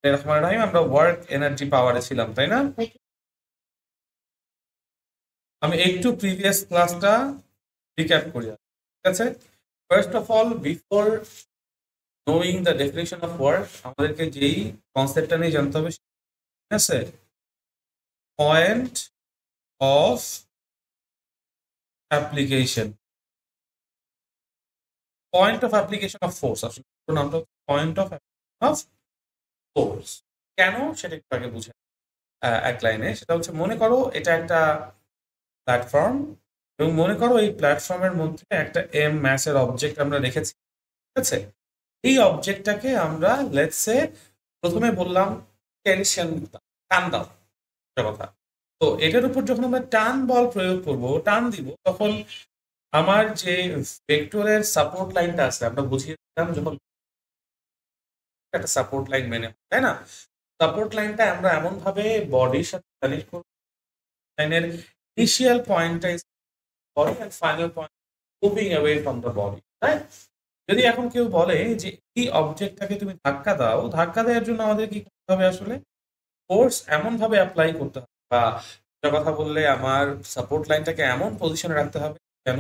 এরকম টাইম আমরা work energy পাওয়ারে ছিলাম, তাই না? আমি একটু প্রিভিয়াস ক্লাসটা রিক্যাপ করি, ঠিক আছে? First of all, before knowing the definition of work, আমাদেরকে যেই কনসেপ্টটা নিয়ে জানতে হবে, ঠিক আছে, point of application. Point of application of force, আসলে পুরো নামটা পয়েন্ট অফ অফ ফোর্স। কেন সেটা একটু আগে বুঝে এক লাইনে। সেটা হচ্ছে, মনে করো এটা একটা প্ল্যাটফর্ম, এবং মনে করো এই প্ল্যাটফর্মের মধ্যে একটা এম ম্যাসের অবজেক্ট আমরা রেখেছি, ঠিক আছে? এই অবজেক্টটাকে আমরা লেটস সে প্রথমে বললাম টেনশন, টান দাও, একটা কথা। তো এটার উপর যখন আমরা টান বল প্রয়োগ করব, টান দিব, তখন আমার যে ভেক্টরের সাপোর্ট লাইনটা আছে, আমরা বুঝিয়েছিলাম যখন একটা সাপোর্ট লাইন মেনে, তাই না? সাপোর্ট লাইনটা আমরা এমন ভাবে বডির সাথে কানেক্ট করব, লাইনের ইনিশিয়াল পয়েন্টটা is body and final point moving away from the body, right? যদি এখন কেউ বলে যে এই অবজেক্টটাকে তুমি ধাক্কা দাও, ধাক্কা দেওয়ার জন্য আমাদের কি করতে হবে? আসলে ফোর্স এমন ভাবে অ্যাপ্লাই করতে হবে, বা একটা কথা বললে আমার সাপোর্ট লাইনটাকে এমন পজিশনে রাখতে হবে যেন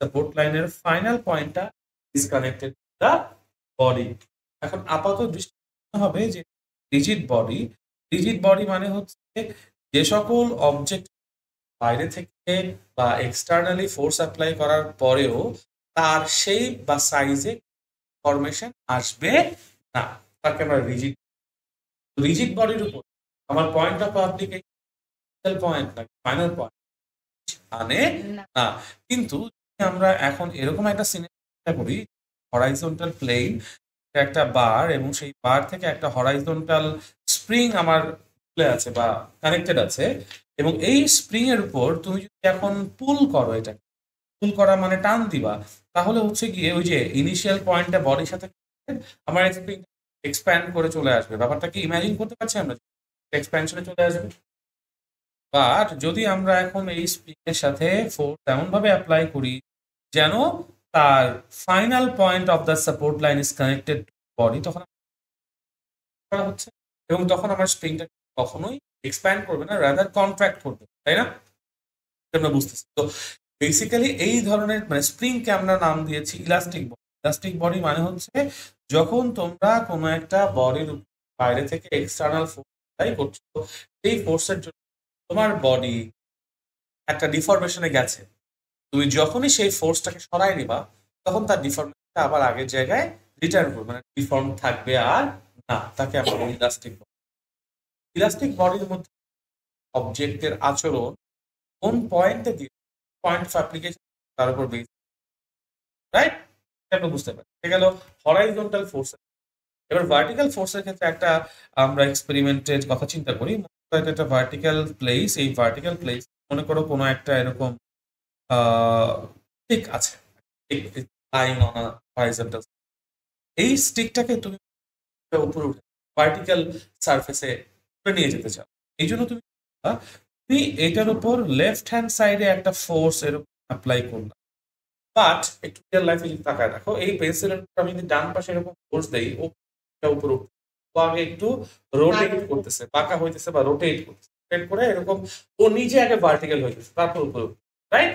সাপোর্ট লাইনের ফাইনাল পয়েন্টটা ইজ কানেক্টেড দ্য বডি। এখন আপাতত দৃষ্টি হবে যে রিজিড বডি, রিজিড বডি মানে হচ্ছে যে সকল অবজেক্ট বাইরে থেকে বা এক্সটার্নালি ফোর্স অ্যাপ্লাই করার পরেও তার শেপ বা সাইজে ফরমেশন আসবে না, তাকে আমরা রিজিড। রিজিড বডির উপর আমার পয়েন্ট অফ অ্যাপ্লিকেশন পয়েন্ট না ফাইনাল পয়েন্ট আনে না। কিন্তু আমরা এখন এরকম একটা সিনেমা করি, হরাইজন্টাল প্লেন, একটা বার, এবং সেই বার থেকে একটা হরাইজন্টাল স্প্রিং আমার খুলে আছে বা কানেক্টেড আছে, এবং এই স্প্রিং এর উপর তুমি যদি এখন পুল করো, এটা পুল করা মানে টান দিবা, তাহলে হচ্ছে গিয়ে ওই যে ইনিশিয়াল পয়েন্টটা বডির সাথে আমার স্প্রিং এক্সপ্যান্ড করে চলে আসবে। ব্যাপারটা কি ইমাজিন করতে পারছি আমরা? এক্সপ্যানশনে চলে আসবে। বাট যদি আমরা এখন এই স্প্রিং এর সাথে ফোর্স এমন ভাবে অ্যাপ্লাই করি যেন তার final point of the support line is connected body, তখন করা হচ্ছে, এবং তখন আমার স্প্রিংটা কখনোই এক্সপ্যান্ড করবে না, রাদার কন্ট্রাক্ট করবে, তাই না? আমরা বুঝতেছি তো। বেসিক্যালি এই ধরনের মানে স্প্রিংকে আমরা নাম দিয়েছি ইলাস্টিক বডি। ইলাস্টিক বডি মানে হচ্ছে যখন তোমরা কোনো একটা বডির বাইরে থেকে এক্সটার্নাল ফোর্স অ্যাপ্লাই করছো, সেই ফোর্সের জন্য তোমার বডি একটা ডিফরমেশনে গেছে, তুমি যখনই সেই ফোর্সটাকে সরাই নিবা, তখন তার ডিফর্মেশনটা আবার আগের জায়গায় রিটার্ন করবে, মানে ডিফর্ম থাকবে আর না, তাকে আমরা ইলাস্টিক বডি। ইলাস্টিক বডির মধ্যে অবজেক্টের আচরণ কোন পয়েন্টে দিয়ে, পয়েন্ট অফ অ্যাপ্লিকেশন, তার উপর বেস, রাইট? আমরা বুঝতে পারি। এটা গেল হরাইজন্টাল ফোর্স। এবার ভার্টিক্যাল ফোর্সের ক্ষেত্রে একটা আমরা এক্সপেরিমেন্টের কথা চিন্তা করি। একটা ভার্টিক্যাল প্লেস, এই ভার্টিক্যাল প্লেস মনে করো কোনো একটা এরকম স্টিক আছে, লাইং অন আ হরাইজন্টাল। এই স্টিকটাকে তুমি উপরে উঠে ভার্টিক্যাল সারফেসে নিয়ে যেতে চাও। এই জন্য তুমি তুমি এটার উপর লেফট হ্যান্ড সাইডে একটা ফোর্স এরকম অ্যাপ্লাই করলাম। বাট একটু রিয়েল লাইফে যদি তাকায় দেখো, এই পেন্সিলের উপর আমি যদি ডান পাশে এরকম ফোর্স দেই, ও উপরে উঠছে, ও আগে একটু রোটেট করতেছে, বাঁকা হইতেছে বা রোটেট করতেছে, রোটেট করে এরকম ও নিজে আগে ভার্টিক্যাল হইতেছে, তারপর উপরে, রাইট?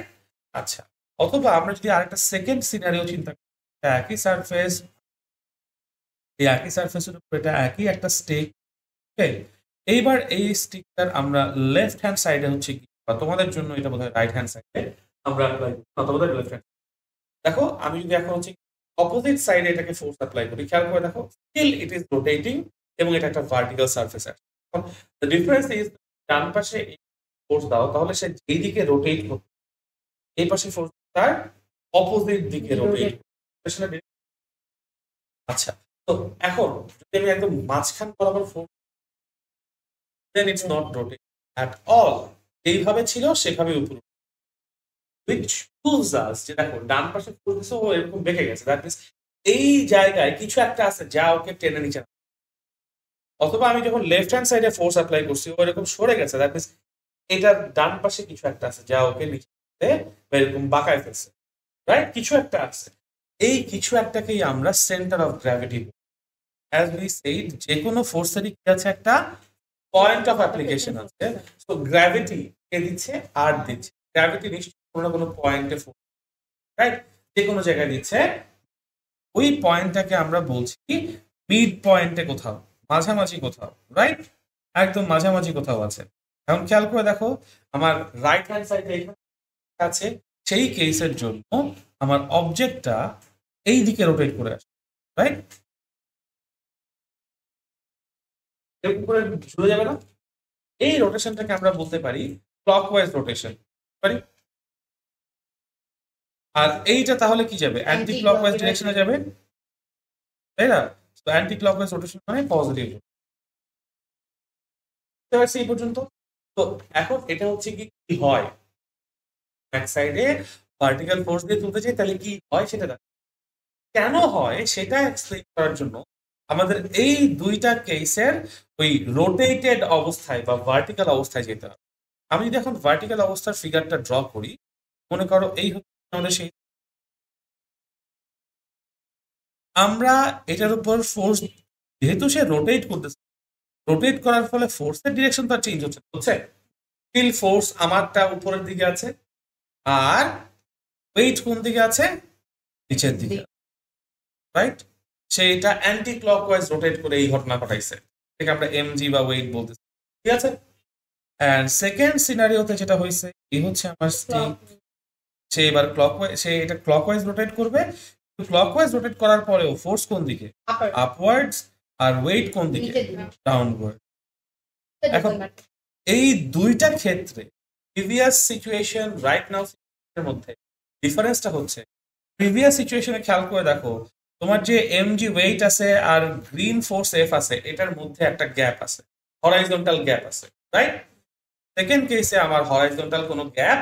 আচ্ছা, অথবা আমরা যদি আরেকটা সেকেন্ড সিনারিও চিন্তা করি, একই সারফেস, এই একই সারফেসের উপর এটা একই একটা স্টিক, ওকে? এইবার এই স্টিকটার আমরা লেফট হ্যান্ড সাইডে হচ্ছে কি, বা তোমাদের জন্য এটা বোধহয় রাইট হ্যান্ড সাইডে আমরা অ্যাপ্লাই করি, তোমাদের লেফট হ্যান্ড। দেখো আমি যদি এখন হচ্ছে অপোজিট সাইডে এটাকে ফোর্স অ্যাপ্লাই করি, খেয়াল করে দেখো, স্টিল ইট ইজ রোটেটিং, এবং এটা একটা ভার্টিক্যাল সারফেস আছে। দ্য ডিফারেন্স ইজ, ডান পাশে ফোর্স দাও, তাহলে সে যেই দিকে রোটেট করবে, এই পাশে ফোর্স তার অপোজিট দিকে রোটেট। আচ্ছা, তো এখন যদি আমি একদম মাঝখান বরাবর force, then it's not rotate at all, এইভাবে ছিল সেভাবে উপরে, which proves us যে দেখো ডান পাশে ফোর্স দিছে, ও এরকম বেঁকে গেছে, দ্যাট মিন্স এই জায়গায় কিছু একটা আছে যা ওকে টেনে নিচে। অথবা আমি যখন লেফট হ্যান্ড সাইডে ফোর্স অ্যাপ্লাই করছি, ও এরকম সরে গেছে, দ্যাট মিন্স এটার ডান পাশে কিছু একটা আছে যা ওকে নিচে বা এরকম বাঁকায় ফেলছে, রাইট? কিছু একটা আছে। এই কিছু একটাকেই আমরা centre of gravity. as we said যে কোনো ফোর্সেরই কি আছে একটা পয়েন্ট অফ অ্যাপ্লিকেশন আছে। সো গ্র্যাভিটি কে দিচ্ছে, আর্থ দিচ্ছে। গ্র্যাভিটি নিশ্চয়ই কোনো না কোনো পয়েন্টে ফোর্স, রাইট, যে কোনো জায়গায় দিচ্ছে। ওই পয়েন্টটাকে আমরা বলছি মিড পয়েন্টে কোথাও, মাঝামাঝি কোথাও, রাইট, একদম মাঝামাঝি কোথাও আছে। এখন খেয়াল করে দেখো আমার রাইট হ্যান্ড সাইডে আছে, সেই কেসের জন্য আমার অবজেক্টটা এই দিকে রোটেট করে আসে, রাইট, এরকম করে ঝুলে যাবে না। এই রোটেশনটাকে আমরা বলতে পারি ক্লকওয়াইজ রোটেশন, পারি। আর এইটা তাহলে কি যাবে, অ্যান্টি ক্লকওয়াইজ ডিরেকশনে যাবে, তাই না? তো অ্যান্টি ক্লকওয়াইজ রোটেশন মানে পজিটিভ। বুঝতে পারছি এই পর্যন্ত? তো এখন এটা হচ্ছে কি হয়, ব্যাক সাইডে ভার্টিক্যাল ফোর্স দিয়ে তুলতে চাই, তাহলে কি হয় সেটা দেখ। কেন হয় সেটা এক্সপ্লেইন করার জন্য আমাদের এই দুইটা কেসের ওই রোটেটেড অবস্থায় বা ভার্টিক্যাল অবস্থায় যেতে হবে। আমি যদি এখন ভার্টিক্যাল অবস্থার ফিগারটা ড্র করি, মনে করো এই হচ্ছে আমাদের সেই, আমরা এটার উপর ফোর্স, যেহেতু সে রোটেট করতেছে, রোটেট করার ফলে ফোর্সের ডিরেকশন তার চেঞ্জ হচ্ছে, বুঝছে? স্টিল ফোর্স আমারটা উপরের দিকে আছে, আর ওয়েট কোন দিকে আছে, নিচের দিকে, রাইট? সে এটা অ্যান্টি ক্লকওয়াইজ রোটেট করে এই ঘটনা ঘটাইছে, ঠিক আমরা এমজি বা ওয়েট বলতেছি, ঠিক আছে? এন্ড সেকেন্ড সিনারিওতে যেটা হয়েছে, এই হচ্ছে আমার স্টিক, সে এবার ক্লকওয়াইজ, সে এটা ক্লকওয়াইজ রোটেট করবে, ক্লকওয়াইজ রোটেট করার পরেও ফোর্স কোন দিকে, আপওয়ার্ডস, আর ওয়েট কোন দিকে, ডাউনওয়ার্ড। এখন এই দুইটা ক্ষেত্রে প্রিভিয়াস সিচুয়েশন রাইট নাও সিচুয়েশনের মধ্যে ডিফারেন্সটা হচ্ছে, প্রিভিয়াস সিচুয়েশনে খেয়াল করে দেখো তোমার যে এমজি ওয়েট আছে আর গ্রিন ফোর্স এফ আছে, এটার মধ্যে একটা গ্যাপ আছে, হরাইজন্টাল গ্যাপ আছে, রাইট? সেকেন্ড কেসে আমার হরাইজন্টাল কোনো গ্যাপ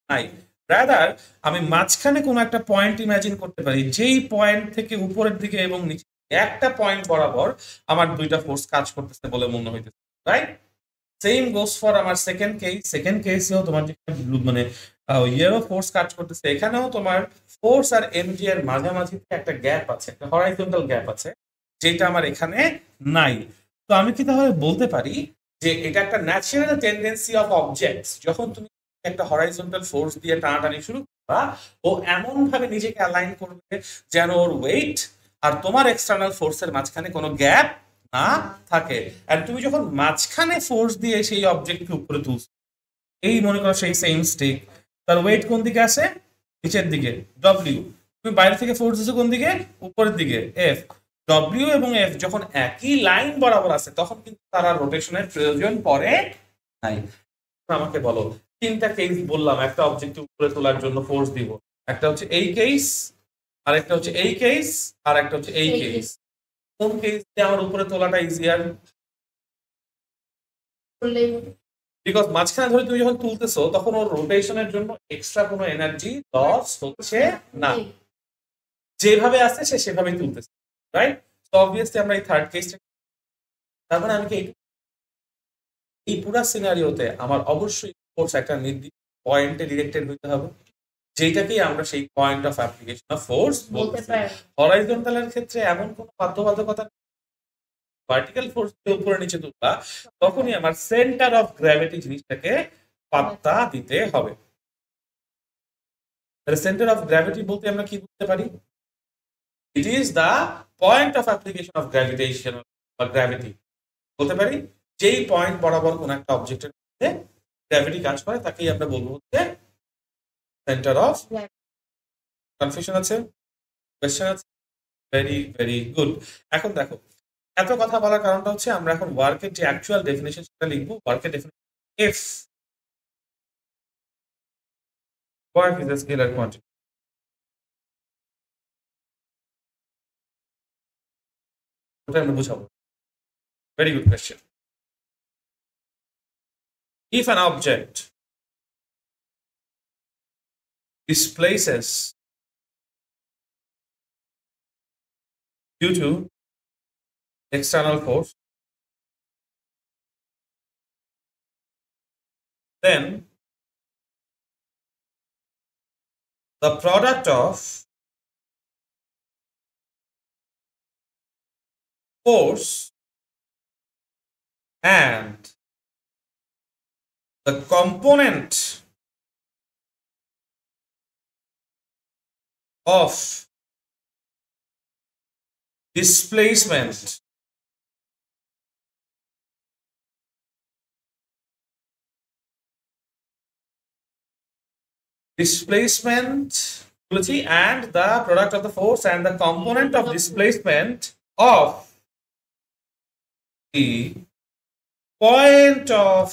নাই, রাদার আমি মাঝখানে কোনো একটা পয়েন্ট ইমাজিন করতে পারি, যেই পয়েন্ট থেকে উপরের দিকে এবং নিচে একটা পয়েন্ট বরাবর আমার দুইটা ফোর্স কাজ করতেছে বলে মনে হইতেছে, রাইট? সেম গোস ফর আমার সেকেন্ড কেস। সেকেন্ড কেসেও তোমার যে মানে ইয়েরো ফোর্স কাজ করতেছে, এখানেও তোমার ফোর্স আর এমজি এর মাঝামাঝি একটা গ্যাপ আছে, একটা হরাইজন্টাল গ্যাপ আছে, যেটা আমার এখানে নাই। তো আমি কি তাহলে বলতে পারি যে এটা একটা ন্যাচারাল টেন্ডেন্সি অফ অবজেক্টস, যখন তুমি একটা হরাইজন্টাল ফোর্স দিয়ে টানাটানি শুরু করবা, ও এমন ভাবে নিজেকে অ্যালাইন করবে যেন ওর ওয়েট আর তোমার এক্সটার্নাল ফোর্সের মাঝখানে কোনো গ্যাপ না থাকে। আর তুমি যখন মাঝখানে ফোর্স দিয়ে সেই অবজেক্টকে উপরে তুলছো, এই মনে করো সেই সেম স্টিক, তার ওয়েট কোন দিকে আসে, নিচের দিকে, ডব্লিউ। তুমি বাইরে থেকে ফোর্স দিছো কোন দিকে, উপরের দিকে, এফ। ডব্লিউ এবং এফ যখন একই লাইন বরাবর আছে, তখন কিন্তু তারা রোটেশনের প্রয়োজন পড়ে নাই। আমাকে বলো, তিনটা কেস বললাম একটা অবজেক্ট উপরে তোলার জন্য ফোর্স দিব, একটা হচ্ছে এই কেস, আরেকটা হচ্ছে এই কেস, আর একটা হচ্ছে এই কেস। কোন কেসে আমার উপরে তোলাটা ইজিয়ার? বিকজ মাঝখানে ধরে তুমি যখন তুলতেছো, তখন ওর রোটেশনের জন্য এক্সট্রা কোনো এনার্জি লস হচ্ছে না, যেভাবে আছে সে সেভাবেই তুলতেছে, রাইট? তো অবভিয়াসলি আমরা এই থার্ড কেসটা, তার মানে আমি কি এই পুরো সিনারিওতে আমার অবশ্যই ফোর্স একটা নির্দিষ্ট পয়েন্টে ডিরেক্টেড হইতে হবে, যেটাকেই আমরা সেই point of application of force বলতে পারি। হরাইজন্টালের ক্ষেত্রে এমন কোনো বাধ্যবাধকতা, ভার্টিক্যাল ফোর্স উপরে নিচে তুলবা, তখনই আমার সেন্টার অফ গ্র্যাভিটি জিনিসটাকে পাত্তা দিতে হবে। তাহলে সেন্টার অফ গ্র্যাভিটি বলতে আমরা কি বুঝতে পারি? It is the point of application of gravitation বা গ্র্যাভিটি বলতে পারি। যেই পয়েন্ট বরাবর কোন একটা অবজেক্টের মধ্যে গ্র্যাভিটি কাজ করে, তাকেই আমরা বলবো হচ্ছে সেন্টার অফ। কনফিউশন আছে? কোয়েশ্চেন আছে? Very very good. এখন দেখো, এত কথা বলার কারণটা হচ্ছে আমরা এখন ওয়ার্কের যে অ্যাকচুয়াল ডেফিনেশন সেটা লিখবো। ওয়ার্কের definition, F work is a scalar quantity. ওটা আমরা বুঝাবো। Very good question. If an object displaces due to external force, then the product of force and the component of displacement and the product of the force and the component of displacement of the point of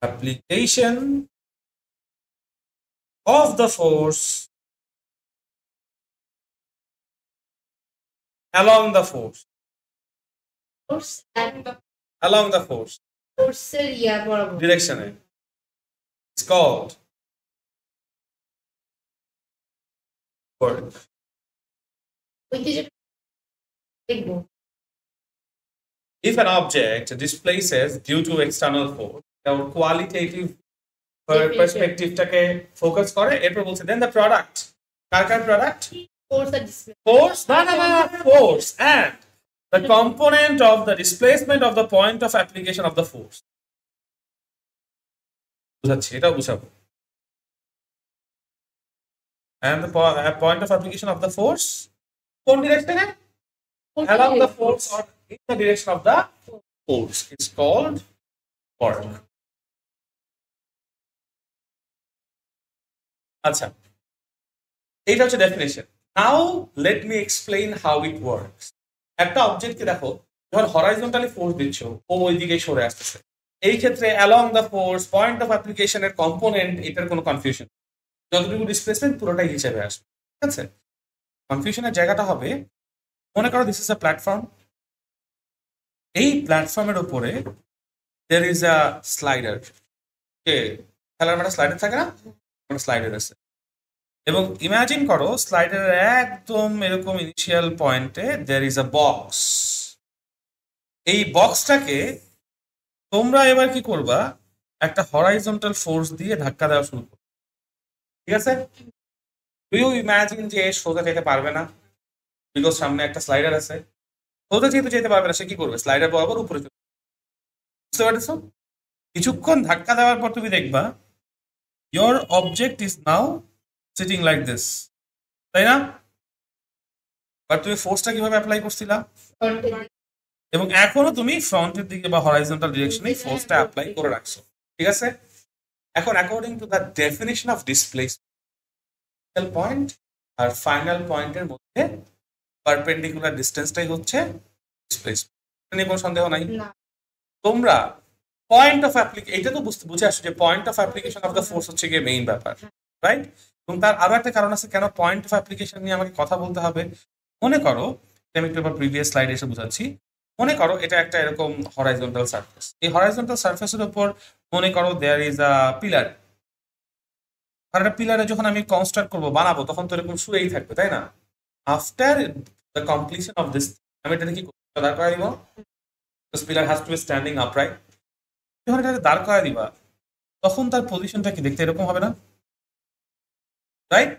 application of the force along the force direction is called work. If an object displaces due to external force, or qualitative perspective-টাকে focus করে, এরপর বলছে then the product. Car product? Force and the component of the displacement of the point of application of the force. বুঝাচ্ছি, এটা বুঝাবো। And the point of application of the force কোন direction A? Along the force or in the direction of the force. It's called work. আচ্ছা, এইটা হচ্ছে definition. Now let me explain how it works. একটা অবজেক্টকে দেখো, যখন horizontally force দিচ্ছ ও ওই দিকে সরে আসতেছে, এই ক্ষেত্রে along the force, point of অ্যাপ্লিকেশনের কম্পোনেন্ট, এটার কোনো কনফিউশন, যতটুকু ডিসপ্লেসমেন্ট পুরোটাই হিসেবে আসবে। ঠিক আছে, কনফিউশনের জায়গাটা হবে, মনে করো দিস ইজ আ প্ল্যাটফর্ম, এই প্ল্যাটফর্মের উপরে দেয়ার ইজ আ স্লাইডার। খেলার মাঠে স্লাইডার থাকে না, স্লাইডার আছে, এবং ইমাজিন করো স্লাইডারের একদম এরকম ইনিশিয়াল পয়েন্টে দেয়ার ইজ আ বক্স। এই বক্সটাকে তোমরা এবার কি করবা, একটা হরাইজন্টাল ফোর্স দিয়ে ধাক্কা দেওয়া শুরু করবে। ঠিক আছে, ডু ইউ ইমাজিন যে সোজা যেতে পারবে না, বিকজ সামনে একটা স্লাইডার আছে। সোজা যেহেতু যেতে পারবে না, সে কি করবে, স্লাইডার বরাবর উপরে চলে। বুঝতে পারছো? কিছুক্ষণ ধাক্কা দেওয়ার পর তুমি দেখবা your object is now sitting like this, তাই না? বাট তুমি ফোর্সটা কিভাবে অ্যাপ্লাই করছিলা, এবং এখনো তুমি ফ্রন্টের দিকে বা হরাইজন্টাল ডিরেকশনে ফোর্সটা অ্যাপ্লাই করে রাখছো। ঠিক আছে, এখন according to the definition of displacement, point আর ফাইনাল পয়েন্টের মধ্যে পারপেন্ডিকুলার ডিসটেন্সটাই হচ্ছে ডিসপ্লেসমেন্ট, নিয়ে কোনো সন্দেহ নাই। তোমরা পয়েন্ট অফ অ্যাপ্লিকেশন, এইটা তো বুঝে আসছো যে point of application of the force হচ্ছে গিয়ে মেইন ব্যাপার, রাইট? এবং তার আরো একটা কারণ আছে কেন পয়েন্ট অফ অ্যাপ্লিকেশন নিয়ে আমাকে কথা বলতে হবে। মনে করো, আমি একটু প্রিভিয়াস স্লাইডে এসে বুঝাচ্ছি। মনে করো এটা একটা এরকম হরাইজন্টাল সারফেস, এই হরাইজন্টাল সারফেসের উপর মনে করো দেয়ার ইজ আ পিলার। আর একটা পিলারে যখন আমি কনস্ট্রাক্ট করবো, বানাবো, তখন তো এরকম শুয়েই থাকবে, তাই না? After the completion of this, আমি এটাকে কি দাঁড় করাই দিব, pillar has to B standing upright. যখন এটাকে দাঁড় করাই দিবা, তখন তার পজিশনটা কি দেখতে এরকম হবে না, রাইট?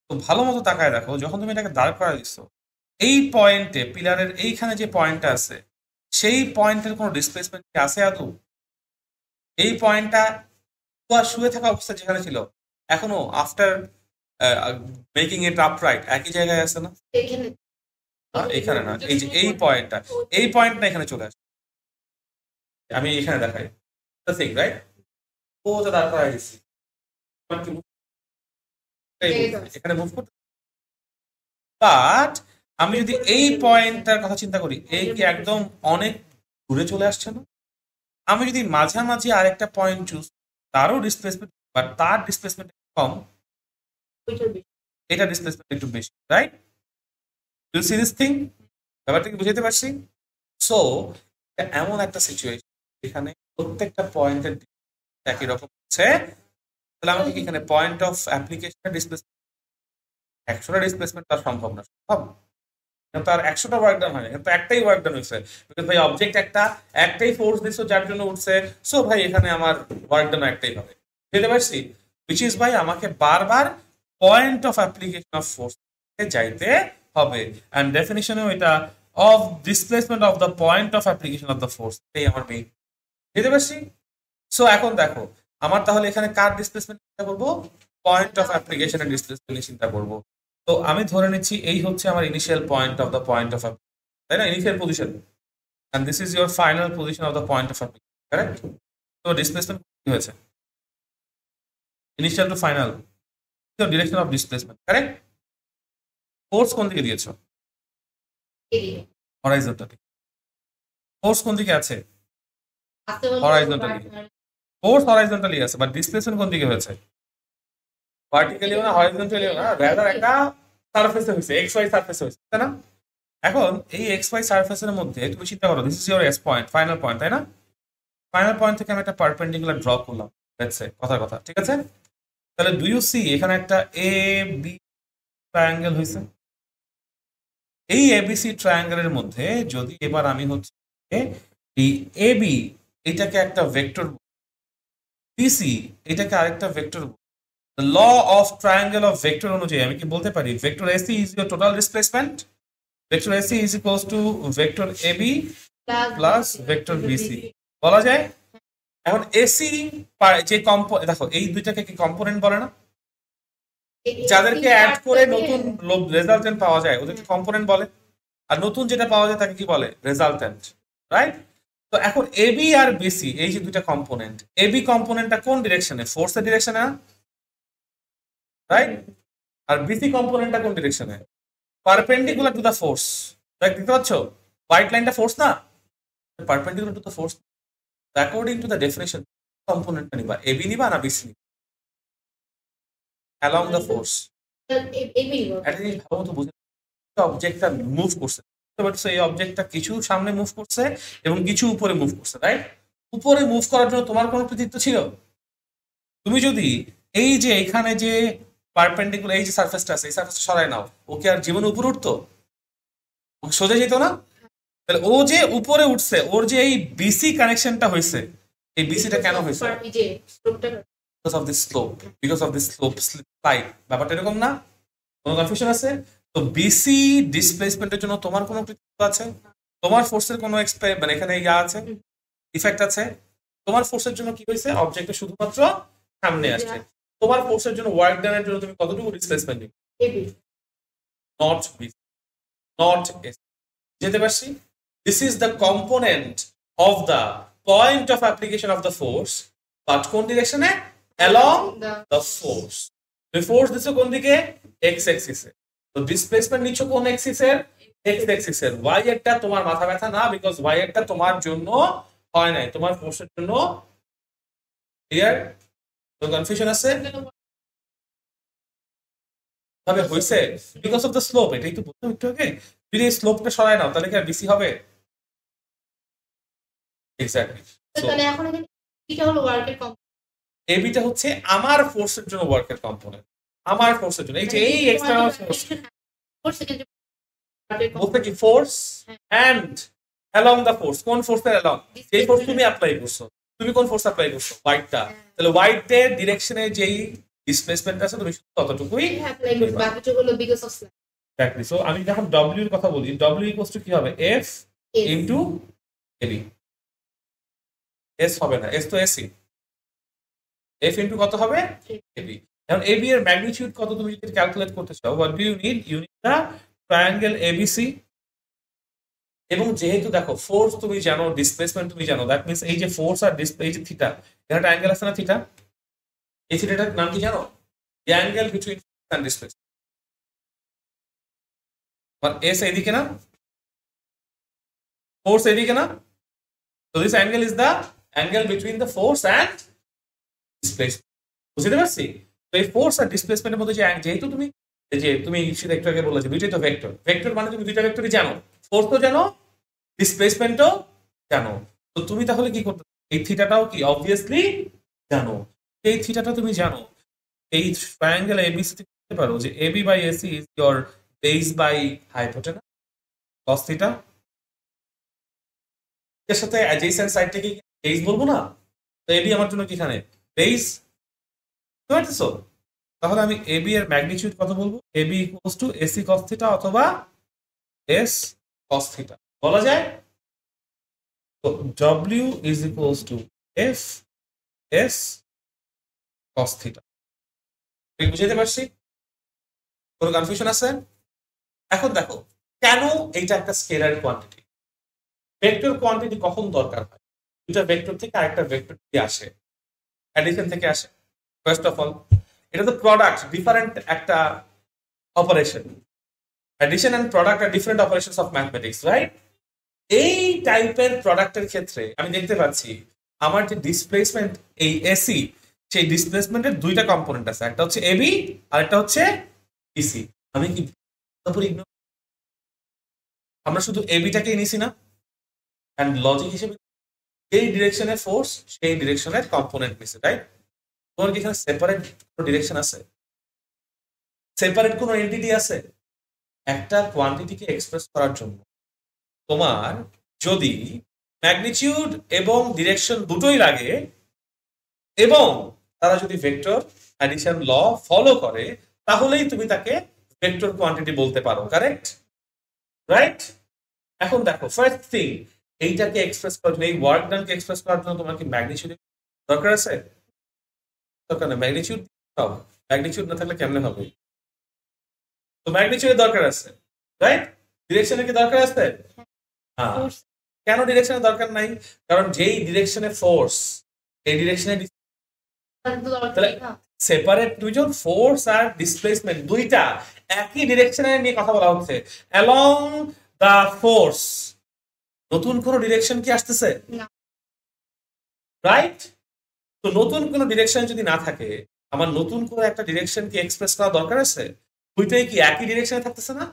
তো ভালো মতো তাকায় দেখো, যখন তুমি এটাকে দাঁড় করাই দিচ্ছ, এই পয়েন্টে, পিলারের এইখানে যে পয়েন্টটা আছে, সেই পয়েন্টের কোনো ডিসপ্লেসমেন্ট কি আছে আদৌ? এই পয়েন্টটা শুয়ে থাকা অবস্থা যেখানে ছিল, এখনো আফটার মেকিং ইট আপরাইট একই জায়গায় আছে না? এখানে না, এই যে এই পয়েন্টটা, এই পয়েন্টটা এখানে চলে আসে। আমি এখানে দেখাই, রাইট? ও তো দাঁড় করাই দিচ্ছি, এখানে মুভ করতে। বাট আমি যদি এই পয়েন্টটার কথা চিন্তা করি, এই কি একদম অনেক দূরে চলে আসছে না? আমি যদি মাঝামাঝি আরেকটা পয়েন্ট চুজ, তারও ডিসপ্লেসমেন্ট, বাট তার ডিসপ্লেসমেন্ট কম, এটা ডিসপ্লেসমেন্ট একটু বেশি, right? You see this thing, ব্যাপারটা কি বুঝতে পারছি? সো এমন একটা সিচুয়েশন এখানে প্রত্যেকটা পয়েন্টের একই রকম হচ্ছে, তাহলে আমাকে এখানে পয়েন্ট অফ অ্যাপ্লিকেশন ডিসপ্লেসমেন্ট 100টা ডিসপ্লেসমেন্ট তার সম্ভব না, সম্ভব তার 100টা ওয়ার্ক ডান হয়, কিন্তু একটাই ওয়ার্ক ডান হয়েছে, বিকজ ভাই অবজেক্ট একটাই ফোর্স দিচ্ছ যার জন্য উঠছে, সো ভাই এখানে আমার ওয়ার্ক ডান একটাই হবে। বুঝতে পারছি? উইচ ইজ ভাই আমাকে বারবার point of application of force যাইতে হবে এন্ড ডেফিনিশনেও এটা of displacement of the point of application of the force, এই আমার মেইন। বুঝতে পারছি? সো এখন দেখো আমার তাহলে এখানে কার ডিসপ্লেসমেন্ট চিন্তা করবো? পয়েন্ট অফ অ্যাপ্লিকেশনের ডিসপ্লেসমেন্ট চিন্তা করবো। তো আমি ধরে নিচ্ছি এই হচ্ছে আমার initial point of the point of, তাই না, initial position, and this is your final position of the point of application, correct? তো ডিসপ্লেসমেন্ট কি হয়েছে? Initial to final, direction of displacement, correct? Force কোন দিকে দিয়েছো? হরাইজন্টালি। ফোর্স কোন দিকে আছে? হরাইজন্টালি। ফোর্স হরাইজন্টালি আছে, বাট ডিসপ্লেসমেন্ট কোন দিকে হয়েছে? ভার্টিক্যালিও না, হরাইজন্টালিও না, রাদার একটা সারফেসে হয়েছে, এক্স ওয়াই সারফেসে হয়েছে, তাই না? এখন এই এক্স ওয়াই সারফেসের মধ্যে তুমি চিন্তা করো, this is your S point, final point, তাই না? ফাইনাল পয়েন্ট থেকে আমি একটা পারপেন্ডিকুলার ড্র করলাম, লেটস সে, কথার কথা, ঠিক আছে? তাহলে ডু ইউ সি এখানে একটা এ বি ট্রায়াঙ্গেল হয়েছে। এই এবিসি ট্রায়াঙ্গেলের মধ্যে যদি এবার আমি হচ্ছে এই এ বি এটাকে একটা ভেক্টর, বিসি এটাকে আরেকটা vector, the law of triangle of vector অনুযায়ী আমি কি বলতে পারি vector AC is your total displacement, vector AC is equals to vector AB plus vector BC, বলা যায়? এখন এসি যে দেখো এই দুইটাকে কি কম্পোনেন্ট বলে না? যাদেরকে অ্যাড করে নতুন রেজাল্টেন্ট পাওয়া যায় ওদেরকে কম্পোনেন্ট বলে, আর নতুন যেটা পাওয়া যায় তাকে কি বলে? Resultant, right? তো এখন এবি আর বিসি এই যে দুইটা কম্পোনেন্ট, এবি কম্পোনেন্টটা কোন ডিরেকশনে? ফোর্সের ডিরেকশনে, রাইট? আর বিসি কম্পোনেন্টটা কোন ডিরেকশনে? Perpendicular to the force, right? দেখতে পাচ্ছ হোয়াইট লাইনটা ফোর্স না, perpendicular to the force. According to the definition কম্পোনেন্টটা নিবা, এবি নিবা না বিসি নিবা? অ্যালং দা ফোর্স, একটা জিনিস ভালো মতো বুঝে, অবজেক্টটা মুভ করছে, এই অবজেক্টটা কিছু সামনে মুভ করছে এবং কিছু উপরে মুভ করছে, রাইট? উপরে মুভ করার জন্য তোমার কোনো কৃতিত্ব ছিল? তুমি যদি এই যে এখানে যে পারপেন্ডিকুলার এই যে সারফেসটা আছে এই সারফেসটা সরাই নাও, ওকে আর জীবনে উপরে উঠতো? ওকে সোজা যেত না? তাহলে ও যে উপরে উঠছে, ওর যে এই বিসি কানেকশনটা হয়েছে, এই বিসিটা কেন হয়েছে? Because of this slope, because of this slope slide. ব্যাপারটা এরকম না? কোনো কনফিউশন আছে? তো বিসি ডিসপ্লেসমেন্টের জন্য তোমার কোনো কৃতিত্ব আছে? তোমার ফোর্সের কোনো মানে এখানে ইয়া আছে, ইফেক্ট আছে? তোমার ফোর্সের জন্য কি হয়েছে? অবজেক্টে শুধুমাত্র সামনে আসছে। তোমার ফোর্সের জন্য ওয়ার্ক ডানের জন্য তুমি কতটুকু ডিসপ্লেসমেন্ট নিবে? Not B, not S. যেতে পারছি? This is the component of the point of application of the force, but কোন ডিরেকশনে? Along the force. তুমি ফোর্স দিছো কোন দিকে? এক্স এক্সিসে। তো ডিসপ্লেসমেন্ট নিচ্ছ কোন এক্সিসের? এক্স এক্সিসের। ওয়াই এরটা তোমার মাথা ব্যথা না, বিকজ ওয়াই এরটা তোমার জন্য হয় নাই, তোমার ফোর্সের জন্য। ক্লিয়ার? তো কনফিউশন আছে? তবে হইছে বিকজ অফ দ্য স্লোপ, এটাই তো বললাম একটু আগে। যদি এই স্লোপটা সরায় নাও তাহলে কি আর বিসি হবে? এক্স্যাক্টলি। তাহলে এখন এখানে এটা হলো ওয়ার্কের কম্পোনেন্ট, এবিটা হচ্ছে আমার ফোর্সের জন্য ওয়ার্কের কম্পোনেন্ট, আমার ফোর্সের জন্য। এই যে এই এক্সটার্নাল ফোর্স বলতে কি force and along the force, কোন ফোর্সের অ্যালং? যেই ফোর্স তুমি অ্যাপ্লাই করছো। তুমি কোন ফোর্স অ্যাপ্লাই করছো? হোয়াইটটা। তাহলে হোয়াইটের ডিরেকশনে যেই ডিসপ্লেসমেন্ট আছে তুমি শুধু ততটুকুই অ্যাপ্লাই করবে, বাকিটা হলো because of slab. Exactly. So আমি যখন ডব্লিউ এর কথা বলি, ডব্লিউ ইকুয়ালস টু কি হবে? F into AB. এস হবে না, এস তো এসি। এফ ইনটু কত হবে? এবি। এখন এবি এর ম্যাগনিটিউড কত তুমি যদি ক্যালকুলেট করতে চাও, what do you need? You need the triangle ABC. এবং যেহেতু দেখো ফোর্স তুমি জানো, ডিসপ্লেসমেন্ট তুমি জানো, দ্যাট মিন্স এই যে ফোর্স আর এই যে থিটা, এখানে ট্রায়াঙ্গেল আছে না থিটা? এই থিটাটার নাম কি জানো? The angle between force and displacement. আর এস এইদিকে না, ফোর্স এইদিকে না, তো this angle is the angle between the force and displacement. বুঝতে পারছি? তো এই ফোর্স আর ডিসপ্লেসমেন্টের মধ্যে যেহেতু তুমি সেটা একটু আগে বলেছো দুইটাই তো ভেক্টর, ভেক্টর মানে তুমি দুইটা ভেক্টরই জানো, ফোর্স তো জানো, ডিসপ্লেসমেন্টও জানো। তো তুমি তাহলে কি করতে, এই থিটাটাও কি অবভিয়াসলি জানো। এই থিটাটা তুমি জানো, এই ট্রায়াঙ্গেল এবিসি থেকে বলতে পারো যে AB by AC is your base by hypotenuse cos theta. এর সাথে অ্যাডজেসেন্ট সাইডটাকে বেস বলবো না? তো এবি আমার জন্য কি এখানে বেস, বুঝতে পারতেছো? তাহলে আমি এবি এর ম্যাগনিটিউড কত বলবো? AB equals to AC cos theta অথবা এস কস থিটা বলা যায়। তো W is equals to F S cos theta. বুঝাইতে পারছি? কোনো কনফিউশন আছে? এখন দেখো কেন এইটা একটা স্কেলার কোয়ান্টিটি। ভেক্টর কোয়ান্টিটি কখন দরকার হয়? দুটা ভেক্টর থেকে আরেকটা ভেক্টর থেকে আসে, অ্যাডিশন থেকে আসে। ফার্স্ট অফ অল এটা তো প্রোডাক্ট, ডিফারেন্ট একটা অপারেশন। অ্যাডিশন এন্ড প্রোডাক্ট আর different operations of mathematics, right? এই টাইপের প্রোডাক্টের ক্ষেত্রে আমি দেখতে পাচ্ছি আমার যে ডিসপ্লেসমেন্ট এই এসি, সেই ডিসপ্লেসমেন্টের দুইটা কম্পোনেন্ট আছে, একটা হচ্ছে এবি আর একটা হচ্ছে ইসি। আমি কি আমরা শুধু এবিটাকেই নিছি না? এন্ড লজিক হিসেবে এই ডিরেকশনের ফোর্স সেই ডিরেকশনের কম্পোনেন্ট নিছে, রাইট? তোমার কি এখানে সেপারেট কোনো ডিরেকশন আছে? সেপারেট কোনো এন্টিটি আছে? একটা কোয়ান্টিটিকে এক্সপ্রেস করার জন্য তোমার যদি ম্যাগনিটিউড এবং ডিরেকশন দুটোই লাগে এবং তারা যদি ভেক্টর অ্যাডিশন ল ফলো করে, তাহলেই তুমি তাকে ভেক্টর কোয়ান্টিটি বলতে পারো, কারেক্ট? রাইট? এখন দেখো ফার্স্ট থিং, এইটাকে এক্সপ্রেস করার জন্য, এই ওয়ার্ক ডানকে এক্সপ্রেস করার জন্য তোমার কি ম্যাগনিটিউড দরকার আছে? দরকার নেই। ম্যাগনিটিউড হবে, ম্যাগনিটিউড না থাকলে কেমনে হবে? তো ম্যাগনিটিউডের দরকার আছে, রাইট? ডিরেকশনের কি দরকার আছে? হ্যাঁ। কেন ডিরেকশনের দরকার নাই? কারণ যেই ডিরেকশনে ফোর্স, এই ডিরেকশনে সেপারেট দুইজন ফোর্স আর ডিসপ্লেসমেন্ট দুইটা একই ডিরেকশনে নিয়ে কথা বলা হচ্ছে। অ্যালং দা ফোর্স নতুন কোন ডিরেকশন কি আসতেছে? রাইট? তো নতুন কোন ডিরেকশন যদি না থাকে, আমার নতুন কোন একটা ডিরেকশন কি এক্সপ্রেস করা দরকার আছে? দুইটাই কি একই ডিরেকশনে থাকতেছে না?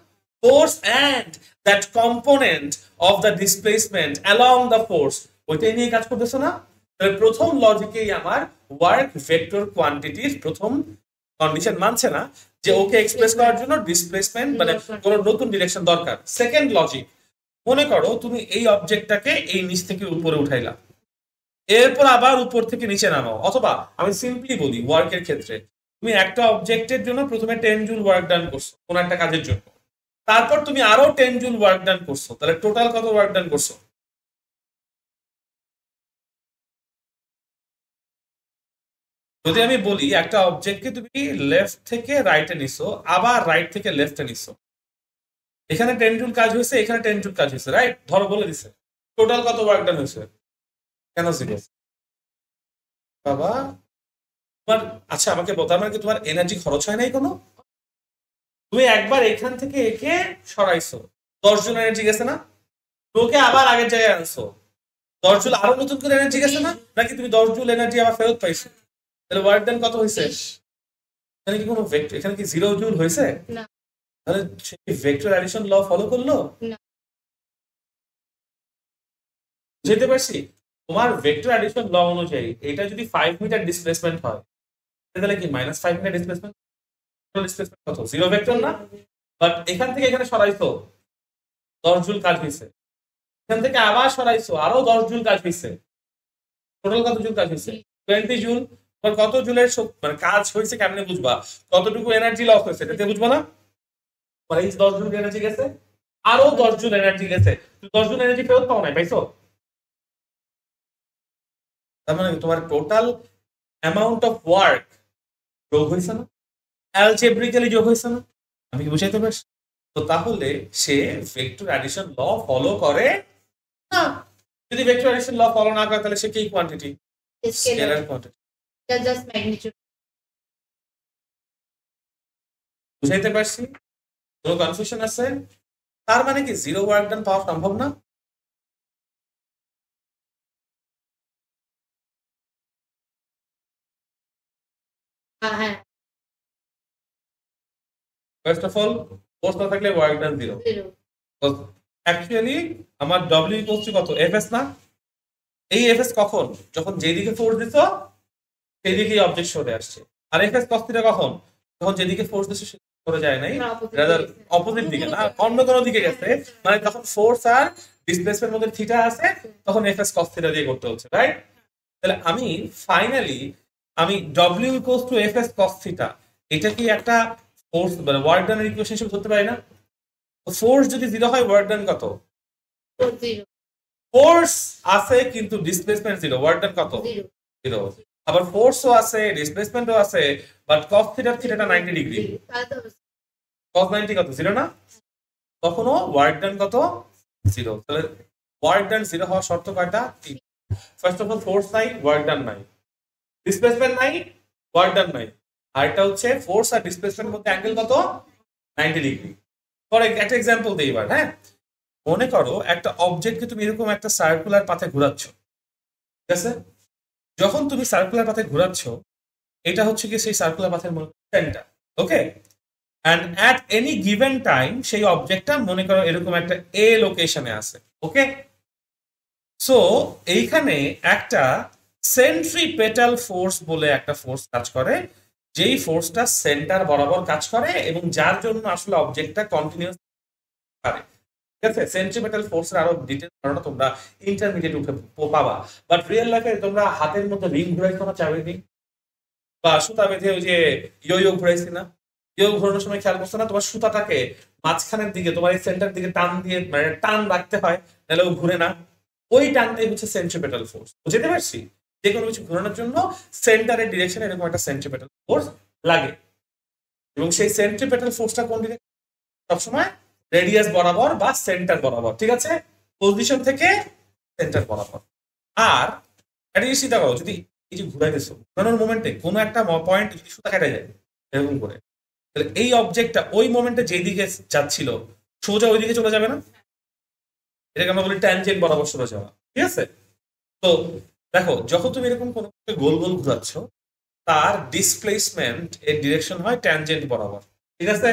Force and that component of the displacement along the force, ওইটাই নিয়ে কাজ করতেছে না? তাহলে প্রথম লজিকেই আমার ওয়ার্ক ভেক্টর কোয়ান্টিটির প্রথম কন্ডিশন মানছে না যে ওকে এক্সপ্রেস করার জন্য ডিসপ্লেসমেন্ট মানে কোন নতুন ডিরেকশন দরকার। সেকেন্ড লজিক, মনে করো তুমি এই অবজেক্টটাকে এই নিচ থেকে উপরে উঠাইলা, এরপর আবার উপর থেকে নিচে নামাও, অথবা আমি সিম্পলি বলি ওয়ার্কের ক্ষেত্রে তুমি একটা অবজেক্টের জন্য প্রথমে 10 জুল ওয়ার্ক ডান করছো কোন একটা কাজের জন্য, তারপর তুমি আরো 10 জুল ওয়ার্ক ডান করছো, তাহলে টোটাল কত ওয়ার্ক ডান করছো? যদি আমি বলি একটা অবজেক্টকে তুমি লেফট থেকে রাইটে নিছো, আবার রাইট থেকে লেফটে নিছো, এখানে 10 জুল কাজ হয়েছে, এখানে 10 জুল কাজ হয়েছে, রাইট? ধরো বলে দিছে টোটাল কত ওয়ার্ক ডান হয়েছে? কেন জিরো? বাবা তোমার, আচ্ছা আমাকে বলতে, মানে কি তোমার এনার্জি খরচ হয় নাই কোনো? তুমি একবার এখান থেকে একে সরাইছো, 10 জুল এনার্জি গেছে না? তোকে আবার আগের জায়গায় আনছো, 10 জুল আরো নতুন করে এনার্জি গেছে না? নাকি তুমি 10 জুল এনার্জি আবার ফেরত পাইছো? তাহলে ওয়ার্ক ডান কত হয়েছে? এখানে কি কোনো ভেক্টর, এখানে কি 0 জুল হয়েছে? না। তাহলে সেই ভেক্টর অ্যাডিশন ল ফলো করলো? না। বুঝতে পারছি? তোমার ভেক্টর অ্যাডিশন ল অনুযায়ী এটা যদি 5 মিটার ডিসপ্লেসমেন্ট হয়, তাহলে কি -5 মিটার ডিসপ্লেসমেন্ট? ডিসপ্লেসমেন্ট কত? 0 ভেক্টর না? বাট এখান থেকে এখানে সরাইছো, 10 জুল কাজ হয়েছে, এখান থেকে আবার সরাইছো, আরো 10 জুল কাজ হয়েছে, টোটাল কত জুল কাজ হয়েছে? 20 জুল। কত জুলের মানে কাজ হয়েছে কেমনে বুঝবা? কতটুকু এনার্জি লস হয়েছে এটাতে বুঝবা না? মানে এই 10 জুল এনার্জি গেছে, আরো 10 জুল এনার্জি গেছে, 10 জুল এনার্জি ফেরত পাও নাই, পাইছো? তার মানে তোমার টোটাল অ্যামাউন্ট অফ ওয়ার্ক যোগ হয়েছে না? অ্যালজেব্রিক্যালি যোগ হয়েছে না? আমি কি বুঝাইতে পারছি? তো তাহলে সে ভেক্টর অ্যাডিশন ল ফলো করে না। যদি ভেক্টর অ্যাডিশন ল ফলো না করে তাহলে সে কি quantity? Scalar quantity. Just magnitude. বুঝাইতে পারছি? কোনো কনফিউশন আছে? তার মানে কি 0 ওয়ার্ক ডান পাওয়া সম্ভব না? হ্যাঁ। ফার্স্ট অফ অল ফোর্স না থাকলে ওয়ার্ক ডান 0। অ্যাকচুয়ালি আমার ডব্লিউ ইকুয়ালস টু কত? এফএস না? এই এফএস কখন? যখন যেদিকে ফোর্স দিছো সেই দিকেই অবজেক্ট সরে আসছে। আর এফএস কস থিটা কখন? যখন যেদিকে ফোর্স দিছো সেদিকে সরে যায় নাই, রাদার অপোজিট দিকে না, অন্য কোনো দিকে গেছে। মানে যখন ফোর্স আর ডিসপ্লেসমেন্টের মধ্যে থিটা আছে তখন এফএস কস থিটা দিয়ে করতে হচ্ছে, রাইট? তাহলে আমি ফাইনালি আমি W equals two FS cos theta এটা কি একটা ফোর্স মানে ওয়ার্ক ডানের ইকুয়েশন হিসেবে ধরতে পারি না? ফোর্স যদি 0 হয় ওয়ার্ক ডান কত? 0 ফোর্স আছে কিন্তু ডিসপ্লেসমেন্ট 0, ওয়ার্ক ডান কত? 0। আবার ফোর্সও আছে ডিসপ্লেসমেন্টও আছে, বাট cos থিটাটা 90 ডিগ্রি, cos 90 কত? 0 না? তখনও ওয়ার্ক ডান কত? 0। তাহলে ওয়ার্ক ডান 0 হওয়ার শর্ত কয়টা? ফার্স্ট অফ অল ফোর্স নাই, ওয়ার্ক ডান নাই, ডিসপ্লেসমেন্ট নাই, ওয়ার্ক ডান নাই, আর এটা হচ্ছে ফোর্স আর ডিসপ্লেসমেন্টের মধ্যে অ্যাঙ্গেল কত? 90 ডিগ্রি। ফর একটা এক্সাম্পল দিই এবার, হ্যাঁ, মনে করো একটা অবজেক্টকে তুমি এরকম একটা সার্কুলার পাথে ঘোরাচ্ছ, ঠিক আছে? যখন তুমি সার্কুলার পাথে ঘোরাচ্ছ, এটা হচ্ছে কি সেই সার্কুলার পাথের centre, okay? And at any given time সেই অবজেক্টটা মনে করো এরকম একটা এ লোকেশনে আছে, ওকে? সো এইখানে একটা সেন্ট্রিপেটাল ফোর্স বলে একটা ফোর্স কাজ করে, যেই ফোর্সটা সেন্টার বরাবর কাজ করে এবং যার জন্য আসলে অবজেক্টটা কন্টিনিউয়াস পারে, ঠিক আছে? সেন্ট্রিপেটাল ফোর্সের আরো ডিটেইলস ধারণা তোমরা ইন্টারমিডিয়েট উঠে পাবা, বাট রিয়েল লাইফে তোমরা হাতের মধ্যে রিং ঘুরাইছো না চাবিনি, বা সুতা বেঁধে ওই যে ইয়ো ঘুরাইছি না? ইয়ো ঘোরানোর সময় খেয়াল করছো না তোমার সুতাটাকে মাঝখানের দিকে তোমার এই সেন্টার দিকে টান দিয়ে মানে টান রাখতে হয়, নাহলে ও ঘুরে না। ওই টানটাই হচ্ছে সেন্ট্রিপেটাল ফোর্স, বুঝতে পারছি? যে কোনো কিছু ঘোরানোর জন্য সেন্টারের ডিরেকশনে এরকম একটা সেন্ট্রিপেটাল ফোর্স লাগে, এবং সেই সেন্ট্রিপেটাল ফোর্সটা কোন ডিরেকশন? সবসময় রেডিয়াস বরাবর বা সেন্টার বরাবর, ঠিক আছে? পজিশন থেকে সেন্টার বরাবর। আর একটা জিনিস চিন্তা করো, যদি এই যে ঘুরাইতেছো, ঘুরানোর মোমেন্টে কোনো একটা পয়েন্ট যদি সুতা কেটে যায় এরকম করে, তাহলে এই অবজেক্টটা ওই মোমেন্টে যেদিকে যাচ্ছিল সোজা ওইদিকে চলে যাবে না? এটাকে আমরা বলি ট্যানজেন্ট বরাবর সরে যাওয়া, ঠিক আছে? তো দেখো, যখন তুমি এরকম কোনো গোল গোল ঘুরাচ্ছ, তার ডিসপ্লেসমেন্ট এর ডিরেকশন হয় ট্যানজেন্ট বরাবর, ঠিক আছে?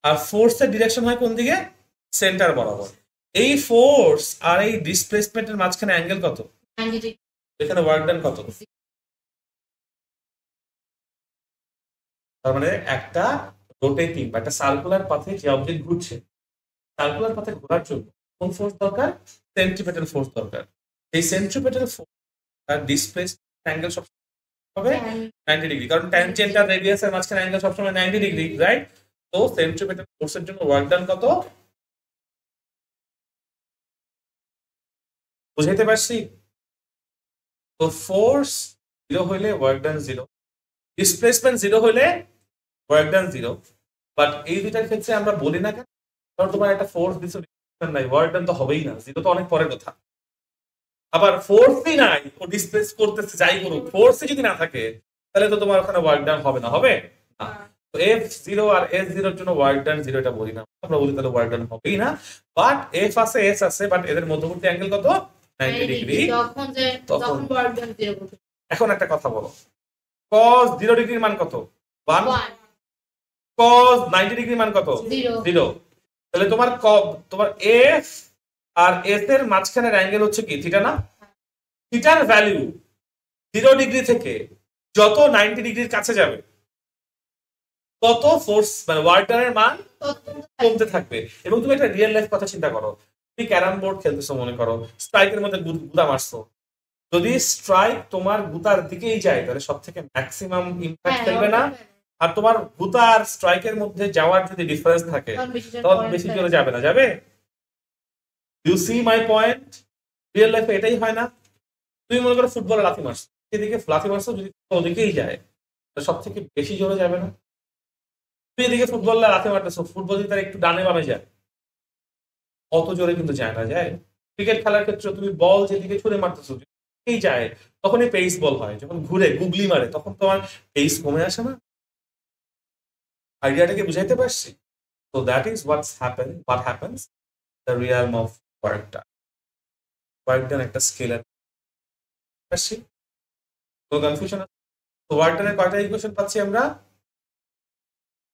আর ফোর্সের ডিরেকশন হয় কোন দিকে? সেন্টার বরাবর। এই ফোর্স আর এই ডিসপ্লেসমেন্টের মাঝখানে অ্যাঙ্গেল কত? এখানে ওয়ার্ক ডান কত? তার মানে একটা রোটেটিং বা একটা সার্কুলার পাথে যে অবজেক্ট ঘুরছে, সার্কুলার পাথে ঘোরার জন্য কোন ফোর্স দরকার? সেন্ট্রিপেটাল ফোর্স দরকার। এই সেন্ট্রিপেটাল ফোর্স আর ডিসপ্লেস অ্যাঙ্গেল সব হবে 90 ডিগ্রি, কারণ ট্যানজেন্ট আর রেডিয়াস এর মাঝখানে অ্যাঙ্গেল সবসময় 90 ডিগ্রি, রাইট? তো সেন্ট্রিপেটাল ফোর্সের জন্য ওয়ার্ক ডান কত? বুঝাইতে পারছি? তো ফোর্স 0 হইলে ওয়ার্ক ডান 0, ডিসপ্লেসমেন্ট 0 হইলে ওয়ার্ক ডান 0। বাট এই দুইটার ক্ষেত্রে আমরা বলি না কেন? কারণ তোমার একটা ফোর্স দিছো, ডিসপ্লেসমেন্ট নাই, ওয়ার্ক ডান তো হবেই না, 0 তো অনেক পরের কথা। আবার ফোর্সই নাই, ও ডিসপ্লেস করতেছে, যাই করুক, ফোর্সই যদি না থাকে তাহলে তো তোমার ওখানে ওয়ার্ক ডান হবে না, হবে না। তো F0 আর S0 এর জন্য ওয়ার্ক ডান 0 এটা বলি না, আমরা বলি তাহলে ওয়ার্ক ডান হবেই না। বাট F আছে S আছে, বাট এদের মধ্যবর্তী অ্যাঙ্গেল কত? 90 ডিগ্রি। তখন এখন একটা কথা বলো, cos 0 ডিগ্রির মান কত? 1। cos 90 ডিগ্রির মান কত? 0। তাহলে তোমার তোমার F আর S এর মাঝখানের অ্যাঙ্গেল হচ্ছে কি? থিটা না? থিটার ভ্যালু 0 ডিগ্রি থেকে যত 90 ডিগ্রির কাছে যাবে তত ফোর্স মানে ওয়ার্ক ডানের মান কমতে থাকবে। এবং তুমি একটা রিয়েল লাইফ কথা চিন্তা করো, তুমি ক্যারাম বোর্ড খেলতেছো, মনে করো স্ট্রাইকের মধ্যে গুদা মারছো, যদি স্ট্রাইক তোমার গুতার দিকেই যায় তাহলে সব থেকে ম্যাক্সিমাম ইম্প্যাক্ট ফেলবে না? আর তোমার গুতা আর স্ট্রাইকের মধ্যে যাওয়ার যদি ডিফারেন্স থাকে তখন বেশি জোরে যাবে না, যাবে? You see my point? Real লাইফে এটাই হয় না? তুমি মনে করো ফুটবলে লাথি মারছো, সেদিকে লাথি মারছো, যদি ওদিকেই যায় সব থেকে বেশি জোরে যাবে না? তুমি এদিকে ফুটবল লাথি মারতেছো, ফুটবল যদি তার একটু ডানে বামে যায়, অত জোরে কিন্তু যায় না, যায়? ক্রিকেট খেলার ক্ষেত্রে তুমি বল যেদিকে ছুড়ে মারতেছো এই যায়, তখনই পেস বল হয়। যখন ঘুরে গুগলি মারে তখন তোমার পেস কমে আসে না? আইডিয়াটাকে বুঝাইতে পারছি? তো that is what happens the realm of work done. Work done একটা স্কেলার, পারছি? তো কনফিউশন আছে? তো ওয়ার্ক ডানের কয়টা ইকুয়েশন পাচ্ছি আমরা?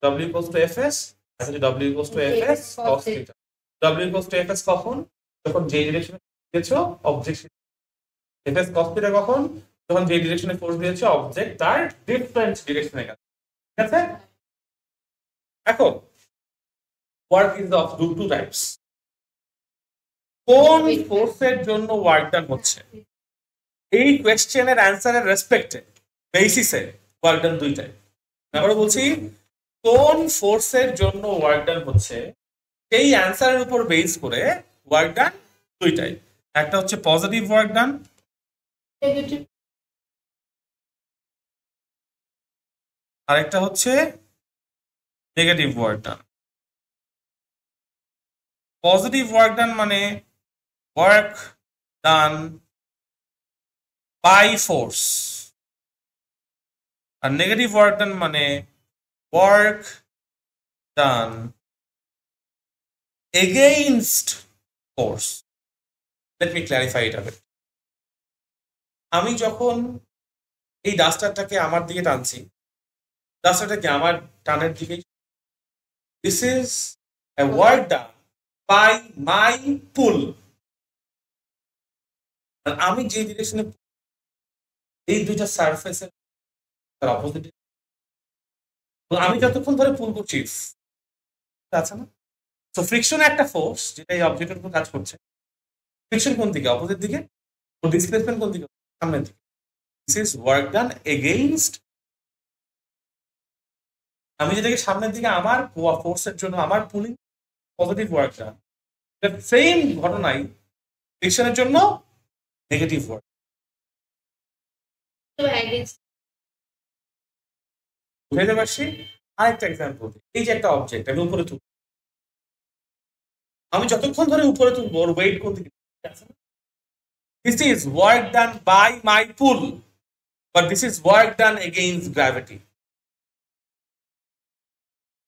W equals to Fs, আসলে W equals to Fs cos theta। W equals to Fs কখন? যখন যে ডিরেকশনে দিয়েছো অবজেক্ট, Fs cos theta কখন? যখন যে ডিরেকশনে ফোর্স দিয়েছো অবজেক্ট তার ডিফারেন্ট ডিরেকশনে গেছে, ঠিক আছে? এখন work is of two types. কোন ফোর্সের জন্য ওয়ার্ক ডান হচ্ছে এই কোয়েশ্চেনের অ্যান্সারের রেসপেক্টে বেসিসে ওয়ার্ক ডান দুই টাইপ। তারপরে বলছি কোন ফোর্সের জন্য ওয়ার্ক ডান হচ্ছে সেই অ্যান্সারের উপর বেস করে ওয়ার্ক ডান দুইটাই, একটা হচ্ছে পজিটিভ ওয়ার্ক ডান, Negative. আর একটা হচ্ছে negative work done. Positive work done মানে ওয়ার্ক ডান বাই ফোর্স, আর নেগেটিভ ওয়ার্ক ডান মানে work done against force. Let me clarify it a bit. আমি যখন এই ডাস্টারটাকে আমার দিকে টানছি, ডাস্টারটাকে আমার টানের দিকে, this is a work done by my pull. আমি যে ডিরেকশনে এই দুইটা সারফেসের অপোজিট, আমি যতক্ষণ ধরে পুল করছি আছে না, তো ফ্রিকশন একটা ফোর্স যেটা এই অবজেক্টের উপর কাজ করছে। ফ্রিকশন কোন দিকে? অপোজিট দিকে। তো ডিসপ্লেসমেন্ট কোন দিকে? সামনের দিকে। This is work done against. আমি যেটাকে সামনের দিকে আমার ফোর্সের জন্য আমার pulling positive work done, same ঘটনাই ফ্রিকশনের জন্য নেগেটিভ ওয়ার্ক। So against. বুঝতে পারছি? আরেকটা এক্সাম্পল, এই যে একটা অবজেক্ট আমি উপরে তুলব, আমি যতক্ষণ ধরে উপরে তুলবো ওর ওয়েট কোন দিকে? This is work done by my pull, but this is work done against gravity.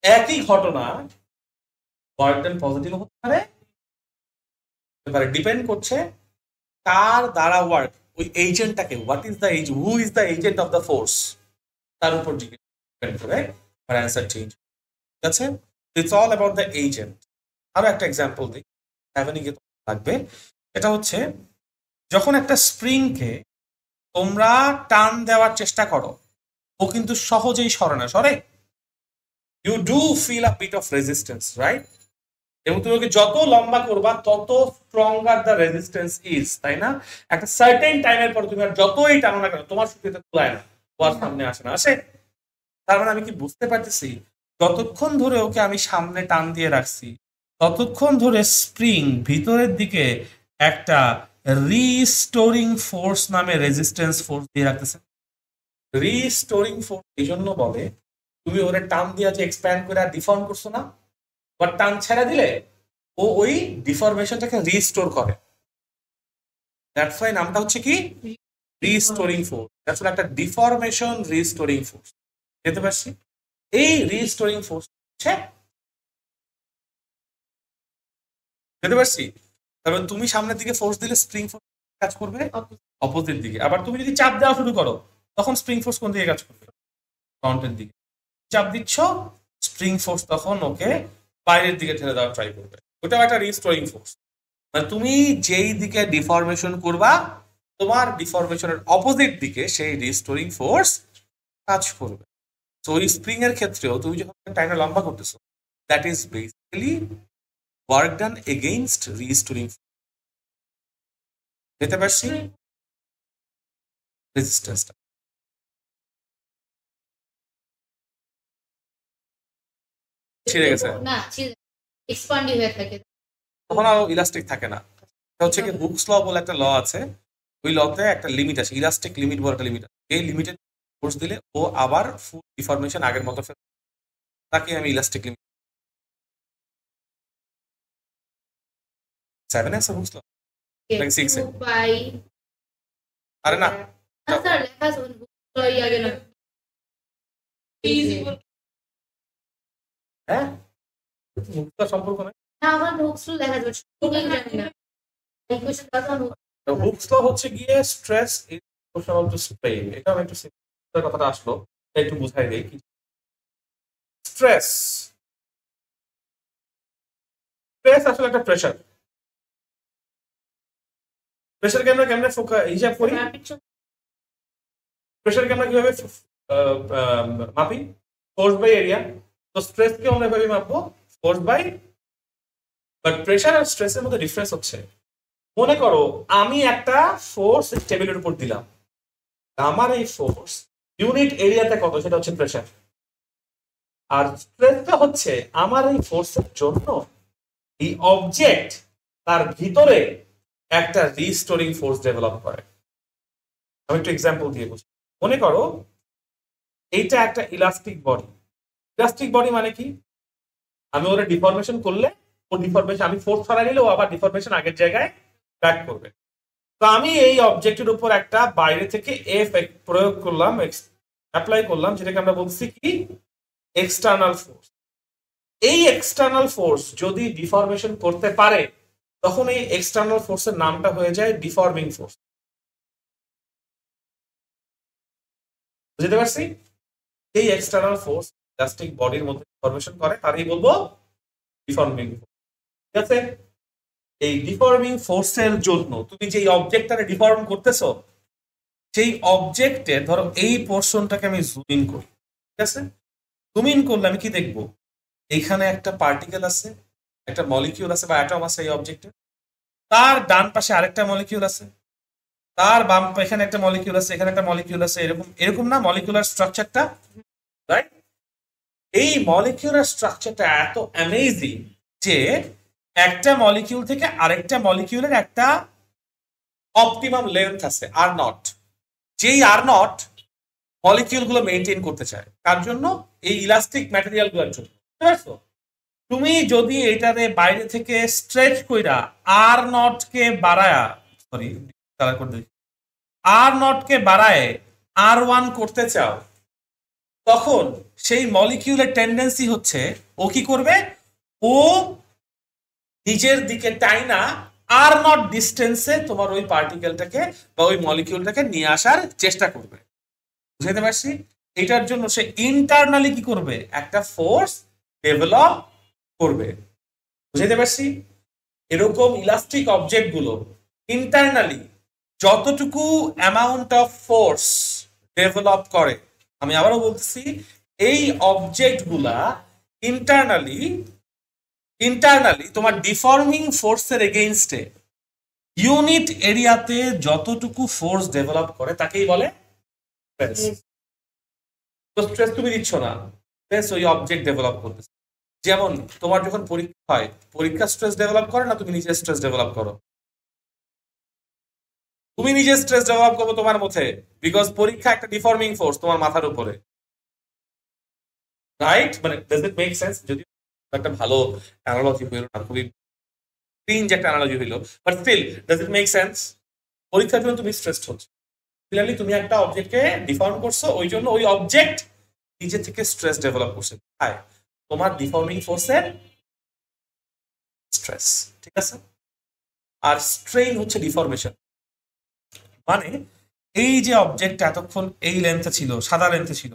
একই ঘটনা ওয়ার্ক ডান পজিটিভ হতে পারে, এবারে ডিপেন্ড করছে কার দ্বারা ওয়ার্ক, ওই এজেন্টটাকে, what is the agent, who is the agent of the force, তার উপর ডিপেন্ড করে আমার অ্যান্সার চেঞ্জ। ঠিক আছে, it's all about the agent. আরো একটা এক্সাম্পল দিই, সেভেনে গিয়ে লাগবে। এটা হচ্ছে যখন একটা স্প্রিংকে তোমরা টান দেওয়ার চেষ্টা করো, ও কিন্তু সহজেই সরে না, সরে। You do feel a bit of resistance, right? এবং তুমি ওকে যত লম্বা করবা তত স্ট্রঙ্গার দ্য রেজিস্ট্যান্স ইজ, তাই না? একটা সার্টেন টাইমের পর তুমি আর যতই টানো না কেন তোমার শক্তিতে তোলায় না, ও আর সামনে আসে না, আসে। তার মানে আমি কি বুঝতে পারতেছি, যতক্ষণ ধরে ওকে আমি সামনে টান দিয়ে রাখছি ততক্ষণ ধরে স্প্রিং ভিতরের দিকে একটা রিস্টোরিং ফোর্স নামে রেজিস্ট্যান্স ফোর্স দিয়ে রাখতেছে। রিস্টোরিং ফোর্স এই জন্য বলে, তুমি ওরে টান দিয়ে যে এক্সপ্যান্ড করে ডিফর্ম করছো না, বা টান ছেড়ে দিলে ও ওই ডিফরমেশনটাকে রিস্টোর করে। দ্যাটস ওয়াই নামটা হচ্ছে কি রিস্টোরিং ফোর্স। দ্যাটস একটা ডিফরমেশন রিস্টোরিং ফোর্স। যেতে পারছি? এই রিস্টোরিং ফোর্স হচ্ছে, যেতে পারছি? তারপর তুমি সামনের দিকে ফোর্স দিলে স্প্রিং ফোর্স কাজ করবে অপোজিট দিকে। আবার তুমি যদি চাপ দেওয়া শুরু করো তখন স্প্রিং ফোর্স কোন দিকে কাজ করবে? ফ্রন্টের দিকে। চাপ দিচ্ছ, স্প্রিং ফোর্স তখন ওকে বাইরের দিকে ঠেলে দেওয়া ট্রাই করবে। ওটাও একটা রিস্টোরিং ফোর্স। মানে তুমি যেই দিকে ডিফরমেশন করবা তোমার ডিফরমেশনের অপোজিট দিকে সেই রিস্টোরিং ফোর্স কাজ করবে। তো ওই স্প্রিং এর ক্ষেত্রেও তুমি যখন টাইমটা লম্বা করতেছো, that is basically work done against restoring. যেতে পারছি রেজিস্ট্যান্সটা? ছিঁড়ে গেছে না, এক্সপান্ড হয়ে থাকে, তখন আর ইলাস্টিক থাকে না। এটা হচ্ছে কি হুকস ল বলে একটা ল আছে, ওই লতে একটা লিমিট আছে, ইলাস্টিক লিমিট বলে একটা লিমিট আছে। এই লিমিটেড ফোর্স দিলে ও আবার ফুল ডিফরমেশন আগের মতো ফেলে, তাকে আমি ইলাস্টিক লিমিট। 7 আছে হুকস ল নাকি 6 এ? বাই। আরে না, স্যার লেখা আছে হুকস আগে না, হ্যাঁ হুকস ল সম্পর্ক নাই। না আমার হুকস লেখা যাবে, তুমি জানি না এই কোশ্চেন কথা। তো হুকস ল হচ্ছে গিয়ে stress is proportional to strain. এটা আমি একটু সিম্পল কথাটা আসলো, এটা একটু বুঝাই দেই। কি স্ট্রেস? স্ট্রেস আসলে একটা প্রেসার। প্রেসারকে আমরা কেমনে হিসাব করি? প্রেসারকে আমরা কিভাবে মাপি? Force by area. তো স্ট্রেসকে আমরা এভাবে মাপবো ফোর্স বাই, বাট প্রেসার আর স্ট্রেসের মধ্যে ডিফারেন্স হচ্ছে, মনে করো আমি একটা ফোর্স টেবিলের উপর দিলাম, আমার এই ফোর্স ইউনিট এরিয়াতে কত সেটা হচ্ছে প্রেসার। আর স্ট্রেসটা হচ্ছে আমার এই ফোর্সের জন্য এই অবজেক্ট তার ভিতরে একটা রিস্টোরিং ফোর্স ডেভেলপ করে। আমি একটু এক্সাম্পল দিয়ে বলছি। মনে করো এইটা একটা ইলাস্টিক বডি। ইলাস্টিক বডি মানে কি, আমি ওরা ডিফরমেশন করলে ও ডিফরমেশন, আমি ফোর্স ছড়াই দিলে ও আবার ডিফরমেশন আগের জায়গায় ব্যাক করবে। তো আমি এই অবজেক্টের উপর একটা বাইরে থেকে এফ প্রয়োগ করলাম, অ্যাপ্লাই করলাম, যেটাকে আমরা বলছি কি এক্সটার্নাল ফোর্স। এই এক্সটার্নাল ফোর্স যদি ডিফরমেশন করতে পারে তখন এই এক্সটার্নাল ফোর্সের নামটা হয়ে যায় ডিফর্মিং ফোর্স। বুঝতে পারছি? এই এক্সটার্নাল ফোর্স ইলাস্টিক বডির মধ্যে ডিফরমেশন করে তারই বলবো ডিফর্মিং ফোর্স। ঠিক আছে? এই ডিফর্মিং ফোর্সের জন্য তুমি যে অবজেক্টটাকে ডিফর্ম করতেছো, সেই অবজেক্টের ধরো এই পোর্শনটাকে আমি জুম ইন করি। ঠিক আছে? জুম ইন করলে আমি কি দেখবো, এইখানে একটা পার্টিকেল আছে, একটা মলিকিউল আছে বা অ্যাটম আছে এই অবজেক্টে, তার ডান পাশে আরেকটা মলিকিউল আছে, তার বাম এখানে একটা মলিকিউল আছে, এখানে একটা মলিকিউল আছে, এরকম এরকম না মলিকুলার স্ট্রাকচারটা, রাইট? এই মলিকিউলার স্ট্রাকচারটা এত অ্যামেজিং যে একটা মলিকিউল থেকে আরেকটা মলিকিউলের একটা অপটিমাম লেন্থ আছে আর নট, যেই আর নট মলিকিউল গুলো মেনটেন করতে চায়। তার জন্য এই ইলাস্টিক ম্যাটেরিয়াল গুলোর জন্য। বুঝতে পারছো? তুমি যদি এটারে বাইরে থেকে স্ট্রেচ কইরা আর নট কে বাড়ায়া, সরি কালার করে দিই, আর নট কে বাড়ায় আর ওয়ান করতে চাও, তখন সেই মলিকিউলের টেন্ডেন্সি হচ্ছে ও কি করবে, ও নিজের দিকে টাইনা আর নট ডিস্টেন্সে তোমার ওই পার্টিকেলটাকে বা ওই মলিকিউলটাকে নিয়ে আসার চেষ্টা করবে। বুঝতে পারছি? এটার জন্য সে ইন্টারনালি কি করবে, একটা ফোর্স ডেভেলপ করবে। বুঝতে পারছি? এরকম ইলাস্টিক অবজেক্ট গুলো ইন্টারনালি যতটুকু অ্যামাউন্ট অফ ফোর্স ডেভেলপ করে, আমি আবারও বলতেছি, এই অবজেক্ট গুলা ইন্টারনালি তোমার ডিফর্মিং ফোর্সের এগেইনস্টে ইউনিট এরিয়াতে যতটুকু ফোর্স ডেভেলপ করে তাকেই বলে স্ট্রেস। তো স্ট্রেস তুমি দিচ্ছ না, স্ট্রেস ওই অবজেক্ট ডেভেলপ করতেছে। যেমন তোমার যখন পরীক্ষা হয়, পরীক্ষা স্ট্রেস ডেভেলপ করে না তুমি নিজে স্ট্রেস ডেভেলপ করো? তুমি নিজে স্ট্রেস ডেভেলপ করবো তোমার মধ্যে, বিকজ পরীক্ষা একটা ডিফর্মিং ফোর্স তোমার মাথার উপরে, রাইট? মানে ডাজ ইট মেক সেন্স? যদি একটা ভালো অ্যানালজি হইলো না, খুবই ক্রিঞ্জ একটা অ্যানালজি হইলো, but still does it make sense? পরীক্ষার জন্য তুমি স্ট্রেসড হচ্ছে, ক্লিয়ারলি তুমি একটা অবজেক্টকে ডিফর্ম করছো, ওই জন্য ওই অবজেক্ট নিজে থেকে স্ট্রেস ডেভেলপ করছে। হ্যাঁ, তোমার ডিফর্মিং ফোর্সের স্ট্রেস। ঠিক আছে? আর স্ট্রেইন হচ্ছে ডিফরমেশন। মানে এই যে অবজেক্ট এতক্ষণ এই লেন্থে ছিল, সাদা লেন্থে ছিল,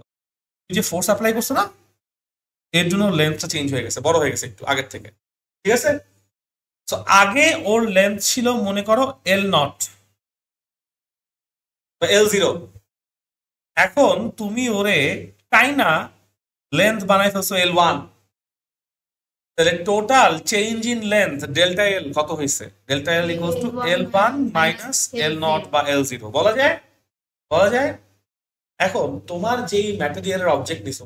তুই যে ফোর্স অ্যাপ্লাই করছো না, এর জন্য লেন্থটা চেঞ্জ হয়ে গেছে, বড় হয়ে গেছে একটু আগের থেকে। ঠিক আছে? তো আগে ওর লেন্থ ছিল মনে করো L0 বা L0, এখন তুমি ওরে টাইনা লেন্থ বানাই ফেলছো L1, তাহলে total change in length delta L কত হয়েছে? Delta L equals to L1 minus L0 বা L0 বলা যায়? বলা যায়? এখন তোমার যেই ম্যাটেরিয়ালের অবজেক্ট নিছো,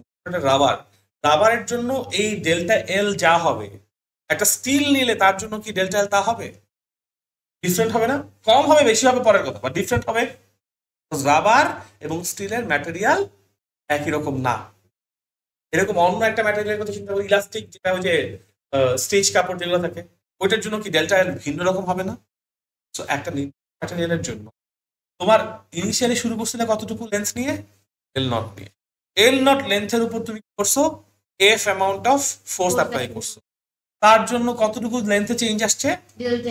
রাবার, রাবারের জন্য এই ডেল্টা এল যা হবে, একটা স্টিল নিলে তার জন্য কি ডেল্টা এল তা হবে? ডিফারেন্ট হবে না? কম হবে বেশি হবে পরের কথা, বা ডিফারেন্ট হবে। রাবার এবং স্টিলের ম্যাটেরিয়াল একই রকম না। এরকম অন্য একটা ম্যাটেরিয়ালের কথা চিন্তা করি, ইলাস্টিক, যেটা ওই যে স্টেজ কাপড় যেগুলো থাকে, ওইটার জন্য কি ডেল্টা এল ভিন্ন রকম হবে না? তো একটা ম্যাটেরিয়ালের জন্য তোমার ইনিশিয়ালি শুরু করছিলে কতটুকু লেন্থ নিয়ে? L0 নিয়ে। L0 লেন্থের উপর তুমি কি করছো? F amount of force apply করছো, তার জন্য কতটুকু লেন্থে চেঞ্জ আসছে?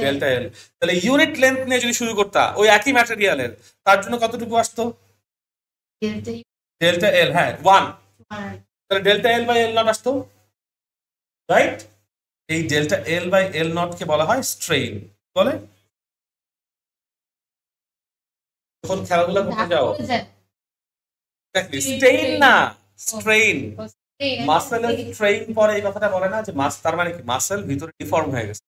Delta L. তাহলে ইউনিট লেন্থ নিয়ে যদি শুরু করতা ওই একই ম্যাটেরিয়ালের, তার জন্য কতটুকু আসতো? ডেল্টা এল, হ্যাঁ 1। তাহলে ডেল্টা এল বাই L0 আসতো, রাইট? এই ডেল্টা এল বাই L0 কে বলা হয় স্ট্রেইন। বলে যখন খেলাধুলা করতে যাও, স্ট্রেইন না স্ট্রেইন, মাসেলের স্ট্রেইন পরে এই কথাটা বলে না যে মাস, তার মানে কি মাসেল ভিতরে ডিফর্ম হয়ে গেছে।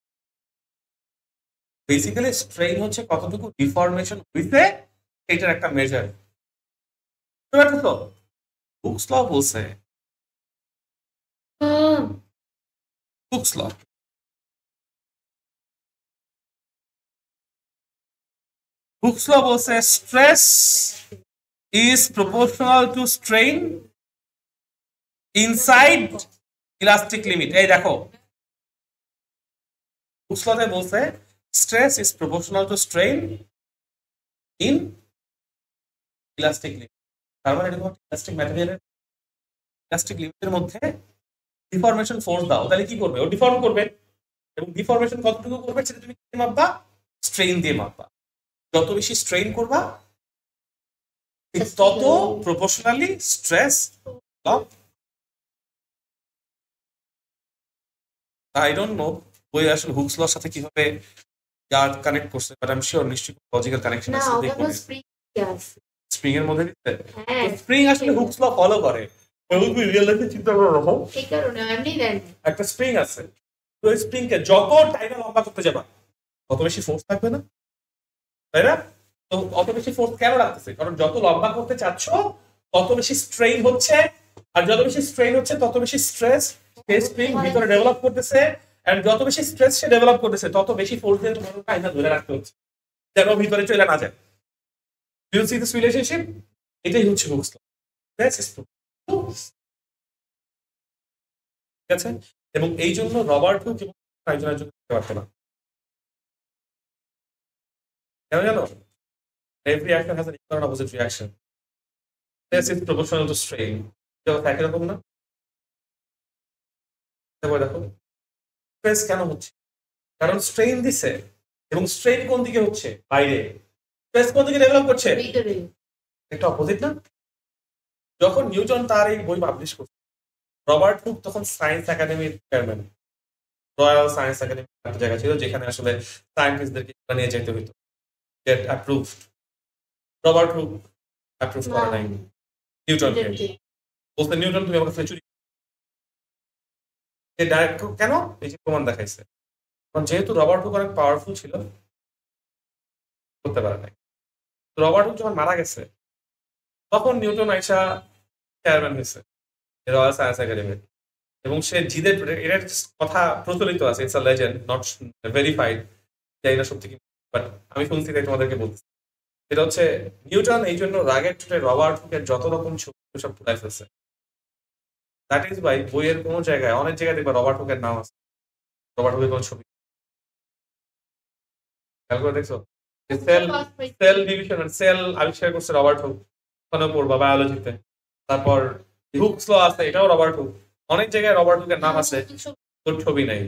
বেসিক্যালি স্ট্রেইন হচ্ছে কতটুকু ডিফরমেশন হইছে, এটার একটা মেজার। বুঝতে পারছো তো? হুকস ল বলছে হুকস ল। হুকস ল বলছে stress is proportional to strain inside elastic limit. এই দেখো হুকস লতে বলছে stress is proportional to strain in elastic limit. তার মানে এরকম ইলাস্টিক ম্যাটেরিয়ালের ইলাস্টিক লিমিটের মধ্যে ডিফরমেশন ফোর্স দাও, তাহলে কি করবে? ও ডিফর্ম করবে, এবং ডিফরমেশন কতটুকু করবে সেটা তুমি কি মাপবা? স্ট্রেইন দিয়ে মাপবা। যত বেশি স্ট্রেইন করবা তত proportionally stress. I don't know বই আসলে হুকস লর সাথে কিভাবে কানেক্ট করছে, বাট আই এম শিওর নিশ্চয়ই লজিক্যাল কানেকশন না আছে। ওটা তো স্প্রিং আছে। স্প্রিং এর মধ্যে দিতে হ্যাঁ স্প্রিং আসলে হুকস ল ফলো করে, এবং তুই রিয়েল লাইফে চিন্তা করে রাখো এই কারণে এমনি দেন একটা স্প্রিং আছে, তো ওই স্প্রিং কে যত টাইমে লম্বা করতে যাবা তত বেশি ফোর্স থাকবে না, তাই না? তো অত বেশি ফোর্স কেন রাখতেছে? কারণ যত লম্বা করতে চাচ্ছ তত বেশি স্ট্রেইন হচ্ছে, আর যত বেশি স্ট্রেইন হচ্ছে তত বেশি স্ট্রেস স্প্রিং ভিতরে ডেভেলপ করতেছে, এন্ড যত বেশি স্ট্রেস সে ডেভেলপ করতেছে তত বেশি ফোর্স দিয়ে তোমার আইনা ধরে রাখতে হচ্ছে যেন ভিতরে চলে না যায়। You see this relationship? এটাই হচ্ছে হুকস ল। ঠিক আছে, এবং এই জন্য রবার্ট হুক এবং একজন একজন করতে পারতো না। কেন জানো? Every action has an equal opposite reaction. Stress is proportional to strain. এটা কথা একই রকম না? তারপর দেখো স্ট্রেস কেন হচ্ছে? কারণ স্ট্রেইন দিছে, এবং স্ট্রেইন কোন দিকে হচ্ছে? বাইরে। স্ট্রেস কোন দিকে ডেভেলপ করছে? ভিতরে। একটা অপোজিট না? যখন নিউটন তার এই বই পাবলিশ করছে, রবার্ট হুক তখন সায়েন্স একাডেমির চেয়ারম্যান। রয়্যাল সায়েন্স একাডেমি একটা জায়গা ছিল যেখানে আসলে সায়েন্টিস্টদেরকে নিয়ে যেতে হইতো, get approved. Robert Hooke approve করে নাই নিউটনকে, বলতে নিউটন তুমি আমার কাছে চুরি। ডাইরেক্ট কেন? এই যে প্রমাণ দেখাইছে। কারণ যেহেতু রবার্ট হুক অনেক পাওয়ারফুল ছিল, করতে পারে নাই। রবার্ট হুক যখন মারা গেছে তখন নিউটন আইসা চেয়ারম্যান হয়েছে রয়্যাল সায়েন্স একাডেমির, এবং সে জিদের এটার কথা প্রচলিত আছে, it's a legend, not verified, জানি না সত্যি কি, বাট আমি শুনছি তাই তোমাদেরকে বলছি। এটা হচ্ছে নিউটন এই জন্য রাগের চোটে রবার্ট হুকের যত রকম ছবি সব পুরাই ফেলছে। দ্যাট ইজ বাই বইয়ের কোনো জায়গায়, অনেক জায়গায় দেখবা রবার্ট হুকের নাম আছে, রবার্ট হুকের কোনো ছবি। খেয়াল করে দেখছো? সেল সেল ডিভিশন, সেল আবিষ্কার করছে রবার্ট হুক, ওখানে পড়বা বায়োলজিতে। তারপর হুকস ল আছে, এটাও রবার্ট হুক। অনেক জায়গায় রবার্ট হুকের নাম আছে, তোর ছবি নাই।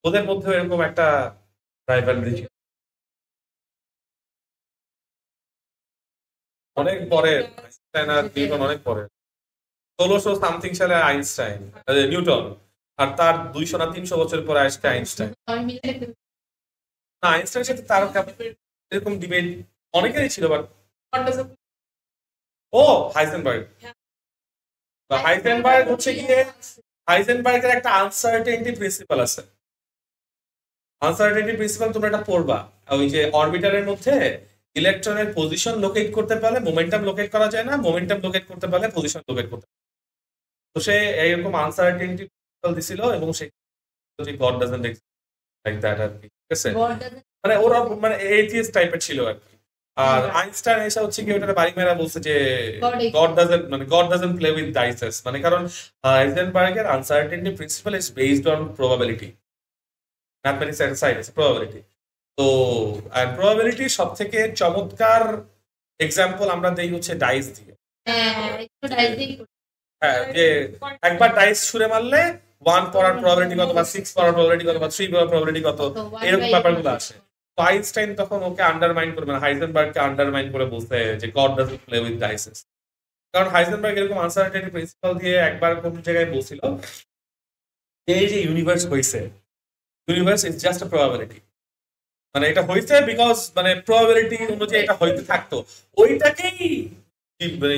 ওদের মধ্যে এরকম একটা রাইভালরি ছিল অনেক পরে, আইনস্টাইন আর নিউটন অনেক পরে। 1600 সামথিং সালে আইনস্টাইন, নিউটন, আর তার 200 না 300 বছর পরে আসছে আইনস্টাইন। না, আইনস্টাইনের সাথে তার এরকম ডিবেট অনেকেরই ছিল, বাট ও হাইজেনবার্গ, বা হাইজেনবার্গ হচ্ছে গিয়ে, হাইজেনবার্গের একটা আনসার্টেনিটি প্রিন্সিপাল আছে। আনসার্টেনিটি প্রিন্সিপাল তোমরা এটা পড়বা, ওই যে অরবিটালের মধ্যে ইলেকট্রনের পজিশন লোকেট করতে পারলে মোমেন্টাম লোকেট করা যায় না, মোমেন্টাম লোকেট করতে পারলে পজিশন লোকেট করতে পারে। তো সে এইরকম আনসার্টেনিটি প্রিন্সিপাল দিছিল, এবং সে God doesn't exist like that আর কি, ঠিক আছে? মানে ওরা মানে এথিয়েস্ট টাইপের ছিল আর কি। আর আইনস্টাইন এসে হচ্ছে কি ওটা বাড়ি মেরা বলছে যে God doesn't play with dices, মানে কারণ হাইজেনবার্গের uncertainty principle is based on probability, mathematics এর সাইড আছে প্রবাবিলিটি। তো আর প্রবাবিলিটি সব থেকে চমৎকার এক্সাম্পল আমরা দেই হচ্ছে ডাইস দিয়ে। হ্যাঁ, যে একবার ডাইস ছুড়ে মারলে 1 পড়ার প্রবাবিলিটি কত, বা 6 পড়ার প্রবাবিলিটি কত, বা 3 পড়ার প্রবাবিলিটি কত, এরকম ব্যাপারগুলো আসে। তো আইনস্টাইন তখন ওকে আন্ডারমাইন করে, মানে হাইজেনবার্গকে আন্ডারমাইন করে বলতে যে গড ডাজন্ট প্লে উইথ ডাইসেস। কারণ হাইজেনবার্গ এরকম আনসার্টেনিটি প্রিন্সিপাল দিয়ে একবার কোন জায়গায় বলছিল এই যে ইউনিভার্স হইছে, universe is just a probability, মানে এটা হইছে বিকজ মানে প্রবাবিলিটি অনুযায়ী এটা হইতে থাকতো, ওইটাকেই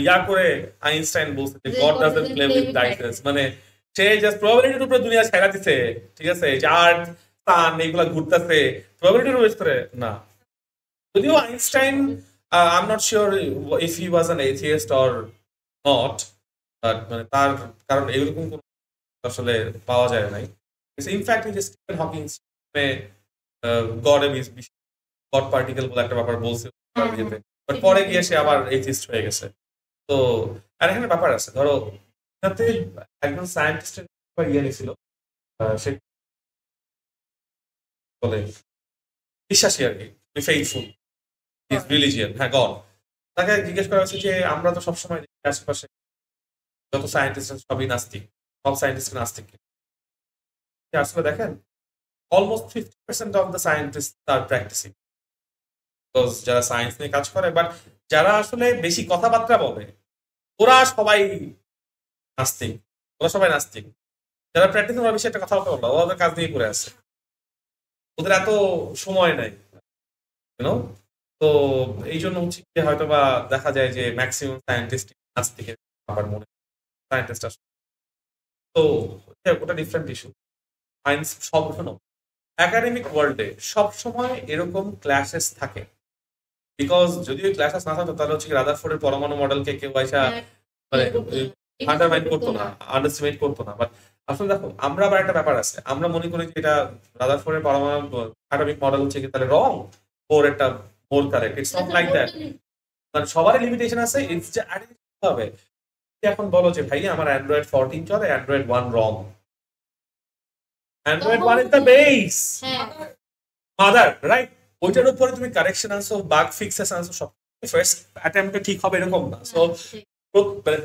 ইয়া করে আইনস্টাইন বলছে যে God doesn't play with dices, মানে সে জাস্ট প্রবাবিলিটির উপরে দুনিয়া ছেড়া দিছে, ঠিক আছে? যে আর্থ সান এগুলা ঘুরতেছে প্রবাবিলিটির বেস করে না। যদিও Einstein, I am not sure if he was an atheist or not, মানে তার কারণ এরকম আসলে পাওয়া যায় নাই। ইনফ্যাক্ট যে স্টিফেন হকিং গডে গড পার্টিকেল বলে একটা ব্যাপার বলছে, বাট পরে গিয়ে সে আবার এথিস্ট হয়ে গেছে। তো আর এখানে ব্যাপার আছে, ধরো এটাতে একজন সায়েন্টিস্টের ইয়ে নিয়েছিল, সে বলে বিশ্বাসী আর কি, ফেইথফুল, ইজ রিলিজিয়ান, হ্যাঁ গড। তাকে জিজ্ঞেস করা হয়েছে যে আমরা তো সবসময় দেখি আশেপাশে যত সায়েন্টিস্ট সবই নাস্তিক, সব সায়েন্টিস্ট নাস্তিক, আসলে দেখেন অলমোস্ট 50% অফ দ্য সায়েন্টিস্ট আর প্র্যাকটিসিং, যারা সায়েন্স নিয়ে কাজ করে, বাট যারা আসলে বেশি কথাবার্তা বলে ওরা সবাই নাস্তিক, ওরা সবাই নাস্তিক। যারা প্র্যাকটিসিং ওরা বেশি একটা কথাবার্তা বলে, ওরা ওদের কাজ নিয়ে করে আছে, ওদের এত সময় নাই, ইউনো। তো এই জন্য হচ্ছে কি হয়তো বা দেখা যায় যে ম্যাক্সিমাম সায়েন্টিস্ট নাস্তিকের আমার মনে সায়েন্টিস্ট আসলে। তো ওটা ডিফারেন্ট ইস্যু। সায়েন্স সব শোনো, একাডেমিক ওয়ার্ল্ডে সবসময় এরকম ক্লাসেস থাকে, বিকজ যদি ওই ক্লাসেস না থাকতো তাহলে হচ্ছে রাদারফোর্ডের পরমাণু মডেলকে কেউ আইসা মানে আন্ডারমাইন করতো না, আন্ডারস্টিমেট করতো না। বাট আসলে দেখো আমরা আবার একটা ব্যাপার আছে, আমরা মনে করি যে এটা রাদারফোর্ডের পরমাণু অ্যাটমিক মডেল হচ্ছে কি তাহলে রং, ওর একটা more correct, it's not like that. মানে সবারই লিমিটেশন আছে, ইটস যে হবে। এখন বলো যে ভাই আমার অ্যান্ড্রয়েড 14 চলে, Android 1 wrong, Android 1 is the base mother, right? ওইটার উপরে তুমি কারেকশন আনছো, বাগ ফিক্সেস আনছো, সব ফার্স্ট অ্যাটেম্পটে ঠিক হবে এরকম না। সো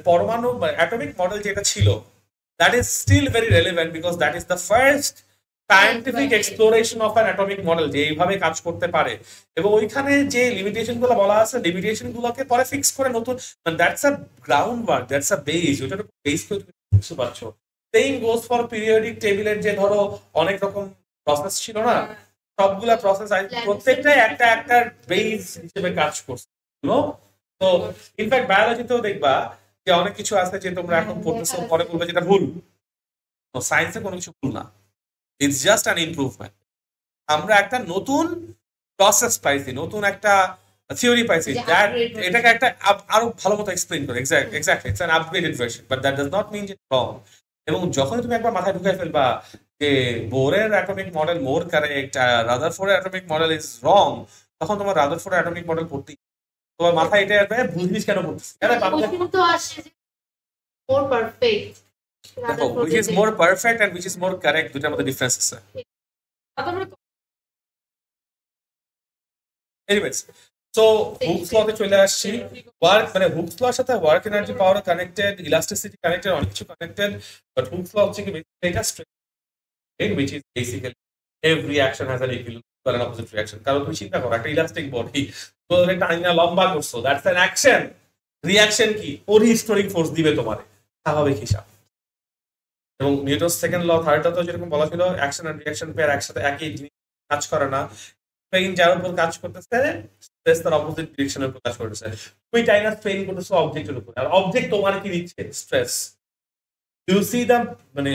পরমাণু অ্যাটমিক মডেল যেটা ছিল, that is still very relevant, because that is the first scientific exploration of an atomic model যে এইভাবে কাজ করতে পারে। এবং ওইখানে যে লিমিটেশন গুলো বলা আছে, লিমিটেশন গুলোকে পরে ফিক্স করে নতুন, that's a ground work, that's a base, ওইটার উপর বেস করে তুমি বুঝতে পারছো। সেইম গোজ ফর পিরিয়ডিক টেবিলের যে ধরো অনেক রকম প্রসেস ছিল না, সবগুলা প্রসেস প্রত্যেকটাই একটা একটা বেস হিসেবে কাজ করছে। তো ইনফ্যাক্ট বায়োলজিতেও দেখবা যে অনেক কিছু আছে যে তোমরা এখন পড়তেছো, পরে বলবে যেটা ভুল। সায়েন্সে কোনো কিছু ভুল না, ইটস জাস্ট অ্যান ইমপ্রুভমেন্ট। আমরা একটা নতুন প্রসেস পাইছি, নতুন একটা থিওরি পাইছি, এটাকে একটা আরো ভালো মতো এক্সপ্লেইন করে। Exactly, it's an upgraded version, but that does not mean it wrong. এবং যখনই তুমি একবার মাথায় ঢুকে ফেলবা যে বোরের অ্যাটমিক মডেল মোর কারেক্ট, রাদারফোর্ডের অ্যাটমিক মডেল ইজ রং, তখন তোমার রাদারফোর্ডের অ্যাটমিক মডেল পড়তেই, তোমার মাথায় এটা আসবে ভুল জিনিস কেন পড়তেছে, দেখো which is more perfect and which is more correct, দুটার মধ্যে ডিফারেন্স আছে। এনিওয়েজ, সো হুকস লতে চলে আসছি। ওয়ার্ক মানে হুকস লর সাথে ওয়ার্ক এনার্জি পাওয়ার কানেক্টেড, ইলাস্টিসিটি কানেক্টেড, অনেক কিছু কানেক্টেড, বাট হুকস ল হচ্ছে কি এটা straight, which is basically every action has an equal and opposite reaction। কারণ তুমি চিন্তা করো একটা ইলাস্টিক বডি, তো এটা টাইনা লম্বা করছো, দ্যাটস অ্যান অ্যাকশন। রিঅ্যাকশন কি? পরিহিস্টোরিক ফোর্স দিবে তোমারে, স্বাভাবিক হিসাব। এবং নিউটনস সেকেন্ড ল থার্ডটা তো যেরকম বলা ছিল, অ্যাকশন এন্ড রিঅ্যাকশন পেয়ার একসাথে একই জিনিস কাজ করে না, স্ট্রেইন যার উপর কাজ করতেছে স্ট্রেস তার অপোজিট ডিরেকশনের উপর কাজ করতেছে। তুমি চাইনা স্ট্রেইন করতেছো অবজেক্টের উপর, আর অবজেক্ট তোমার কি দিচ্ছে? স্ট্রেস। ইউ সি দ্য মানে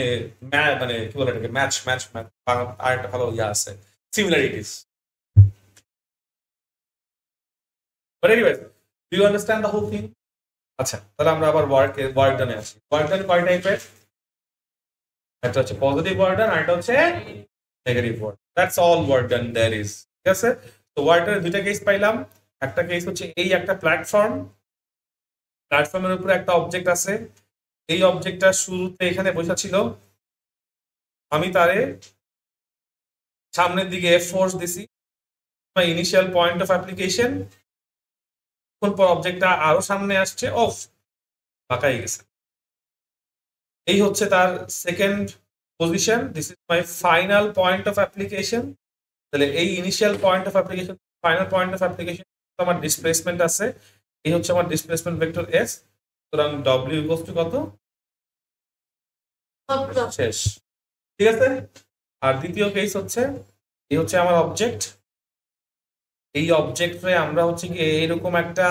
মানে কি বলে এটাকে, ম্যাচ ম্যাচ ম্যাচ আর একটা ভালো ইয়া আছে, similarities. But anyways, do you understand the whole thing? আচ্ছা, তাহলে আমরা আবার ওয়ার্ক ডানে আসি। ওয়ার্ক ডান কয় টাইপের? একটা হচ্ছে পজিটিভ ওয়ার্ক ডান, আর একটা হচ্ছে negative work. That's all work done there is. ঠিক আছে, তো ওয়ার্ক ডানের দুইটা কেস পাইলাম। একটা কেস হচ্ছে এই একটা প্ল্যাটফর্ম, প্ল্যাটফর্মের উপরে একটা অবজেক্ট আছে, এই অবজেক্টটা শুরুতে এখানে বসা ছিল, আমি তারে সামনের দিকে ফোর্স দিছি, মাই ইনিশিয়াল পয়েন্ট অফ অ্যাপ্লিকেশন। পর অবজেক্টটা আরো সামনে আসছে, অফ বাঁকাই গেছে। এই হচ্ছে তার second position, this is my final point of application. তাহলে এই initial point of application, final point of application আমার ডিসপ্লেসমেন্ট আছে, এই হচ্ছে আমার ডিসপ্লেসমেন্ট ভেক্টর এস। সুতরাং ডব্লিউ ইকুয়ালস টু কত? শেষ। ঠিক আছে, আর দ্বিতীয় কেস হচ্ছে এই হচ্ছে আমার অবজেক্ট, এই অবজেক্টে আমরা হচ্ছে কি এইরকম একটা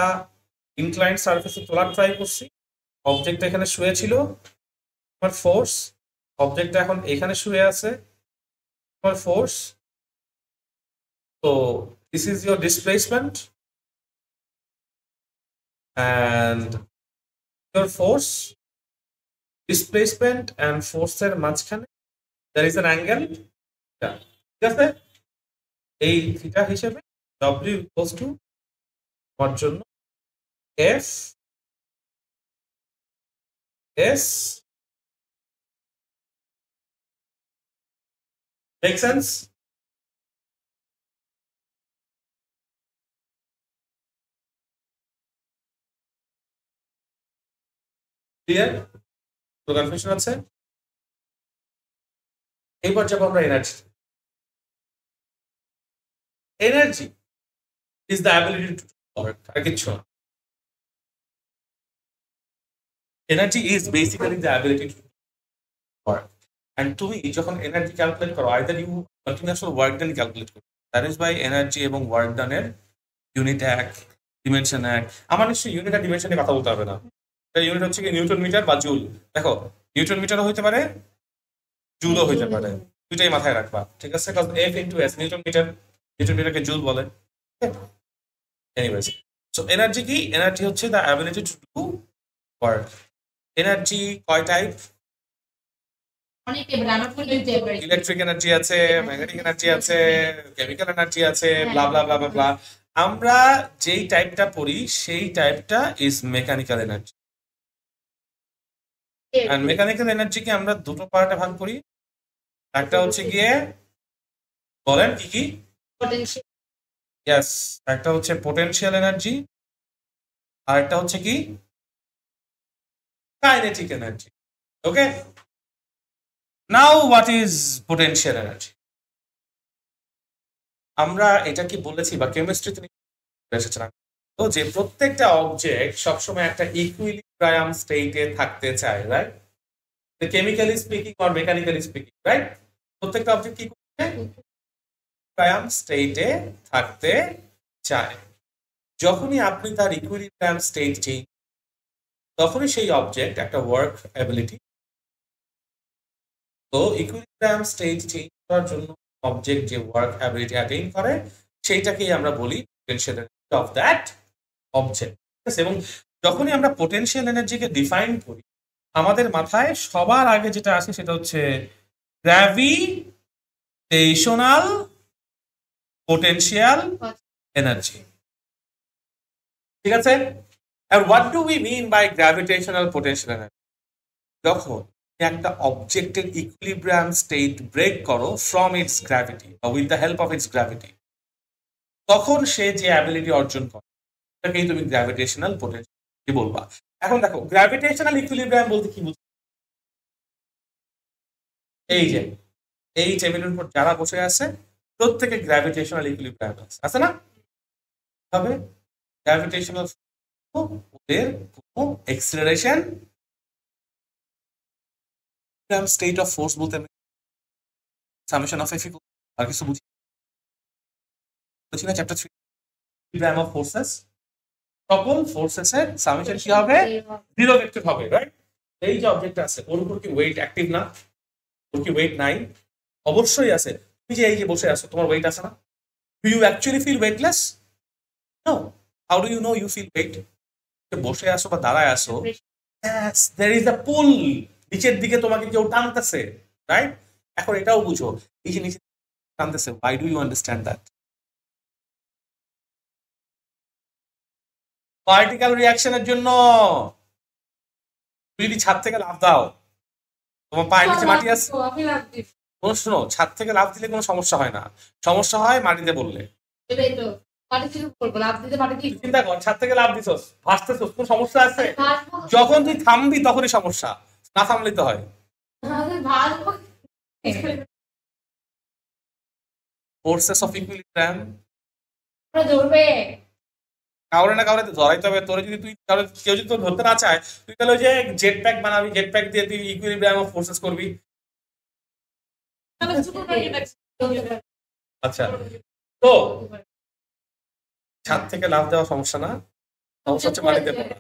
ইনক্লাইন্ড সারফেসে তোলার ট্রাই করছি। অবজেক্টটা এখানে শুয়ে ছিল, আমার ফোর্স, অবজেক্টটা এখন এখানে শুয়ে আছে, আমার ফোর্স। তো this is your displacement and your force, displacement and ফোর্সের মাঝখানে there is an angle theta, ঠিক আছে? এই থিটা হিসেবে W equals to ওর জন্য F S, make sense? Clear? তো কনফিউশন আছে? এইবার যাব আমরা energy. Energy is the ability to work, আর কিছু না। Energy is basically the ability to work. And তুমি যখন এনার্জি ক্যালকুলেট করো, either you continuous work done calculate করো, দ্যাট ইজ বাই এনার্জি এবং ওয়ার্ক ডানের ইউনিট এক, ডিমেনশন এক। আমার নিশ্চয়ই ইউনিট আর ডিমেনশনে কথা বলতে হবে না। ইউনিট হচ্ছে কি নিউটন মিটার বা জুল। দেখো নিউটন মিটারও হইতে পারে, জুলও হইতে পারে, দুইটাই মাথায় রাখবা, ঠিক আছে? কারণ এফ ইনটু এস, নিউটন মিটারকে জুল বলে। এনিওয়েজ, সো এনার্জি কি? এনার্জি হচ্ছে the ability to do work. Energy কয় টাইপ? ইলেকট্রিক এনার্জি আছে, ম্যাগনেটিক এনার্জি আছে, কেমিক্যাল এনার্জি আছে, ব্লা ব্লা ব্লা ব্লা ব্লা। আমরা যেই টাইপটা পড়ি সেই টাইপটা ইজ মেকানিক্যাল এনার্জি। আর মেকানিক্যাল এনার্জিকে আমরা দুটো পার্টে ভাগ করি। একটা হচ্ছে গিয়ে, বলেন কি কি? ইয়েস, একটা হচ্ছে পোটেনশিয়াল এনার্জি, আর একটা হচ্ছে কি kinetic energy. Okay, now what is potential energy? আমরা এটা কি বলেছি বা কেমিস্ট্রিতে এসেছিলাম তো, যে প্রত্যেকটা অবজেক্ট সবসময় একটা ইকুইলিব্রিয়াম স্টেটে থাকতে চায়, right? Chemically speaking or mechanically speaking, right? প্রত্যেকটা অবজেক্ট কি করছে? ইকুইলিব্রিয়াম স্টেটে থাকতে চায়। যখনই আপনি তার ইকুইলিব্রিয়াম স্টেট চেঞ্জ, তখনই সেই অবজেক্ট একটা ওয়ার্ক অ্যাবিলিটি। তো ইকুইলিব্রিয়াম স্টেট চেঞ্জ করার জন্য অবজেক্ট যে ওয়ার্ক অ্যাবিলিটি অ্যাটেইন করে, সেইটাকেই আমরা বলি potential energy of that object. এবং যখনই আমরা পোটেনশিয়াল এনার্জিকে ডিফাইন করি, আমাদের মাথায় সবার আগে যেটা আসে সেটা হচ্ছে গ্র্যাভিটেশনাল পোটেনশিয়াল এনার্জি, ঠিক আছে? আর what do we mean by gravitational potential energy? যখন একটা অবজেক্টের ইকুইলিব্রিয়াম স্টেট ব্রেক করো ফ্রম ইটস গ্র্যাভিটি বা with the help of its gravity, তখন সে যে অ্যাবিলিটি অর্জন করে সেটাকেই তুমি গ্র্যাভিটেশনাল পোটেনশিয়াল বলবা। এখন দেখো গ্র্যাভিটেশনাল ইকুইলিব্রিয়াম বলতে কি বুঝছো? এই যে এই টেবিলের উপর যারা বসে আছে প্রত্যেকে গ্র্যাভিটেশনাল ইকুইলিব্রিয়াম আছে না? তবে গ্র্যাভিটেশনাল ওদের কোনো এক্সেলারেশন স্টেট অফ ফোর্স বলতে সামেশন অফ এফ আর কিছু বুঝি না। চ্যাপ্টার 3 ইকুইলিব্রিয়াম অফ ফোর্সেস, সকল ফোর্সেস এর সামেশন কি হবে? জিরো ভেক্টর হবে, রাইট? এই যে অবজেক্ট আছে ওর উপর কি ওয়েট অ্যাক্টিভ না? ওর কি ওয়েট নাই? অবশ্যই আছে। তুমি যে এই যে বসে আছো, তোমার ওয়েট আছে না? Do you actually feel weightless? No. How do you know you feel weight? বসে আসো বা দাঁড়ায় আসো, yes, there is a pull, নিচের দিকে তোমাকে কেউ টানতেছে, রাইট? এখন এটাও বুঝো, এই যে নিচে টানতেছে, why do you understand that? Particle রিঅ্যাকশনের জন্য। তুমি যদি ছাদ থেকে লাফ দাও, তোমার পায়ের নিচে মাটি আছে, শোনো, ছাদ থেকে লাফ দিলে কোনো সমস্যা হয় না, সমস্যা হয় মাটিতে পড়লে। চিন্তা কর, ছাদ থেকে লাফ দিছস, ভাসতেছস, কোন সমস্যা আছে? যখন তুই থামবি তখনই সমস্যা, না থামলে তো হয়। ফোর্সেস অফ ইকুইলিব্রিয়াম কাউরে না কাউরে ধরাইতে হবে। তোরে যদি কেউ যদি তোর ধরতে না চায়, তুই তাহলে ওই যে জেট প্যাক বানাবি, জেট প্যাক দিয়ে তুই ইকুইলিব্রিয়াম অফ ফোর্সেস করবি। আচ্ছা, তো ছাদ থেকে লাফ দেওয়া সমস্যা না, সমস্যা হচ্ছে মাটিতে পড়া।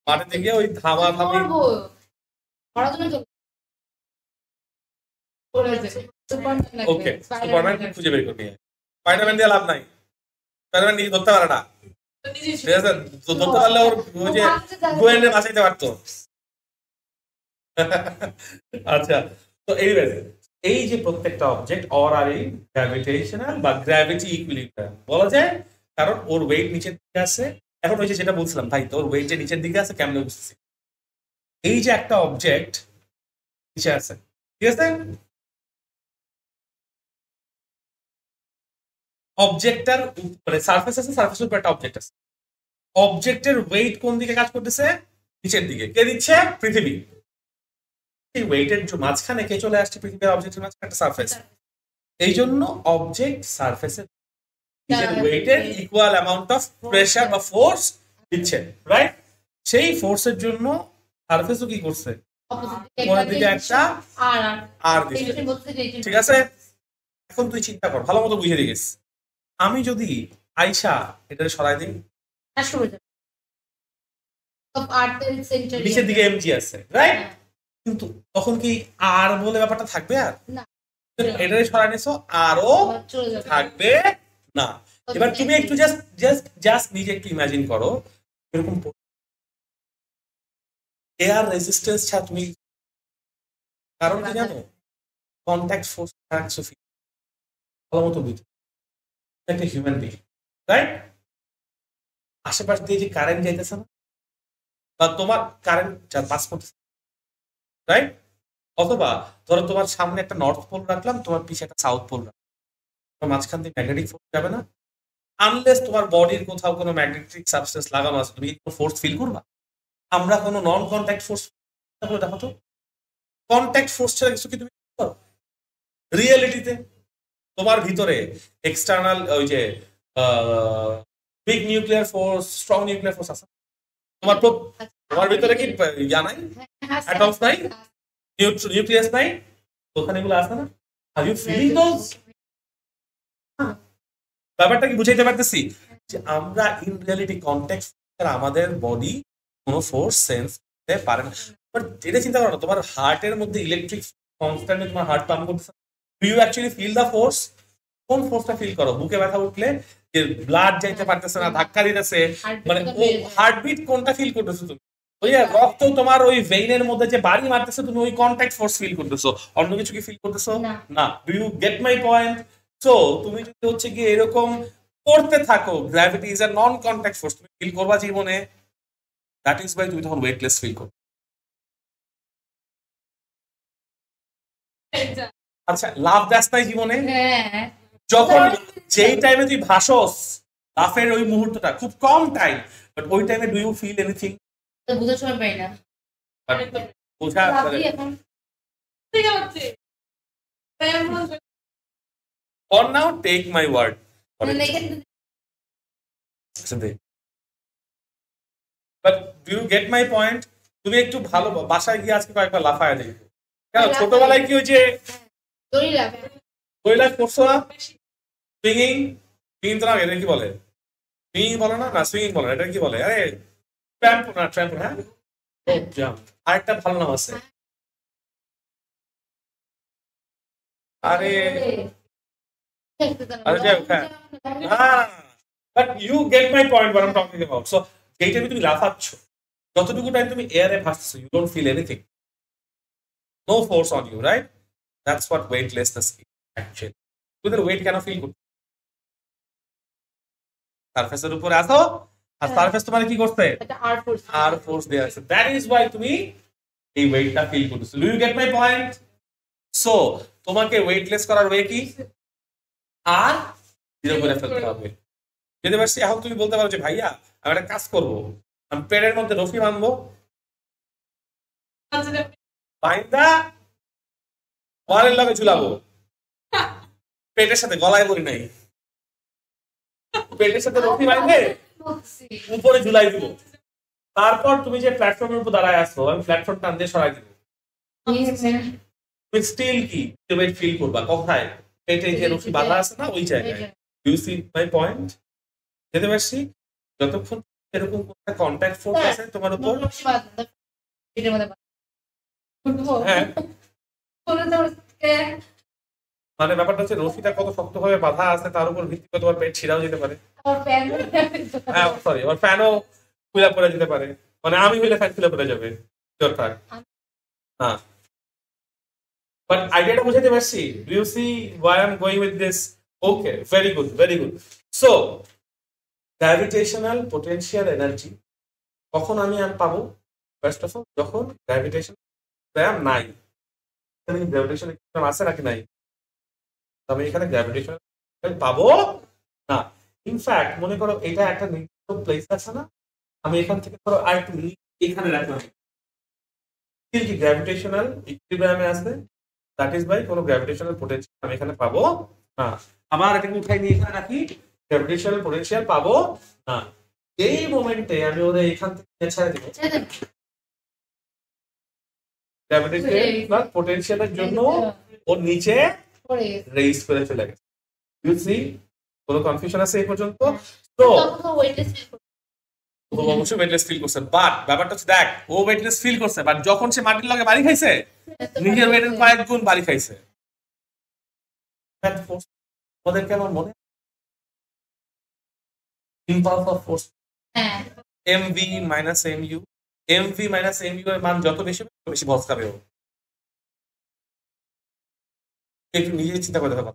মাটিতে গিয়ে ওই ধামা ধামি ওকে সুপারম্যান খুঁজে বের করবি। স্পাইডারম্যান দিয়ে লাভ নাই, স্পাইডারম্যান নিজে ধরতে পারে না, ঠিক আছে? ধরতে পারলে ওর ওই যে গোয়েন্ডে বাঁচাইতে পারতো। আচ্ছা, তো এইবার এই যে প্রত্যেকটা অবজেক্ট অর আর এই গ্র্যাভিটেশনাল বা গ্র্যাভিটি ইকুইলিব্রিয়াম বলা যায়, কারণ ওর ওয়েট নিচের দিকে আছে। এখন ওই যে যেটা বলছিলাম ভাই, তোর ওয়েট যে নিচের দিকে আছে কেমনে বুঝতেছি? এই যে একটা অবজেক্ট নিচে আছে, ঠিক আছে, অবজেক্টটার মানে সারফেস আছে, সারফেসের উপর একটা অবজেক্ট আছে, অবজেক্টের ওয়েট কোন দিকে কাজ করতেছে? নিচের দিকে। কে দিচ্ছে? পৃথিবী। এই ওয়েটের মাঝখানে কে চলে আসছে? পৃথিবীর অবজেক্টের মাঝখানে একটা সারফেস। এই জন্য অবজেক্ট সারফেসের নিজের ওয়েটের ইকুয়াল অ্যামাউন্ট অফ প্রেসার বা ফোর্স দিচ্ছে, রাইট? সেই ফোর্সের জন্য সারফেসও কি করছে? উপরের দিকে একটা আর দিচ্ছে, ঠিক আছে? এখন তুই চিন্তা কর, ভালো মতো বুঝে দিস, আমি যদি আয়শা এটা সরাই দিই, নিচের দিকে এমজি আছে, রাইট? কিন্তু তখন কি আর বলে ব্যাপারটা থাকবে? আর এটারে সরাই নিছো, আরও থাকবে না। এবার তুমি একটু জাস্ট জাস্ট জাস্ট নিজে একটু ইমাজিন করো, এরকম এয়ার রেজিস্ট্যান্স ছাড়া তুমি, কারণ কি জানো? কন্ট্যাক্ট ফোর্স থাকছে, ভালো মতো বুঝো, একটা হিউম্যান বিং, রাইট? আশেপাশ দিয়ে যে কারেন্ট যাইতেছে না, বা তোমার কারেন্ট পাস করতেছে, রাইট? অথবা ধরো তোমার সামনে একটা নর্থ পোল রাখলাম, তোমার পিছিয়ে একটা সাউথ পোল রাখলাম, তোমার মাঝখান দিয়ে ম্যাগনেটিক ফোর্স যাবে না, আনলেস তোমার বডির কোথাও কোনো ম্যাগনেটিক সাবস্টেন্স লাগানো আছে, তুমি কোনো ফোর্স ফিল করবা? আমরা কোনো নন কন্ট্যাক্ট ফোর্স দেখো তো, কন্ট্যাক্ট ফোর্স ছাড়া কিছু কি তুমি রিয়েলিটিতে তোমার ভিতরে এক্সটার্নাল ওই যে big nuclear force, strong nuclear force আছে তোমার? তোমার ভিতরে কি ইয়া নাই? অ্যাটমস নাই? নিউক্লিয়াস নাই? ওখানে এগুলো আছে না? Are you feeling those? ব্যাপারটা কি বুঝাইতে পারতেছি? যে আমরা ইন রিয়ালিটি কন্ট্যাক্ট আমাদের বডি কোনো ফোর্স সেন্স করতে পারে না। বাট এটা চিন্তা করো না, তোমার হার্টের মধ্যে ইলেকট্রিক কনস্ট্যান্টলি তোমার হার্ট পাম্প করতেছে, do you actually feel the force? কোন ফোর্সটা ফিল করো? বুকে ব্যথা উঠলে যে ব্লাড যাইতে পারতেছে না, ধাক্কা দিতেছে, মানে ও হার্টবিট কোনটা ফিল করতেছো তুমি? ওই যে রক্ত তোমার ওই ভেইনের মধ্যে যে বাড়ি মারতেছে, তুমি ওই কন্ট্যাক্ট ফোর্স ফিল করতেছো, অন্য কিছু কি ফিল করতেছো? না। Do you get my point? So তুমি যদি হচ্ছে কি এরকম করতে থাকো, gravity is a non contact force, তুমি ফিল করবা জীবনে, দ্যাট ইজ বাই তুমি তখন ওয়েটলেস ফিল করো। আচ্ছা, লাভ দাস নাই জীবনে? যখন যেই টাইমে তুই ভাসস, লাফের ওই মুহূর্তটা খুব কম টাইম, বাট ওই টাইমে ডু ইউ ফিল এনিথিং? বুঝার সময় পাই না। বোঝা for now take my word, but do you get my point? তুমি একটু ভালো বাসায় গিয়ে আজকে কয়েকবার লাফায় দেখবে, কেন ছোটবেলায় কি ওই যে দড়ি করছো না? সুইঙ্গিং, সুইঙ্গিং তো না, এটা কি বলে? সুইঙ্গিং বলে না? না সুইঙ্গিং বলে, এটা কি বলে? আরে ট্র্যাম্প না, ট্র্যাম্প, হ্যাঁ, জাম্প। আরেকটা ভালো নাম আছে, আরে আরে যাই হোক, হ্যাঁ, but you get my point what I'm talking about. So যেই টাইমে তুমি লাফাচ্ছ, যতটুকু টাইম তুমি এয়ারে ভাসছো, you don't feel anything, no force on you, right? That's what weightlessness is actually. তোদের ওয়েট কেন ফিল করছো? সারফেসের উপরে আসো, আর সারফেস তোমার কি করছে? আর ফোর্স দেয়া আছে, দ্যাট ইজ ওয়াই তুমি এই ওয়েটটা ফিল করতেছো। Do you get my point? So তোমাকে ওয়েটলেস করার ওয়ে কি? আর জিরো করে ফেলতে হবে, বুঝতে পারছি? এখন তুমি বলতে পারো যে ভাইয়া আমি একটা কাজ করবো, আমি পেটের মধ্যে রফি বাঁধবো, বাইন্দা ওয়ালের লগে ঝুলাবো, পেটের সাথে, গলায় বলি নাই, পেটের সাথে রফি বাঁধবে উপরে ঝুলাই দিব, তারপর তুমি যে প্ল্যাটফর্মের উপর দাঁড়ায় আসছো, আমি প্ল্যাটফর্ম টান দিয়ে সরাই দিব, তুমি স্টিল কি ফিল করবা কোথায়? পেটে যে রশি বাঁধা আছে না, ওই জায়গায়। You see my point? যেতে পারছি? যতক্ষণ এরকম কন্ট্যাক্ট ফোর্স আছে তোমার উপর, হ্যাঁ, মানে ব্যাপারটা হচ্ছে রশিটা কত শক্তভাবে বাঁধা আছে তার উপর ভিত্তি করে তোমার পেট ছিঁড়াও যেতে পারে, হ্যাঁ সরি, আমার ফ্যানও খুলে পড়ে যেতে পারে, মানে আমি হইলে ফ্যান খুলে পড়ে যাবে, না। বাট আইডিয়াটা বুঝাতে পারছি? Do you see why I am going with this? Okay, very good, very good. So gravitational potential energy কখন আমি পাবো? ফার্স্ট অফ অল যখন গ্র্যাভিটেশন নাই, গ্র্যাভিটেশন আছে নাকি নাই? আমি এখানে গ্র্যাভিটেশন পাবো না। ইনফ্যাক্ট মনে করো এটা একটা নির্দিষ্ট প্লেস আছে না, আমি এখান থেকে ধরো আর একটু এখানে রাখলাম, কি গ্র্যাভিটেশনাল ইকুইলিব্রিয়ামে আছে, দ্যাট ইজ বাই কোনো গ্র্যাভিটেশনাল পোটেনশিয়াল আমি এখানে পাবো না। আবার এটাকে উঠাই নিয়ে এখানে রাখি, গ্র্যাভিটেশনাল পোটেনশিয়াল পাবো না। এই মোমেন্টে আমি ওদের এখান থেকে ছেড়ে দিব, গ্র্যাভিটেশনাল পোটেনশিয়ালের জন্য ওর নিচে রেইজ করে চলে গেছে। ইউ সি কোনো কনফিউশন আছে এই পর্যন্ত? তো অবশ্যই ওয়েটলেস ফিল করছে, বাট ব্যাপারটা হচ্ছে দেখ, ও ওয়েটলেস ফিল করছে, বাট যখন সে মাটির লগে বাড়ি খাইছে নিজের ওয়েটের কয়েক গুণ বাড়ি খাইছে। ওদের কেমন মনে impulse of force mv minus mu, mv minus mu এর মান যত বেশি তত বেশি ভস খাবে ও। একটু নিজে চিন্তা করে দেখো,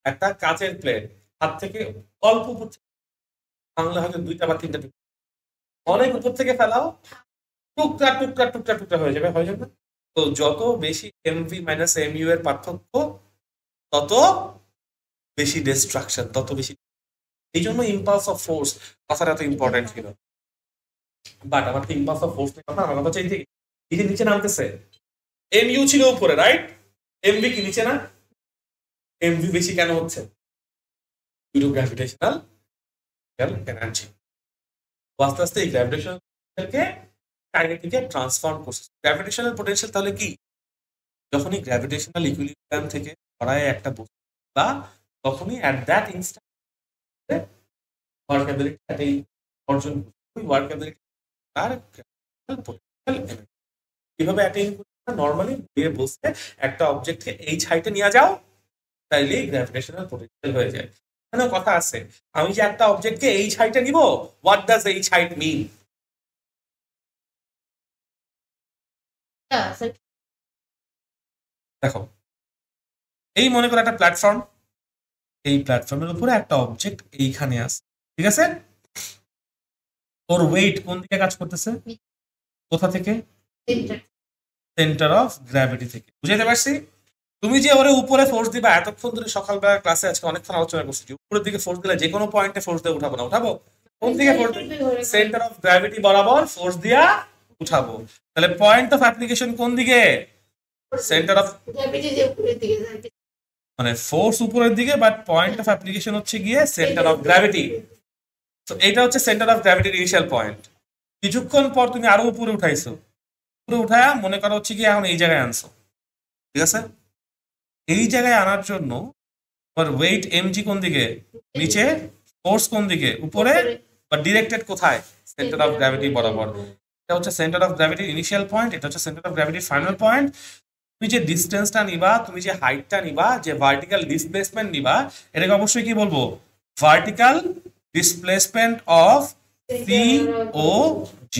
একটা কাচের প্লেট হাত থেকে অল্প উপর ভাঙলে হয়তো 2টা বা 3টা, অনেক উপর থেকে ফেলাও টুকরা টুকরা টুকরা টুকরা হয়ে যাবে, হয়ে যাবে। তো যত বেশি mv মাইনাস mu এর পার্থক্য তত বেশি ডিস্ট্রাকশন, তত বেশি। এই জন্য ইম্পালস অফ ফোর্স কথাটা এত ইম্পর্টেন্ট ছিল। বাট আমার তো ইম্পালস অফ ফোর্স কথা, আমার কথা হচ্ছে এই যে নিচে নামতেছে, mu ছিল উপরে, রাইট? mv কি নিচে না? mv বেশি কেন হচ্ছে? Due to gravitational energy. আস্তে আস্তে এই গ্র্যাভিটেশনকে কাইনেটিকে ট্রান্সফর্ম করছে। গ্র্যাভিটেশনাল পোটেনশিয়াল তাহলে কি? যখনই গ্র্যাভিটেশনাল ইকুইলিব্রিয়াম থেকে সরায় একটা বস্তু বা তখনই at that instant work ability অর্জন করবে, ওয়ার্ক অ্যাবিলিটি তার পোটেনশিয়াল এনার্জি কিভাবে অ্যাটেইন করবে? নরমালি দিয়ে বসে একটা অবজেক্টকে এইচ হাইটে নিয়ে যাও, তাইলেই গ্র্যাভিটেশনাল পোটেনশিয়াল হয়ে যায়। এখানে কথা আছে, আমি যে একটা অবজেক্টকে এইচ হাইটে নিব, হোয়াট ডাজ এইচ হাইট মিন? দেখো, এই মনে করো একটা প্ল্যাটফর্ম, এই প্ল্যাটফর্মের উপরে একটা অবজেক্ট এইখানে আছে, ঠিক আছে? ওর ওয়েট কোন দিকে কাজ করতেছে? কোথা থেকে? সেন্টার অফ গ্র্যাভিটি থেকে। বুঝাইতে পারছি? তুমি যে ওরে উপরে ফোর্স দিবা, এতক্ষণ ধরে সকালবেলা ক্লাসে আজকে অনেকক্ষণ আলোচনা করছি যে উপরের দিকে ফোর্স দিলে যে কোনো পয়েন্টে ফোর্স দিয়ে উঠাবো না, উঠাবো কোন দিকে? ফোর্স সেন্টার অফ গ্র্যাভিটি বরাবর ফোর্স দিয়া উঠাবো। তাহলে পয়েন্ট অফ অ্যাপ্লিকেশন কোন দিকে? সেন্টার অফ মানে ফোর্স উপরের দিকে, বাট পয়েন্ট অফ অ্যাপ্লিকেশন হচ্ছে গিয়ে সেন্টার অফ গ্র্যাভিটি। তো এটা হচ্ছে সেন্টার অফ গ্র্যাভিটির ইনিশিয়াল পয়েন্ট। কিছুক্ষণ পর তুমি আরো উপরে উঠাইছো, উপরে উঠায়া মনে করো হচ্ছে কি এখন এই জায়গায় আনছো, ঠিক আছে? এই জায়গায় আনার জন্য ওয়েট এমজি কোন দিকে? নিচে। ফোর্স কোন দিকে? উপরে, বা ডিরেক্টেড কোথায়? সেন্টার অফ গ্র্যাভিটি বরাবর। এটা হচ্ছে সেন্টার অফ গ্র্যাভিটির ইনিশিয়াল পয়েন্ট, এটা হচ্ছে সেন্টার অফ গ্র্যাভিটির ফাইনাল পয়েন্ট। তুমি যে ডিস্টেন্সটা নিবা, তুমি যে হাইটটা নিবা, যে ভার্টিক্যাল ডিসপ্লেসমেন্ট নিবা, এটাকে অবশ্যই কি বলবো? Vertical displacement of COG।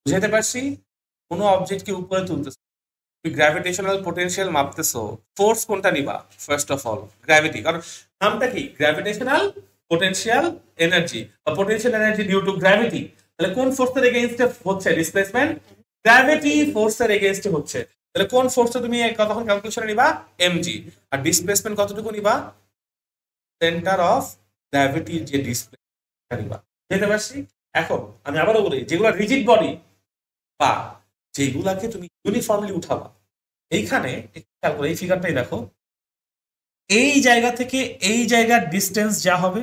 বুঝাইতে পারছি? কোনো অবজেক্টকে উপরে তুলতেছে, তুমি গ্র্যাভিটেশনাল পোটেনশিয়াল মাপতেছো, ফোর্স কোনটা নিবা? ফার্স্ট অফ অল গ্র্যাভিটি, কারণ নামটা কি? গ্র্যাভিটেশনাল পোটেনশিয়াল এনার্জি বা potential energy due to gravity. তাহলে কোন ফোর্সের এগেইনস্টে হচ্ছে ডিসপ্লেসমেন্ট? গ্র্যাভিটি ফোর্সের এগেইনস্টে হচ্ছে। তাহলে কোন ফোর্সটা তুমি কতক্ষণ ক্যালকুলেশনে নিবা? mg। আর ডিসপ্লেসমেন্ট কতটুকু নিবা? সেন্টার অফ গ্র্যাভিটির যে ডিসপ্লেসমেন্ট নিবা। বুঝতে পারছি? এখন আমি আবারও বলি, যেগুলো রিজিড বডি বা যেগুলাকে তুমি ইউনিফর্মলি উঠাবা, এইখানে খেয়াল করে এই ফিগারটাই দেখো, এই জায়গা থেকে এই জায়গার ডিস্টেন্স যা হবে,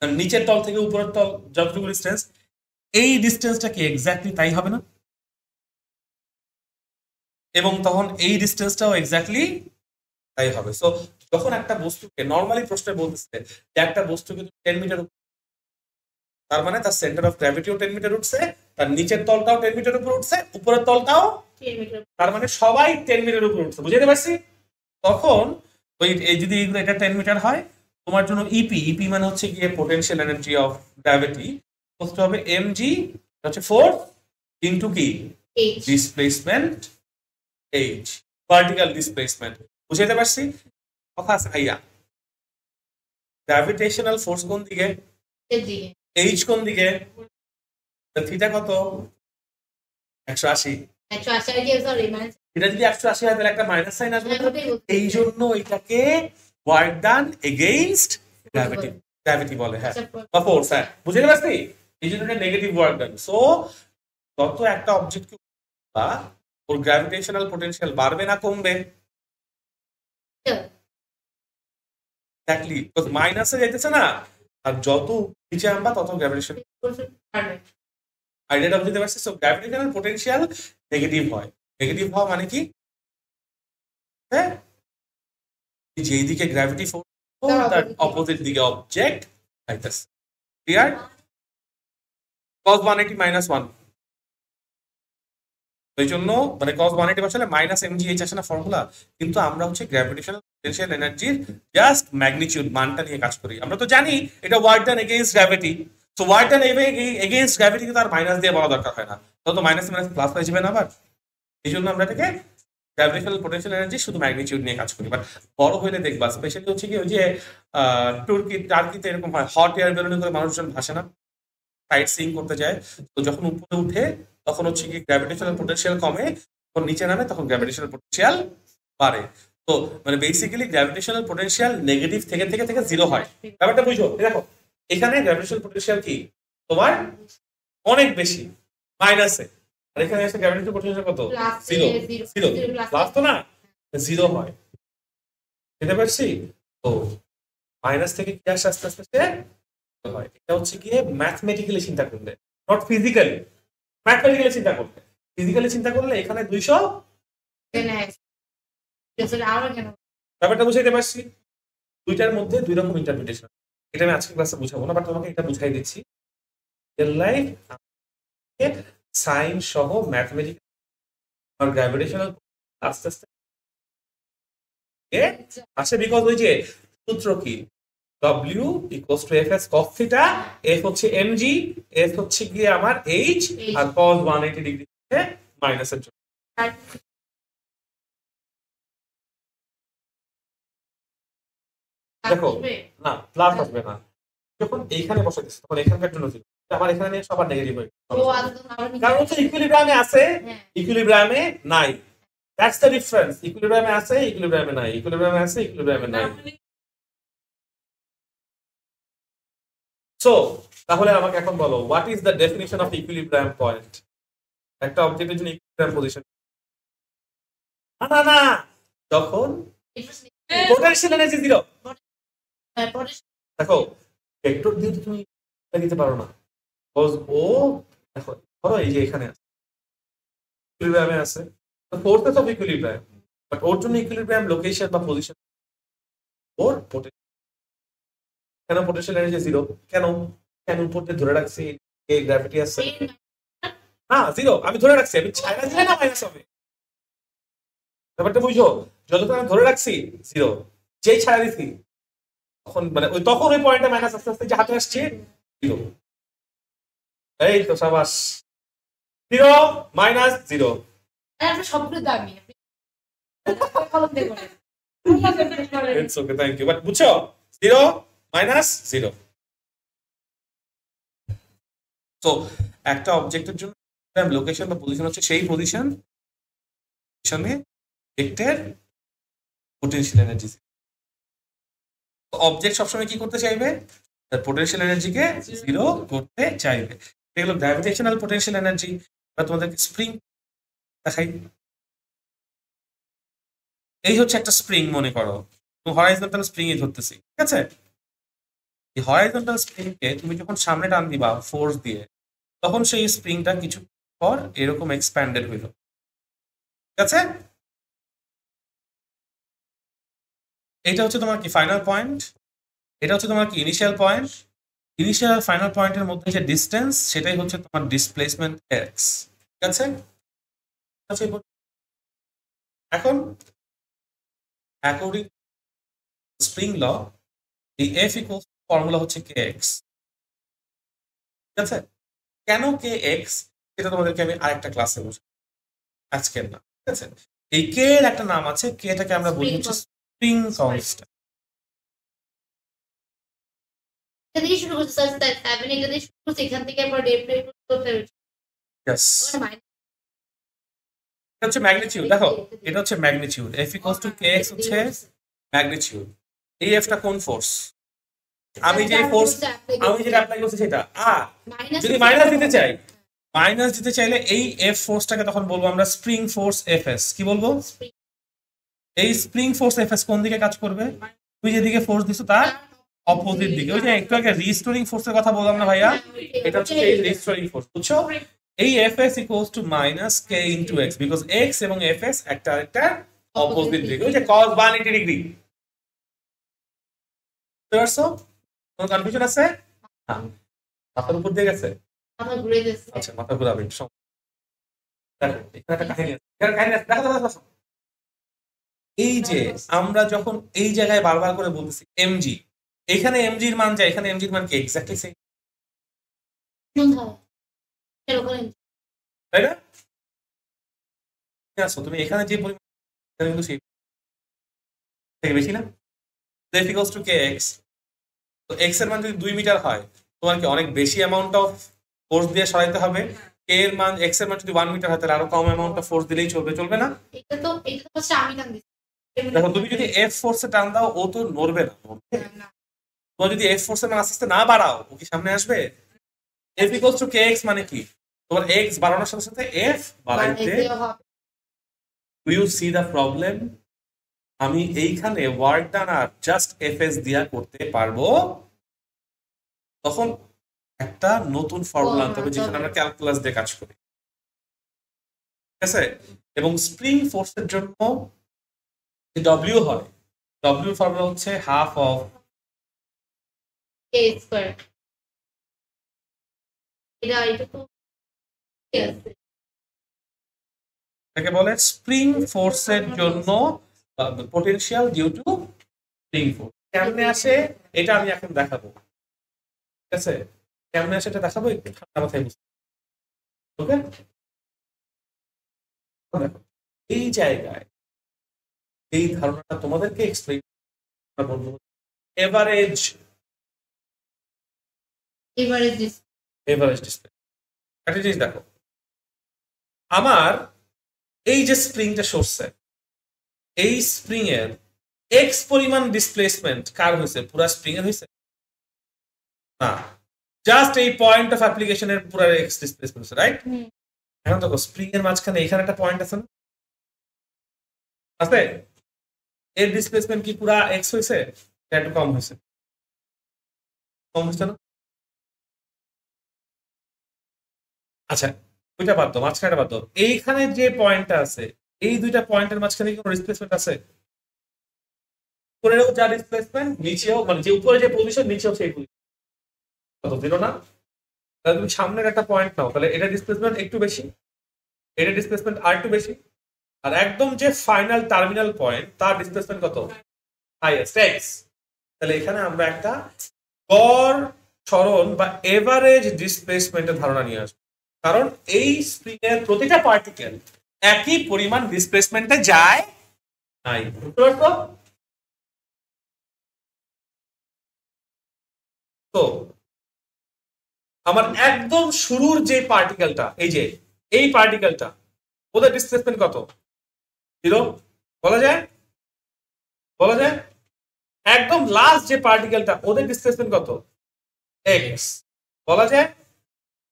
নিচের তল থেকে উপরের তল যতটুকু ডিস্টেন্স, এই ডিস্টেন্সটা কি এক্স্যাক্টলি তাই হবে না? এবং তখন এই ডিস্টেন্সটাও এক্স্যাক্টলি তাই হবে। সো যখন একটা বস্তুকে নর্মালি প্রশ্নে বলতেছে যে একটা বস্তুকে 10 মিটার, তার মানে তার সেন্টার অফ গ্র্যাভিটিও 10 মিটার উঠছে, তার নিচের তলটাও 10 মিটার উপরে উঠছে, উপরের তলটাও, তার মানে সবাই 10 মিটার উপরে উঠছে। বুঝতে পারছি? তখন ওই যদি এটা 10 মিটার হয়, তোমার জন্য ইপি মানে হচ্ছে গিয়ে পোটেনশিয়াল এনার্জি অফ গ্র্যাভিটি, করতে হবে mg হচ্ছে 4 ইনটু কি? H displacement H, vertical displacement. বুঝাইতে পারছি? কথা আছে ভাইয়া। গ্র্যাভিটেশনাল ফোর্স কোন দিকে? এর দিকে এইচ কোন দিকে? থিটা কত? 180। 180 আর কি সরি মাইনাস এটা যদি 180 হয় তাহলে একটা মাইনাস সাইন আসবে। ওটাই বলছি। এই জন্য এটাকে work done against gravity, gravity বলে, হ্যাঁ, বা ফোর্স, হ্যাঁ, বুঝতে পারছি? এই জন্য এটা নেগেটিভ ওয়ার্ক ডান। সো যত একটা অবজেক্ট বা ওর গ্র্যাভিটেশনাল পোটেনশিয়াল বাড়বে না কমবে? এক্স্যাক্টলি, বিকজ মাইনাসে যাইতেছে না, আর যত নিচে আনবা তত গ্র্যাভিটেশন পারবে। আইডিয়াটা বুঝতে পারছি? সো গ্র্যাভিটেশনাল পোটেনশিয়াল নেগেটিভ হয়। নেগেটিভ হওয়া মানে কি? হ্যাঁ, যেই দিকে গ্র্যাভিটি ফোর্স তার অপোজিট দিকে অবজেক্ট আইতাছে। ক্লিয়ার? cos 180 minus 1, এই জন্য মানে cos 180 আসলে মাইনাস mgh আসে না ফর্মুলা, কিন্তু আমরা হচ্ছে গ্র্যাভিটেশনাল পোটেনশিয়াল এনার্জির জাস্ট ম্যাগনিটিউড মানটা নিয়ে কাজ করি। আমরা তো জানি এটা work done against gravity, so work done against gravity কিন্তু আর মাইনাস দিয়ে বলা দরকার হয় না, তত মাইনাস মাইনাস প্লাস হয়ে যাবে না আবার। এই জন্য আমরা এটাকে গ্র্যাভিটেশনাল পোটেনশিয়াল এনার্জি শুধু ম্যাগনিটিউড নিয়ে কাজ করি। বাট বড় হইলে দেখবা, স্পেশালি হচ্ছে কি ওই যে টার্কিতে এরকম হয়, হট এয়ার বেলুনে করে মানুষজন ভাসে না, সাইট সিইং করতে যায়, তো যখন উপরে উঠে তখন হচ্ছে কি গ্র্যাভিটেশনাল পোটেনশিয়াল কমে, যখন নিচে নামে তখন গ্র্যাভিটেশনাল পোটেনশিয়াল বাড়ে। তো মানে বেসিক্যালি গ্র্যাভিটেশনাল পোটেনশিয়াল নেগেটিভ থেকে থেকে থেকে জিরো হয়। ব্যাপারটা বুঝো, দেখো এখানে গ্র্যাভিটেশনাল পোটেনশিয়াল কি তোমার অনেক বেশি মাইনাসে, আর এখানে এসে গ্র্যাভিটেশনাল পোটেনশিয়াল কত? জিরো। জিরো প্লাস তো না, জিরো হয়। বুঝতে পারছি? তো মাইনাস থেকে কি আসে আস্তে আস্তে হয়। এটা হচ্ছে গিয়ে ম্যাথমেটিক্যালি চিন্তা করলে, নট ফিজিক্যালি। ম্যাথমেটিক্যালি চিন্তা করলে, ফিজিক্যালি চিন্তা করলে এখানে 200, ব্যাপারটা বুঝাইতে পারছি? দুইটার মধ্যে দুই রকম ইন্টারপ্রিটেশন। এটা আমি আজকের ক্লাসে বুঝাবো না, বাট তোমাকে এটা বুঝাই দিচ্ছি। রিয়েল লাইফ সাইন সহ ম্যাথমেটিক্যাল আর গ্র্যাভিটেশনাল আস্তে আস্তে আসে, বিকজ ওই যে সূত্র কি, W equals to Fs cos theta, F হচ্ছে mg, F হচ্ছে গিয়ে আমার h, আর cos 180 ডিগ্রি হচ্ছে মাইনাসের জন্য। দেখো না প্লাস আসবে না, যখন এইখানে বসাই দিচ্ছি তখন এখানকার জন্য ছিল, আমার এখানে নিয়ে সবার নেগেটিভ হয়ে, কারণ হচ্ছে ইকুইলিব্রিয়ামে আছে, ইকুইলিব্রিয়ামে নাই, দ্যাটস দ্য ডিফারেন্স। ইকুইলিব্রিয়ামে আছে, ইকুইলিব্রিয়ামে নাই, ইকুইলিব্রিয়ামে আছে, ইকুইলিব্রিয়ামে নাই। সো তাহলে আমাকে এখন বলো, what is the definition of equilibrium point? একটা অবজেক্টের জন্য ইকুইলিব্রিয়াম পজিশন, না না, যখন পোটেনশিয়াল এনার্জি জিরো। দেখো ভেক্টর দিয়ে তুমি দিতে পারো না, বিকজ ও দেখো ধরো এই যে এখানে আছে, ইকুইলিব্রিয়ামে আছে, তো ফোর্সেস অফ ইকুইলিব্রিয়াম, বাট ওর জন্য ইকুইলিব্রিয়াম লোকেশন বা পজিশন, ওর কেন পোটেনশিয়াল এনার্জি জিরো? কেন কেন উপর দিয়ে ধরে রাখছি এই গ্র্যাভিটি আছে না, জিরো আমি ধরে রাখছি, আমি ছায়া দিলে না মাইনাস হবে। ব্যাপারটা বুঝো, যতক্ষণ আমি ধরে রাখছি জিরো, যেই ছায়া দিছি তখন মানে ওই তখন ওই পয়েন্টে মাইনাস আস্তে আস্তে যে হাতে আসছে জিরো। এই তো সাবাস, জিরো মাইনাস জিরো, সবগুলো দামি it's okay, thank you. But বুঝছো, জিরো মাইনাস জিরো। তো একটা অবজেক্টের জন্য লোকেশন বা পজিশন হচ্ছে সেই পজিশন যেখানে ভেক্টর পোটেনশিয়াল এনার্জি। অবজেক্ট সবসময় কি করতে চাইবে? তার পোটেনশিয়াল এনার্জিকে জিরো করতে চাইবে। এগুলো গ্র্যাভিটেশনাল পোটেনশিয়াল এনার্জি। বা তোমাদেরকে স্প্রিং দেখাই, এই হচ্ছে একটা স্প্রিং মনে করো, হরাইজন্টাল স্প্রিং এ ধরতেছি, ঠিক আছে? এই হরাইজন্টাল স্প্রিংকে তুমি যখন সামনে টান দিবা ফোর্স দিয়ে, তখন সেই স্প্রিংটা কিছু পর এরকম এক্সপ্যান্ডেড হইল, ঠিক আছে? এটা হচ্ছে তোমার কি ফাইনাল পয়েন্ট, এটা হচ্ছে তোমার কি ইনিশিয়াল পয়েন্ট। ইনিশিয়াল ফাইনাল পয়েন্টের মধ্যে যে ডিসটেন্স, সেটাই হচ্ছে তোমার ডিসপ্লেসমেন্ট এক্স, ঠিক আছে? এখন অ্যাকর্ডিং স্প্রিং ল, এই এফ ইকুয়ালস ফর্মুলা হচ্ছে কে এক্স, ঠিক আছে? কেন কে এক্স সেটা তোমাদেরকে আমি আরেকটা ক্লাসে বুঝাবো। আজকের না, ঠিক আছে? এই কে এর একটা নাম আছে, কে এটাকে আমরা বলি হচ্ছে স্প্রিং কনস্ট্যান্ট। এটা দিয়ে শুরু করতে স্যার 7 এটা দিয়ে শুরু করতে এখান থেকে আবার ডেরিভেটিভ করতে ইয়েস, মানে এটা হচ্ছে ম্যাগনিটিউড। দেখো এটা হচ্ছে magnitude, f equals to kx হচ্ছে ম্যাগনিটিউড। এই এফটা কোন ফোর্স? আমি যে ফোর্স আমি যেটা অ্যাপ্লাই করছি সেটা। আর যদি মাইনাস দিতে চাই, মাইনাস দিতে চাইলে এই এফ ফোর্সটাকে তখন বলবো আমরা স্প্রিং ফোর্স এফএস। কি বলবো? এই স্প্রিং ফোর্স এফএস কোন দিকে কাজ করবে? তুমি যেদিকে ফোর্স দিছো তার অপোজিট দিকে। ওই যে একটু আগে রিস্টোরিং ফোর্সের কথা বললাম না ভাইয়া, এটা হচ্ছে এই রিস্টোরিং ফোর্স, বুঝছো? এই FS equals to minus K into x, because x এবং এফএস একটা আরেকটা অপোজিট দিকে। ওই যে cos 180 ডিগ্রি। বুঝতে পারছো? কোনো কনফিউশন আছে? হ্যাঁ, মাথার উপর দিয়ে গেছে? আমার ঘুরে যাচ্ছে আচ্ছা, মাথা ঘুরাবে। দেখো এখানে একটা কাহিনী আছে, এখানে কাহিনী আছে, দেখো দেখো দেখো। এই যে আমরা যখন এই জায়গায় বারবার করে বলতেছি এমজি, এখানে এমজির মান যায়, এখানে এমজির মান কি এক্স্যাক্টলি সেম, তাই না? আচ্ছা, তুমি এখানে যে পরিমাণ কিন্তু সেই থেকে বেশি না? f equals to kx, তো x এর মান যদি 2 মিটার হয়, তোমার কি অনেক বেশি অ্যামাউন্ট অফ ফোর্স দিয়ে সরাইতে হবে? k এর মান x এর মান যদি 1 মিটার হয়, তাহলে আরো কম অ্যামাউন্ট অফ ফোর্স দিলেই চলবে, চলবে না? এটা তো হচ্ছে আমি টান দিচ্ছি। দেখো তুমি যদি f ফোর্সে টান দাও, ও তো নড়বে না, নড়বে? তোমার যদি f ফোর্সের মান আস্তে আস্তে না বাড়াও, ও কি সামনে আসবে? f equals to kx মানে কি? তোমার x বাড়ানোর সাথে সাথে f বাড়াইতে। Do you see the problem? আমি এইখানে ওয়ার্ক ডান আর জাস্ট এফএস দিয়া করতে পারবো। তখন একটা নতুন ফর্মুলা আনতে হবে যেখানে আমরা ক্যালকুলাস দিয়ে কাজ করি, ঠিক আছে? এবং স্প্রিং ফোর্সের জন্য ডব্লিউ হয়, ডব্লিউ ফর্মুলা হচ্ছে হাফ অফ কে স্কয়ার। এটা তো ঠিক আছে। এটাকে বলে স্প্রিং ফোর্সের জন্য potential due to spring force. কেমনে আসে এটা আমি এখন দেখাবো, ঠিক আছে? কেমনে আসে এটা দেখাবো, একটু ঠান্ডা মাথায় বুঝতে, ওকে? এই জায়গায় এই ধারণাটা তোমাদেরকে এক্সপ্লেইন বলবো। এভারেজ এভারেজ এভারেজ ডিসপ্লে একটা জিনিস দেখো, আমার এই যে স্প্রিংটা সরছে, এই স্প্রিং এর এক্স পরিমাণ ডিসপ্লেসমেন্ট কার হয়েছে? পুরা স্প্রিং এর হয়েছে না, জাস্ট এই পয়েন্ট অফ অ্যাপ্লিকেশনের পুরো এক্স ডিসপ্লেসমেন্ট হয়েছে, রাইট? এখন দেখো স্প্রিং এর মাঝখানে এখানে একটা পয়েন্ট আছে না, আছে? এর ডিসপ্লেসমেন্ট কি পুরা এক্স হয়েছে? একটু কম হয়েছে, কম হয়েছে না? আচ্ছা, ওইটা বাদ দাও, মাঝখানে বাদ দাও। এইখানে যে পয়েন্টটা আছে, এই দুইটা পয়েন্টের মাঝখানে কি কোনো ডিসপ্লেসমেন্ট আছে? উপরেও যা ডিসপ্লেসমেন্ট, নিচেও, মানে যে উপরে যে পজিশন, নিচেও সেই পজিশন, কত দিল না? তাহলে তুমি সামনের একটা পয়েন্ট নাও, তাহলে এটা ডিসপ্লেসমেন্ট একটু বেশি, এটা ডিসপ্লেসমেন্ট আর একটু বেশি, আর একদম যে ফাইনাল টার্মিনাল পয়েন্ট তার ডিসপ্লেসমেন্ট কত? Highest, x. তাহলে এখানে আমরা একটা গড় সরণ বা এভারেজ ডিসপ্লেসমেন্টের ধারণা নিয়ে আসবো, কারণ এই স্প্রিং এর প্রতিটা পার্টিকেল একই পরিমাণ ডিসপ্লেসমেন্টে যায় নাই। বুঝতে পারছো? তো আমার একদম শুরুর যে পার্টিকেলটা, এই যে এই পার্টিকেলটা, ওদের ডিসপ্লেসমেন্ট কত? 0 বলা যায়? বলা যায়? একদম লাস্ট যে পার্টিকেলটা, ওদের ডিসপ্লেসমেন্ট কত? এক্স, বলা যায়?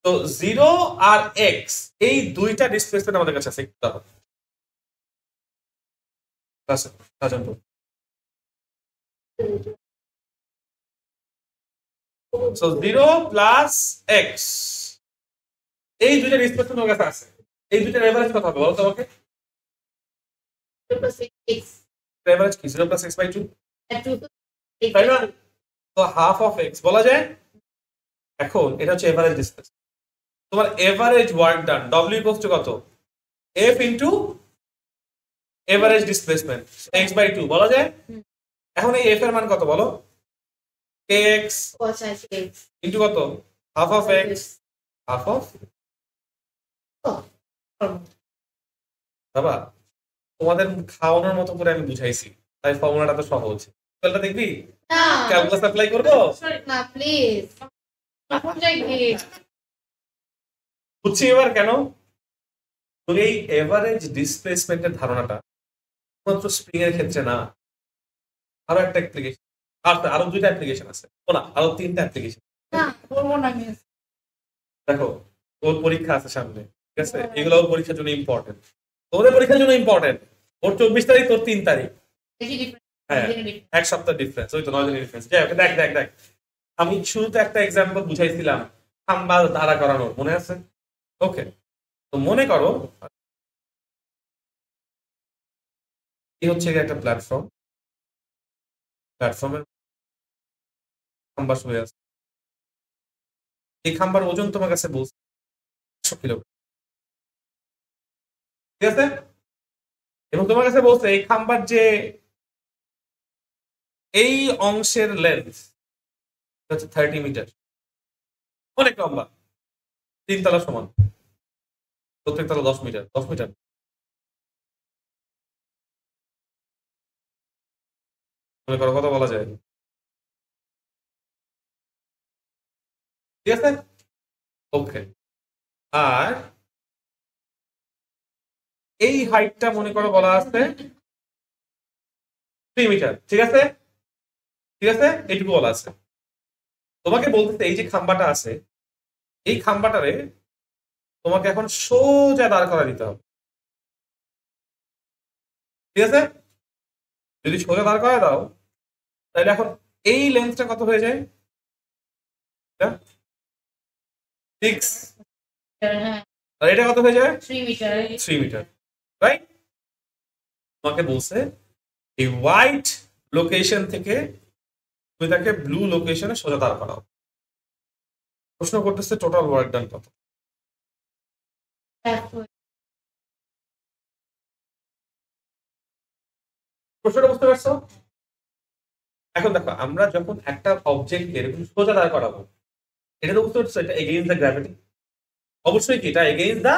তো 0 আর এক্স, এই দুইটা ডিসপ্লেসমেন্ট আমাদের কাছে আছে। সো 0 প্লাস এক্স, এই দুইটা ডিসপ্লেসমেন্ট আমাদের কাছে আছে। এই দুইটার এভারেজ কত হবে বলো তো আমাকে? এভারেজ কি? 0 প্লাস এক্স বাই 2, তাই না? তো হাফ অফ এক্স বলা যায়। এখন এটা হচ্ছে এভারেজ ডিসপ্লেসমেন্ট। তোমার average work done W equals to কত? F into average displacement X by 2 বলা যায়। এখন এই এফ এর মান কত বলো? কে এক্স ইনটু কত? Half of x, half of বাবা তোমাদের খাওয়ানোর মতো করে আমি বুঝাইছি, তাই ফর্মুলাটা তো সহজ। এটা দেখবি, না ক্যালকুলাস অ্যাপ্লাই করবো। না প্লিজ বুঝছি এবার কেন। তো এই এভারেজ ডিসপ্লেসমেন্টের ধারণাটা মাত্র স্প্রিং এর ক্ষেত্রে না, আরো একটা অ্যাপ্লিকেশন, আরো দুইটা অ্যাপ্লিকেশন আছে, না আরো তিনটা অ্যাপ্লিকেশন। না করবো না মিস। দেখো ওর পরীক্ষা আছে সামনে, ঠিক আছে, এগুলো ওর পরীক্ষার জন্য ইম্পর্টেন্ট, তোদের পরীক্ষার জন্য ইম্পর্টেন্ট। ওর 24 তারিখ, তোর 3 তারিখ, হ্যাঁ 1 সপ্তাহ ডিফারেন্স, ওই তো 9 দিনের ডিফারেন্স। যাই হোক, দেখ দেখ দেখ, আমি শুরুতে একটা এক্সাম্পল বুঝাইছিলাম খাম্বা দাঁড়া করানোর, মনে আছে? ওকে, তো মনে করো এই হচ্ছে একটা প্ল্যাটফর্মের খাম্বা শুয়ে আছে। এই খাম্বার ওজন তোমার কাছে বলছে 100 কিলোগ্রাম, ঠিক আছে, এবং তোমার কাছে বলছে এই খাম্বার যে এই অংশের লেন্থ হচ্ছে 30 মিটার, অনেক লম্বা, 3 তলা সমান, প্রত্যেক তলা 10 মিটার, 10 মিটার, মনে করো কথা বলা যায়, ঠিক আছে, ওকে। আর এই হাইটটা মনে করো বলা আছে 3 মিটার, ঠিক আছে, ঠিক আছে, এইটুকু বলা আছে। তোমাকে বলতেছে এই যে খাম্বাটা আছে, এই খাম্বাটারে তোমাকে এখন সোজা দাঁড় করা দিতে হবে, ঠিক আছে। যদি সোজা দাঁড় করা দাও তাহলে এখন এই লেন্থটা কত হয়ে যায়? 6, আর এটা কত হয়ে যায়? 3 মিটার, রাইট। তোমাকে বলছে এই হোয়াইট লোকেশন থেকে তুমি তাকে ব্লু লোকেশনে সোজা দাঁড় করাও। প্রশ্ন করতেছে টোটাল ওয়ার্ক ডান কত? প্রশ্নটা বুঝতে পারছো? এখন দেখো, আমরা যখন একটা অবজেক্ট এরকম সোজা দাঁড় করাবো, এটা তো বুঝতে পারছো এটা এগেইনস্ট দ্য গ্র্যাভিটি, অবশ্যই কি এটা এগেইনস্ট দ্য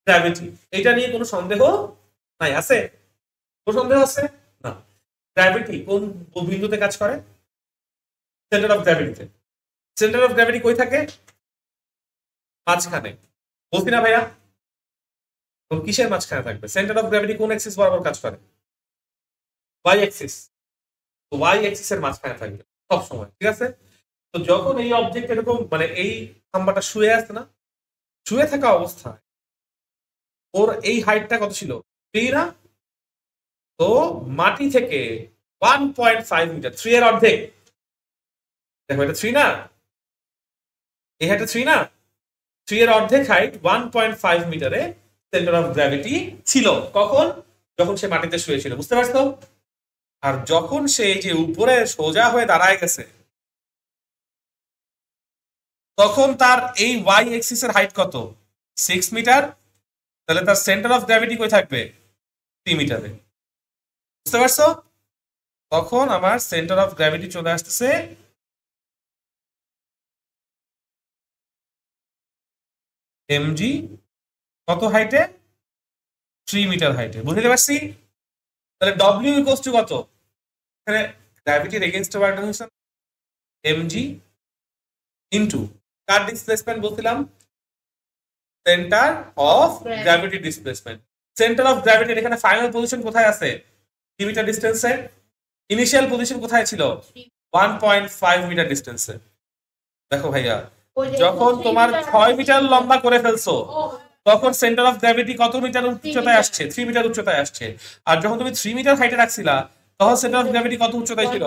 গ্র্যাভিটি, এটা নিয়ে কোনো সন্দেহ নাই, আছে? কোনো সন্দেহ আছে না। গ্র্যাভিটি কোন বিন্দুতে কাজ করে? সেন্টার অফ গ্র্যাভিটিতে। সেন্টার অফ গ্র্যাভিটি কই থাকে? মাঝখানে, বলছি না ভাইয়া? তো কিসের মাঝখানে থাকবে? সেন্টার অফ গ্র্যাভিটি কোন অ্যাক্সিস বরাবর কাজ করে? Y axis. তো ওয়াই অ্যাক্সিস এর মাঝখানে থাকবে সব সময়, ঠিক আছে। তো যখন এই অবজেক্ট এরকম মানে এই খাম্বাটা শুয়ে আছে না, শুয়ে থাকা অবস্থায় ওর এই হাইটটা কত ছিল? 3 না? তো মাটি থেকে 1.5 মিটার, 3 এর অর্ধেক, দেখো এটা 3 না, এই হাইটটা 3 না, 3 এর অর্ধেক হাইট 1.5 মিটারে সেন্টার অফ গ্র্যাভিটি ছিল। কখন? যখন সে মাটিতে শুয়েছিল, বুঝতে পারছো? আর যখন সে এই যে উপরে সোজা হয়ে দাঁড়ায় গেছে, তখন তার এই ওয়াই এক্সিস এর হাইট কত? 6 মিটার। তাহলে তার সেন্টার অফ গ্র্যাভিটি কই থাকবে? 3 মিটারে, বুঝতে পারছো? তখন আমার সেন্টার অফ গ্র্যাভিটি চলে আসতেছে এমজি, কত হাইটে? 3 মিটার হাইটে, বুঝতে পারছি? তাহলে ডব্লিউ ইকুয়ালস টু কত? এখানে গ্র্যাভিটির এগেইনস্ট ওয়ার্ক ডান হচ্ছে এমজি ইনটু কার ডিসপ্লেসমেন্ট বলছিলাম? Centre of gravity displacement. Centre of গ্র্যাভিটির এখানে ফাইনাল পজিশন কোথায় আছে? 3 মিটার ডিস্টেন্সে। ইনিশিয়াল পজিশন কোথায় ছিল? 1.5 মিটার ডিস্টেন্সে। দেখো ভাইয়া, যখন তোমার 6 মিটার লম্বা করে ফেলছো, তখন সেন্টার অফ গ্র্যাভিটি কত মিটার উচ্চতায় আসছে? 3 মিটার উচ্চতায় আসছে। আর যখন তুমি 3 মিটার হাইটে রাখছিলা, তখন সেন্টার অফ গ্র্যাভিটি কত উচ্চতায় ছিল?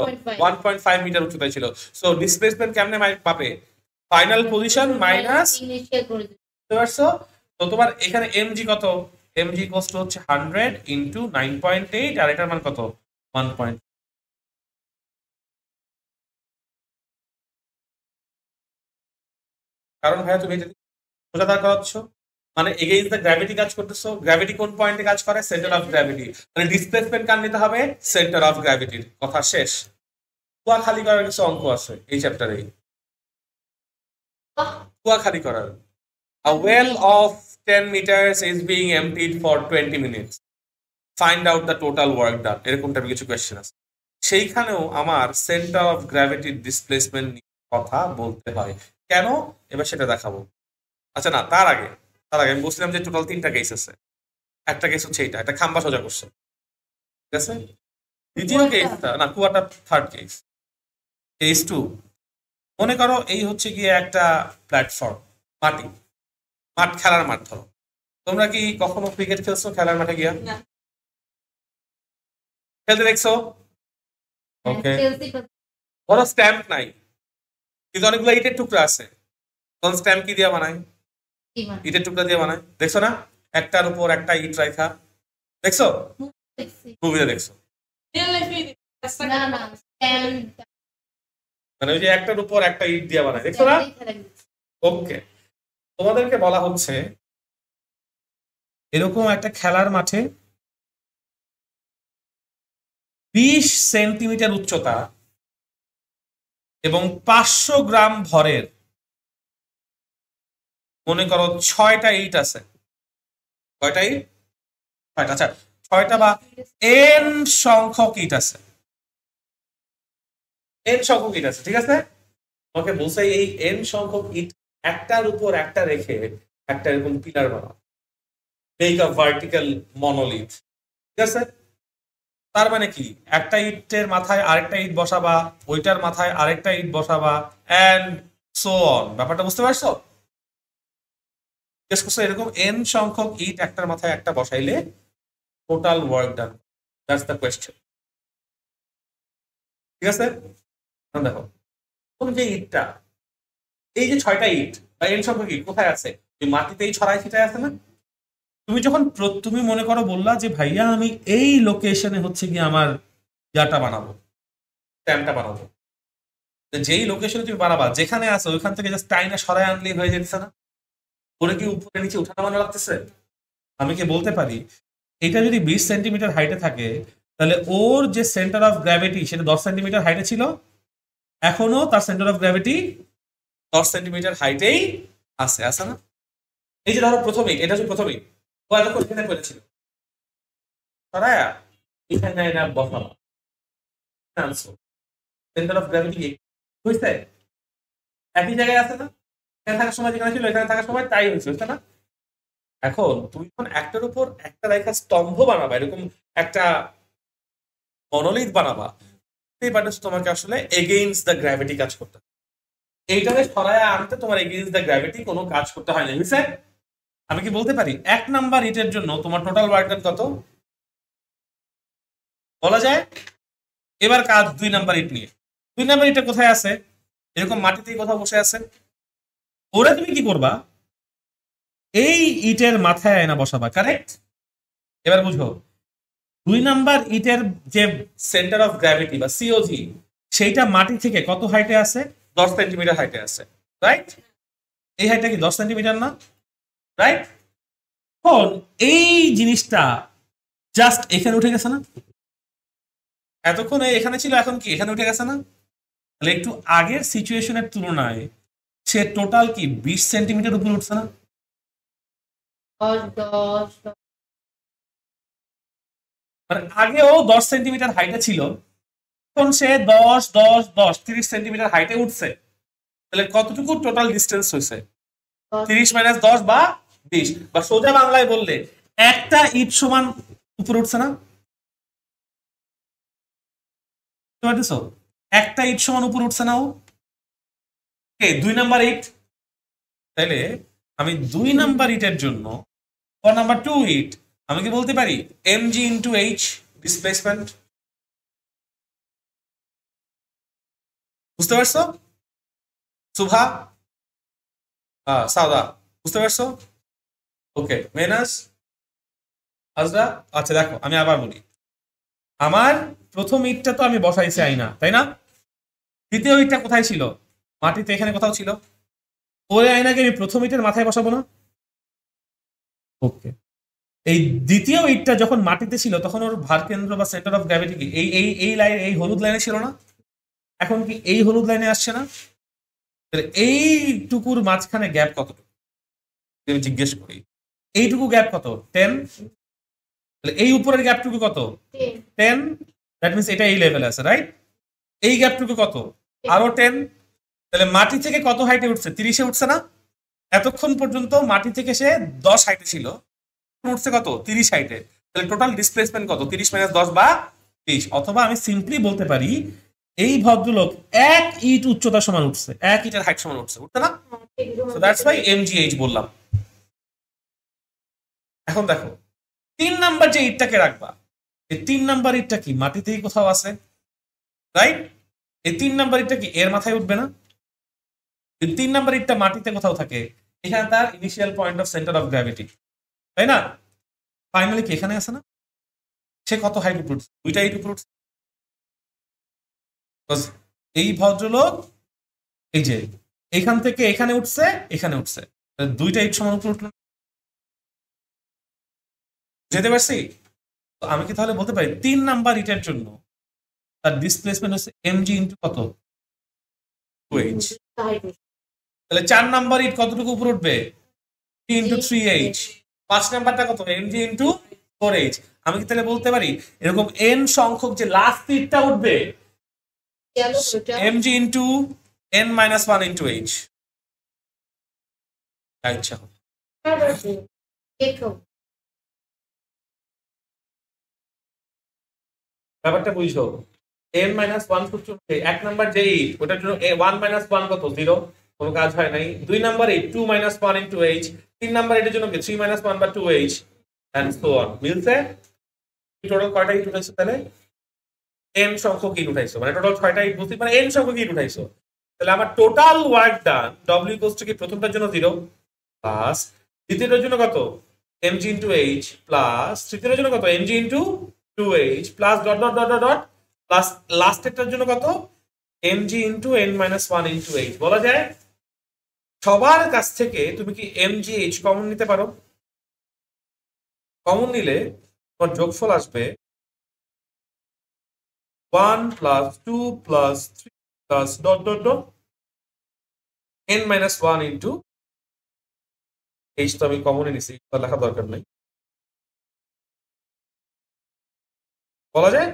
1.5 মিটার উচ্চতায় ছিল। সো ডিসপ্লেসমেন্ট কেমনে পাবে? ফাইনাল পজিশন মাইনাস, বুঝতে পারছো? তো তোমার এখানে এমজি কত? এমজি ইকুয়ালস টু হচ্ছে 100 ইনটু 9.8, আর এটার মান কত? 1. কারণ ভাইয়া তুমি এটা সোজা দাঁড় করাচ্ছ, মানে এগেইনস্ট দ্য গ্র্যাভিটি কাজ করতেছো। গ্র্যাভিটি কোন পয়েন্টে কাজ করে? Centre of gravity. মানে ডিসপ্লেসমেন্ট কার নিতে হবে? সেন্টার অফ গ্র্যাভিটির। কথা শেষ। কুয়া খালি করার কিছু অঙ্ক আছে এই চ্যাপ্টারে, কুয়া খালি করার। A well of 10 meters is being emptied for 20 minutes. Find out the total work done. এরকম টাইপের কিছু কোয়েশ্চেন আছে, সেইখানেও আমার সেন্টার অফ গ্র্যাভিটির ডিসপ্লেসমেন্ট নিয়ে কথা বলতে হয়। কেন, এবার সেটা দেখাবো। আচ্ছা না, তার আগে আমি বলছিলাম যে টোটাল 3টা কেস আছে। একটা কেস হচ্ছে এটা, একটা খাম্বা সোজা করছে, ঠিক আছে। দ্বিতীয় কেসটা না, কুয়াটা থার্ড কেস। কেস 2, মনে করো এই হচ্ছে গিয়ে একটা প্ল্যাটফর্ম, মাঠ, খেলার মাঠ। ধরো তোমরা কি কখনো ক্রিকেট খেলছো খেলার মাঠে গিয়া? খেলতে দেখছো? ওকে, ধরো স্ট্যাম্প নাই, কিন্তু অনেকগুলো ইটের টুকরা আছে, তখন স্ট্যাম্প কি দিয়ে বানায়? ইটের টুকরা দিয়ে বানায়। দেখছো না, একটার উপর একটা ইট রাখা, দেখছো? মুভিতে দেখছো? মানে ওই যে একটার উপর একটা ইট দিয়ে বানায়, দেখছো না? ওকে, তোমাদেরকে বলা হচ্ছে এরকম একটা খেলার মাঠে 20 সেন্টিমিটার উচ্চতা এবং 500 গ্রাম ভরের, মনে করো 6টা ইট আছে। কয়টা ইট? 6টা। আচ্ছা, 6টা বা n সংখ্যক ইট আছে, ঠিক আছে। তোমাকে বলছে এই n সংখ্যক ইট একটার উপর একটা রেখে একটা এরকম পিলার বানাও, মেক আ ভার্টিক্যাল মনোলিথ, ঠিক আছে। তার মানে কি, একটা ইটের মাথায় আরেকটা ইট বসাবা, ওইটার মাথায় আরেকটা ইট বসাবা, এন্ড সো অন। ব্যাপারটা বুঝতে পারছো? এরকম n সংখ্যক ইট একটার মাথায় একটা বসাইলে total work done, that's the question, ঠিক আছে। দেখো তুমি যে ইটটা, এই যে 6টা ইট বা n সংখ্যক ইট কোথায় আছে? মাটিতেই ছড়াই ছিটায় আছে না? তুমি মনে করো বললা যে ভাইয়া আমি এই লোকেশনে হচ্ছে কি আমার ইয়াটা বানাবো, স্ট্যাম্পটা বানাবো। যেই লোকেশনে তুমি বানাবা, যেখানে আছে ওইখান থেকে জাস্ট টাইনে সরাই আনলেই হয়ে যেতেছে না? ওরে কি উপরে নিচে উঠানো বানা লাগতেছে? আমি কি বলতে পারি এটা যদি 20 সেন্টিমিটার হাইটে থাকে, তাহলে ওর যে সেন্টার অফ গ্র্যাভিটি সেটা 10 সেন্টিমিটার হাইটে ছিল, এখনো তার সেন্টার অফ গ্র্যাভিটি 10 সেন্টিমিটার হাইটেই আছে না? এই যে ধরো প্রথম ইট, এটা হচ্ছে প্রথম ইট, ও এতক্ষণ এখানে করেছিল, সরায়া এখানে না বসাবা, সেন্টার অফ গ্র্যাভিটি হয়েছে একই জায়গায় আছে না? এখানে থাকার সময় যেখানে ছিল এখানে থাকার সময় তাই হয়েছে না? এখন তুমি যখন একটার উপর একটা রেখা স্তম্ভ বানাবা, এরকম একটা মনোলিথ বানাবা, তোমাকে আসলে এগেইনস্ট দ্য গ্র্যাভিটি কাজ করতে, এইটাকে সরায় আনতে তোমার এগেইনস্ট দ্য গ্র্যাভিটি কোনো কাজ করতে হয় না, বুঝছে? আমি কি বলতে পারি 1 নাম্বার ইটের জন্য তোমার টোটাল ওয়ার্ক ডান কত বলা যায়? এবার কাজ 2 নাম্বার ইট নিয়ে। 2 নাম্বার ইটটা কোথায় আছে? এরকম মাটিতেই কোথাও বসে আছে। ওরা তুমি কি করবা? এই ইটের মাথায় আয়না বসাবা, কারেক্ট? এবার বুঝো, 2 নাম্বার ইটের যে সেন্টার অফ গ্র্যাভিটি বা সিওজি, সেইটা মাটি থেকে কত হাইটে আছে? 10 সেন্টিমিটার হাইটে আছে, রাইট? এই হাইটটা কি 10 সেন্টিমিটার না, রাইট? এখন এই জিনিসটা জাস্ট এখানে উঠে গেছে না? এতক্ষণ এখানে ছিল, এখন কি এখানে উঠে গেছে না? তাহলে একটু আগের সিচুয়েশনের তুলনায় সে টোটাল কি 20 সেন্টিমিটার উপরে উঠছে না? মানে আগেও 10 সেন্টিমিটার হাইটে ছিল, এখন সে 10 10 10 30 সেন্টিমিটার হাইটে উঠছে। তাহলে কতটুকু টোটাল ডিস্টেন্স হয়েছে? 30 - 10 বা 20, বা সোজা বাংলায় বললে একটা ইট সমান উপরে উঠছে না? একটা ইট সমান উপরে উঠছে না? ও 2 নাম্বার ইট। তাহলে আমি 2 নাম্বার ইটের জন্য নাম্বার 2 ইট আমি কি বলতে পারি mg ইন্টু h ডিসপ্লেসমেন্ট। বুঝতে পারছো সুভা? সাউদা বুঝতে পারছো? ওকে, মেনাস, আজরা। আচ্ছা দেখো, আমি আবার বলি, আমার প্রথম ইটটা তো আমি বসাইছি আইনা, তাই না? দ্বিতীয় ইটটা কোথায় ছিল? মাটিতে এখানে কোথাও ছিল। ওই আয়নাকে আমি প্রথম ইটের মাথায় বসাবো না? ওকে, এই দ্বিতীয় ইটটা যখন মাটিতে ছিল তখন ওর ভার কেন্দ্র বা সেন্টার অফ গ্র্যাভিটি কি এই এই এই লাইন, এই হলুদ লাইনে ছিল না? এখন কি এই হলুদ লাইনে আসছে না? এইটুকুর মাঝখানে গ্যাপ কতটুকু আমি জিজ্ঞেস করি। এইটুকু গ্যাপ কত 10, তাহলে এই উপরের গ্যাপটুকু কত 10, দ্যাট মিনস এটা এই লেভেলে আছে রাইট। এই গ্যাপটুকু কত আরো 10, তাহলে মাটি থেকে কত হাইটে উঠছে 30-এ উঠছে না? এতক্ষণ পর্যন্ত মাটি থেকে সে 10 হাইটে ছিল, উঠছে কত 30 হাইটে, তাহলে টোটাল ডিসপ্লেসমেন্ট কত 30 - 10 বা 30। অথবা আমি সিম্পলি বলতে পারি এই ভদ্রলোক 1 ইট উচ্চতা সমান উঠছে, 1 ইটের হাইট সমান উঠছে, উঠছে না? সো দ্যাটস ওয়াই mgh বললাম। এখন দেখো 3 নাম্বার যে ইটটাকে রাখবা, এই 3 নাম্বার ইটটা কি মাটিতেই কোথাও আছে রাইট? এই 3 নাম্বার ইটটা কি এর মাথায় উঠবে না? এই 3 নাম্বার ইটটা মাটিতে কোথাও থাকে, এখানে তার initial point of centre of gravity, তাই না? ফাইনালি কি এখানে আছে না? সে কত হাইট উপর উঠছে? 2টা ইট উপর উঠছে। এই ভদ্রলোক এই যে এখান থেকে এখানে উঠছে, এখানে উঠছে, 2টা ইট সমান উপর উঠলো, যেতে পারছি? তো আমি কি তাহলে বলতে পারি 3 নাম্বার ইটের জন্য তার ডিসপ্লেসমেন্ট হচ্ছে mg ইনটু কত 2h। তাহলে 4 নাম্বার ইট কতটুকু উপর উঠবে 3 ইনটু 3h। 5 নাম্বারটা কত mg ইনটু 4h। আমি কি তাহলে বলতে পারি এরকম n সংখ্যক যে লাস্ট ইটটা উঠবে mg into n - 1 into h। আচ্ছা ব্যাপারটা বুঝো, n - 1 সূত্র 1 নাম্বার যে ইট ওটার জন্য 1 - 1 কত 0, কোনো কাজ হয় নাই। 2 নাম্বার ইট 2 - 1 ইনটু h। 3 নাম্বার এটার জন্য কি 3 - 1 বা 2h এন্ড সো অন। মিলছে? টোটাল কয়টা ইট উঠাইছো তাহলে? n সংখ্যক ইট উঠাইছো, মানে টোটাল 6টা ইট বলতে মানে n সংখ্যক ইট উঠাইছো। তাহলে আমার total work done w equals to কি প্রথমটার জন্য 0 প্লাস দ্বিতীয়টার জন্য কত mg ইনটু h প্লাস তৃতীয়টার জন্য কত mg into 2h plus dot dot dot dot plus লাস্টেরটার জন্য কত mg into n - 1 into h। বলা যায় সবার কাছ থেকে তুমি কি mgh কমন নিতে পারো? কমন নিলে তোমার যোগফল আসবে 1 plus 2 plus 3 plus dot dot dot n - 1 into h। তো আমি কমনে নিছি, লেখা দরকার নাই। বলা যায়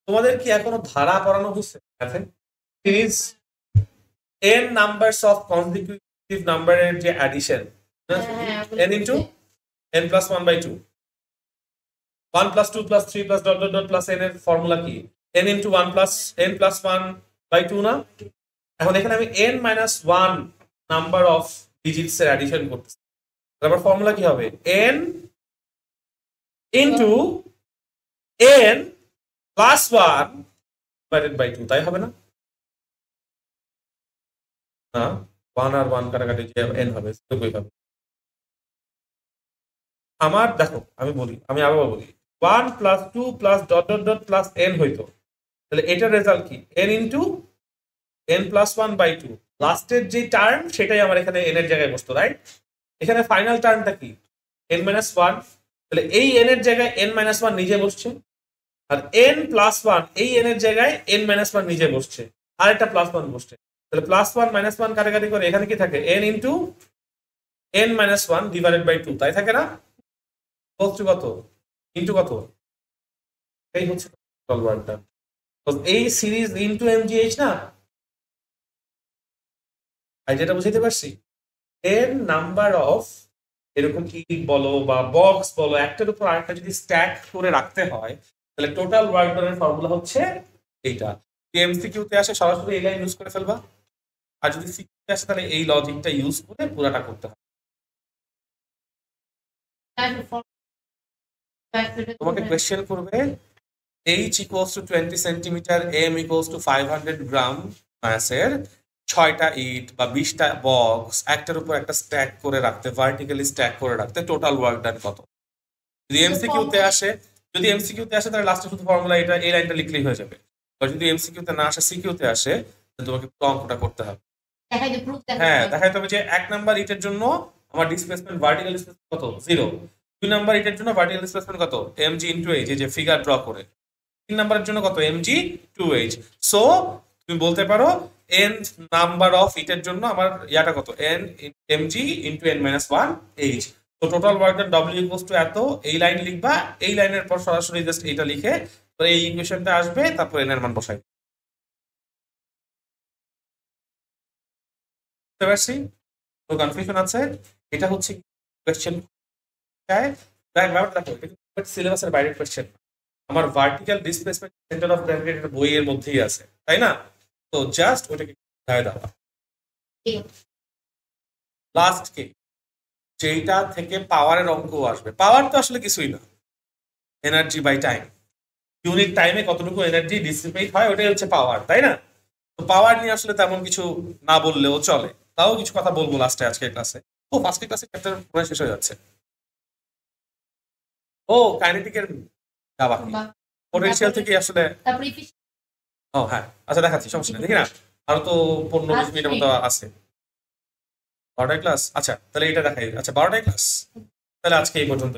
তোমাদের কি এখনো ধারা পড়ানো হচ্ছে series n numbers of consecutive নাম্বারের যে addition n into n plus 1/2 1 plus 2 plus 3 plus dot dot dot plus n এর ফর্মুলা কি n into 1 plus n plus 1/2 না? এখন এখানে আমি n - 1 নাম্বার অফ ডিজিটস এর অ্যাডিশন করতেছি, তারপর ফর্মুলা কি হবে n into n plus 1 divided by 2, তাই হবে না? না, 1 আর 1 কাটাকাটি যে n হবে সেটুকুই হবে। আমার দেখো আমি আবার বলি 1 plus 2 plus dot dot dot plus n হইতো, তাহলে এটার রেজাল্ট কি n ইনটু n প্লাস 1/2। লাস্টের যে টার্ম সেটাই আমার এখানে n এর জায়গায় বসতো রাইট? এখানে ফাইনাল টার্মটা কি n - 1, তাহলে এই n এর জায়গায় n - 1 নিজে বসছে, আর n প্লাস 1 এই n এর জায়গায় n - 1 নিজে বসছে, আর একটা প্লাস 1 বসছে। তাহলে প্লাস 1 - 1 কাটাকাটি করে এখানে কি থাকে n into n - 1 divided by 2, তাই থাকে না? কত ইনটু কত, এই হচ্ছে টোটাল ওয়ার্কটা। তো এই সিরিজ ইনটু mgh না, আর যেটা বুঝাইতে পারছি n নাম্বার অফ এরকম ইট বলো বা বক্স বলো একটার উপর আরেকটা যদি স্ট্যাক করে রাখতে হয় তাহলে টোটাল ওয়ার্ক ডানের ফর্মুলা হচ্ছে এইটা। এমসিকিউতে আসে সরাসরি এই লাইন ইউজ করে ফেলবা, আর যদি সিকিউতে আসে তাহলে এই লজিকটা ইউজ করে পুরাটা করতে হবে। তোমাকে কোশ্চেন করবে h equals to 20 centimetre, m equals to 500 গ্রাম মাসের 6টা ইট বা 20টা বক্স একটার উপর একটা স্ট্যাক করে রাখতে, ভার্টিক্যালি স্ট্যাক করে রাখতে টোটাল ওয়ার্ক ডান কত? যদি এমসিকিউতে আসে তাহলে লাস্টে শুধু ফর্মুলা এটা এই লাইনটা লিখলেই হয়ে যাবে। আর যদি এমসিকিউতে না আসে সিকিউতে আসে তাহলে তোমাকে অঙ্কটা করতে হবে। হ্যাঁ, দেখাইতে হবে যে 1 নাম্বার ইটের জন্য আমার ডিসপ্লেসমেন্ট ভার্টিক্যাল ডিসপ্লেসমেন্ট কত 0, 2 নাম্বার ইটের জন্য ভার্টিক্যাল ডিসপ্লেসমেন্ট কত mg ইনটু h, এই যে ফিগার ড্র করে। 3 নাম্বারের জন্য কত mg 2h। সো তুমি বলতে পারো এন নাম্বার অফ ইটের জন্য আমার ইয়াটা কত N MG into N minus one H. তো total work done W equals to এত, এই লাইন লিখবা, এই লাইনের পর সরাসরি জাস্ট এইটা লিখে তো এই ইকুয়েশনটা আসবে, তারপর এন এর মান বসাই। বুঝতে পারছি? তো কনফিউশন আছে? এটা হচ্ছে কোয়েশ্চেন ব্যাপারটা দেখো, এটা কিন্তু সিলেবাসের বাইরের কোয়েশ্চেন। আমার vertical displacement centre of gravity এটা বইয়ের মধ্যেই আছে, তাই না? তো জাস্ট ওটাকে বুঝায় দেওয়া। লাস্ট কে যেটা থেকে পাওয়ারের অঙ্ক আসবে, পাওয়ার তো আসলে কিছুই না, এনার্জি বাই টাইম, ইউনিট টাইমে কতটুকু এনার্জি ডিসিপেট হয় ওটাই হচ্ছে পাওয়ার, তাই না? তো পাওয়ার নিয়ে আসলে তেমন কিছু না বললেও চলে, তাও কিছু কথা বলবো লাস্টে আজকের ক্লাসে। ও আজকের ক্লাসে চ্যাপ্টার পুরো শেষ হয়ে যাচ্ছে। ও কাইনেটিকের বাকি পোটেনশিয়াল থেকে আসলে, ও হ্যাঁ আচ্ছা দেখাচ্ছি, সমস্যা নেই, দেখি না আরো তো 15-20 মিনিটের মতো আছে। 12টায় ক্লাস, আচ্ছা তাহলে এটা দেখাই। আচ্ছা 12টায় ক্লাস, তাহলে আজকে এই পর্যন্ত।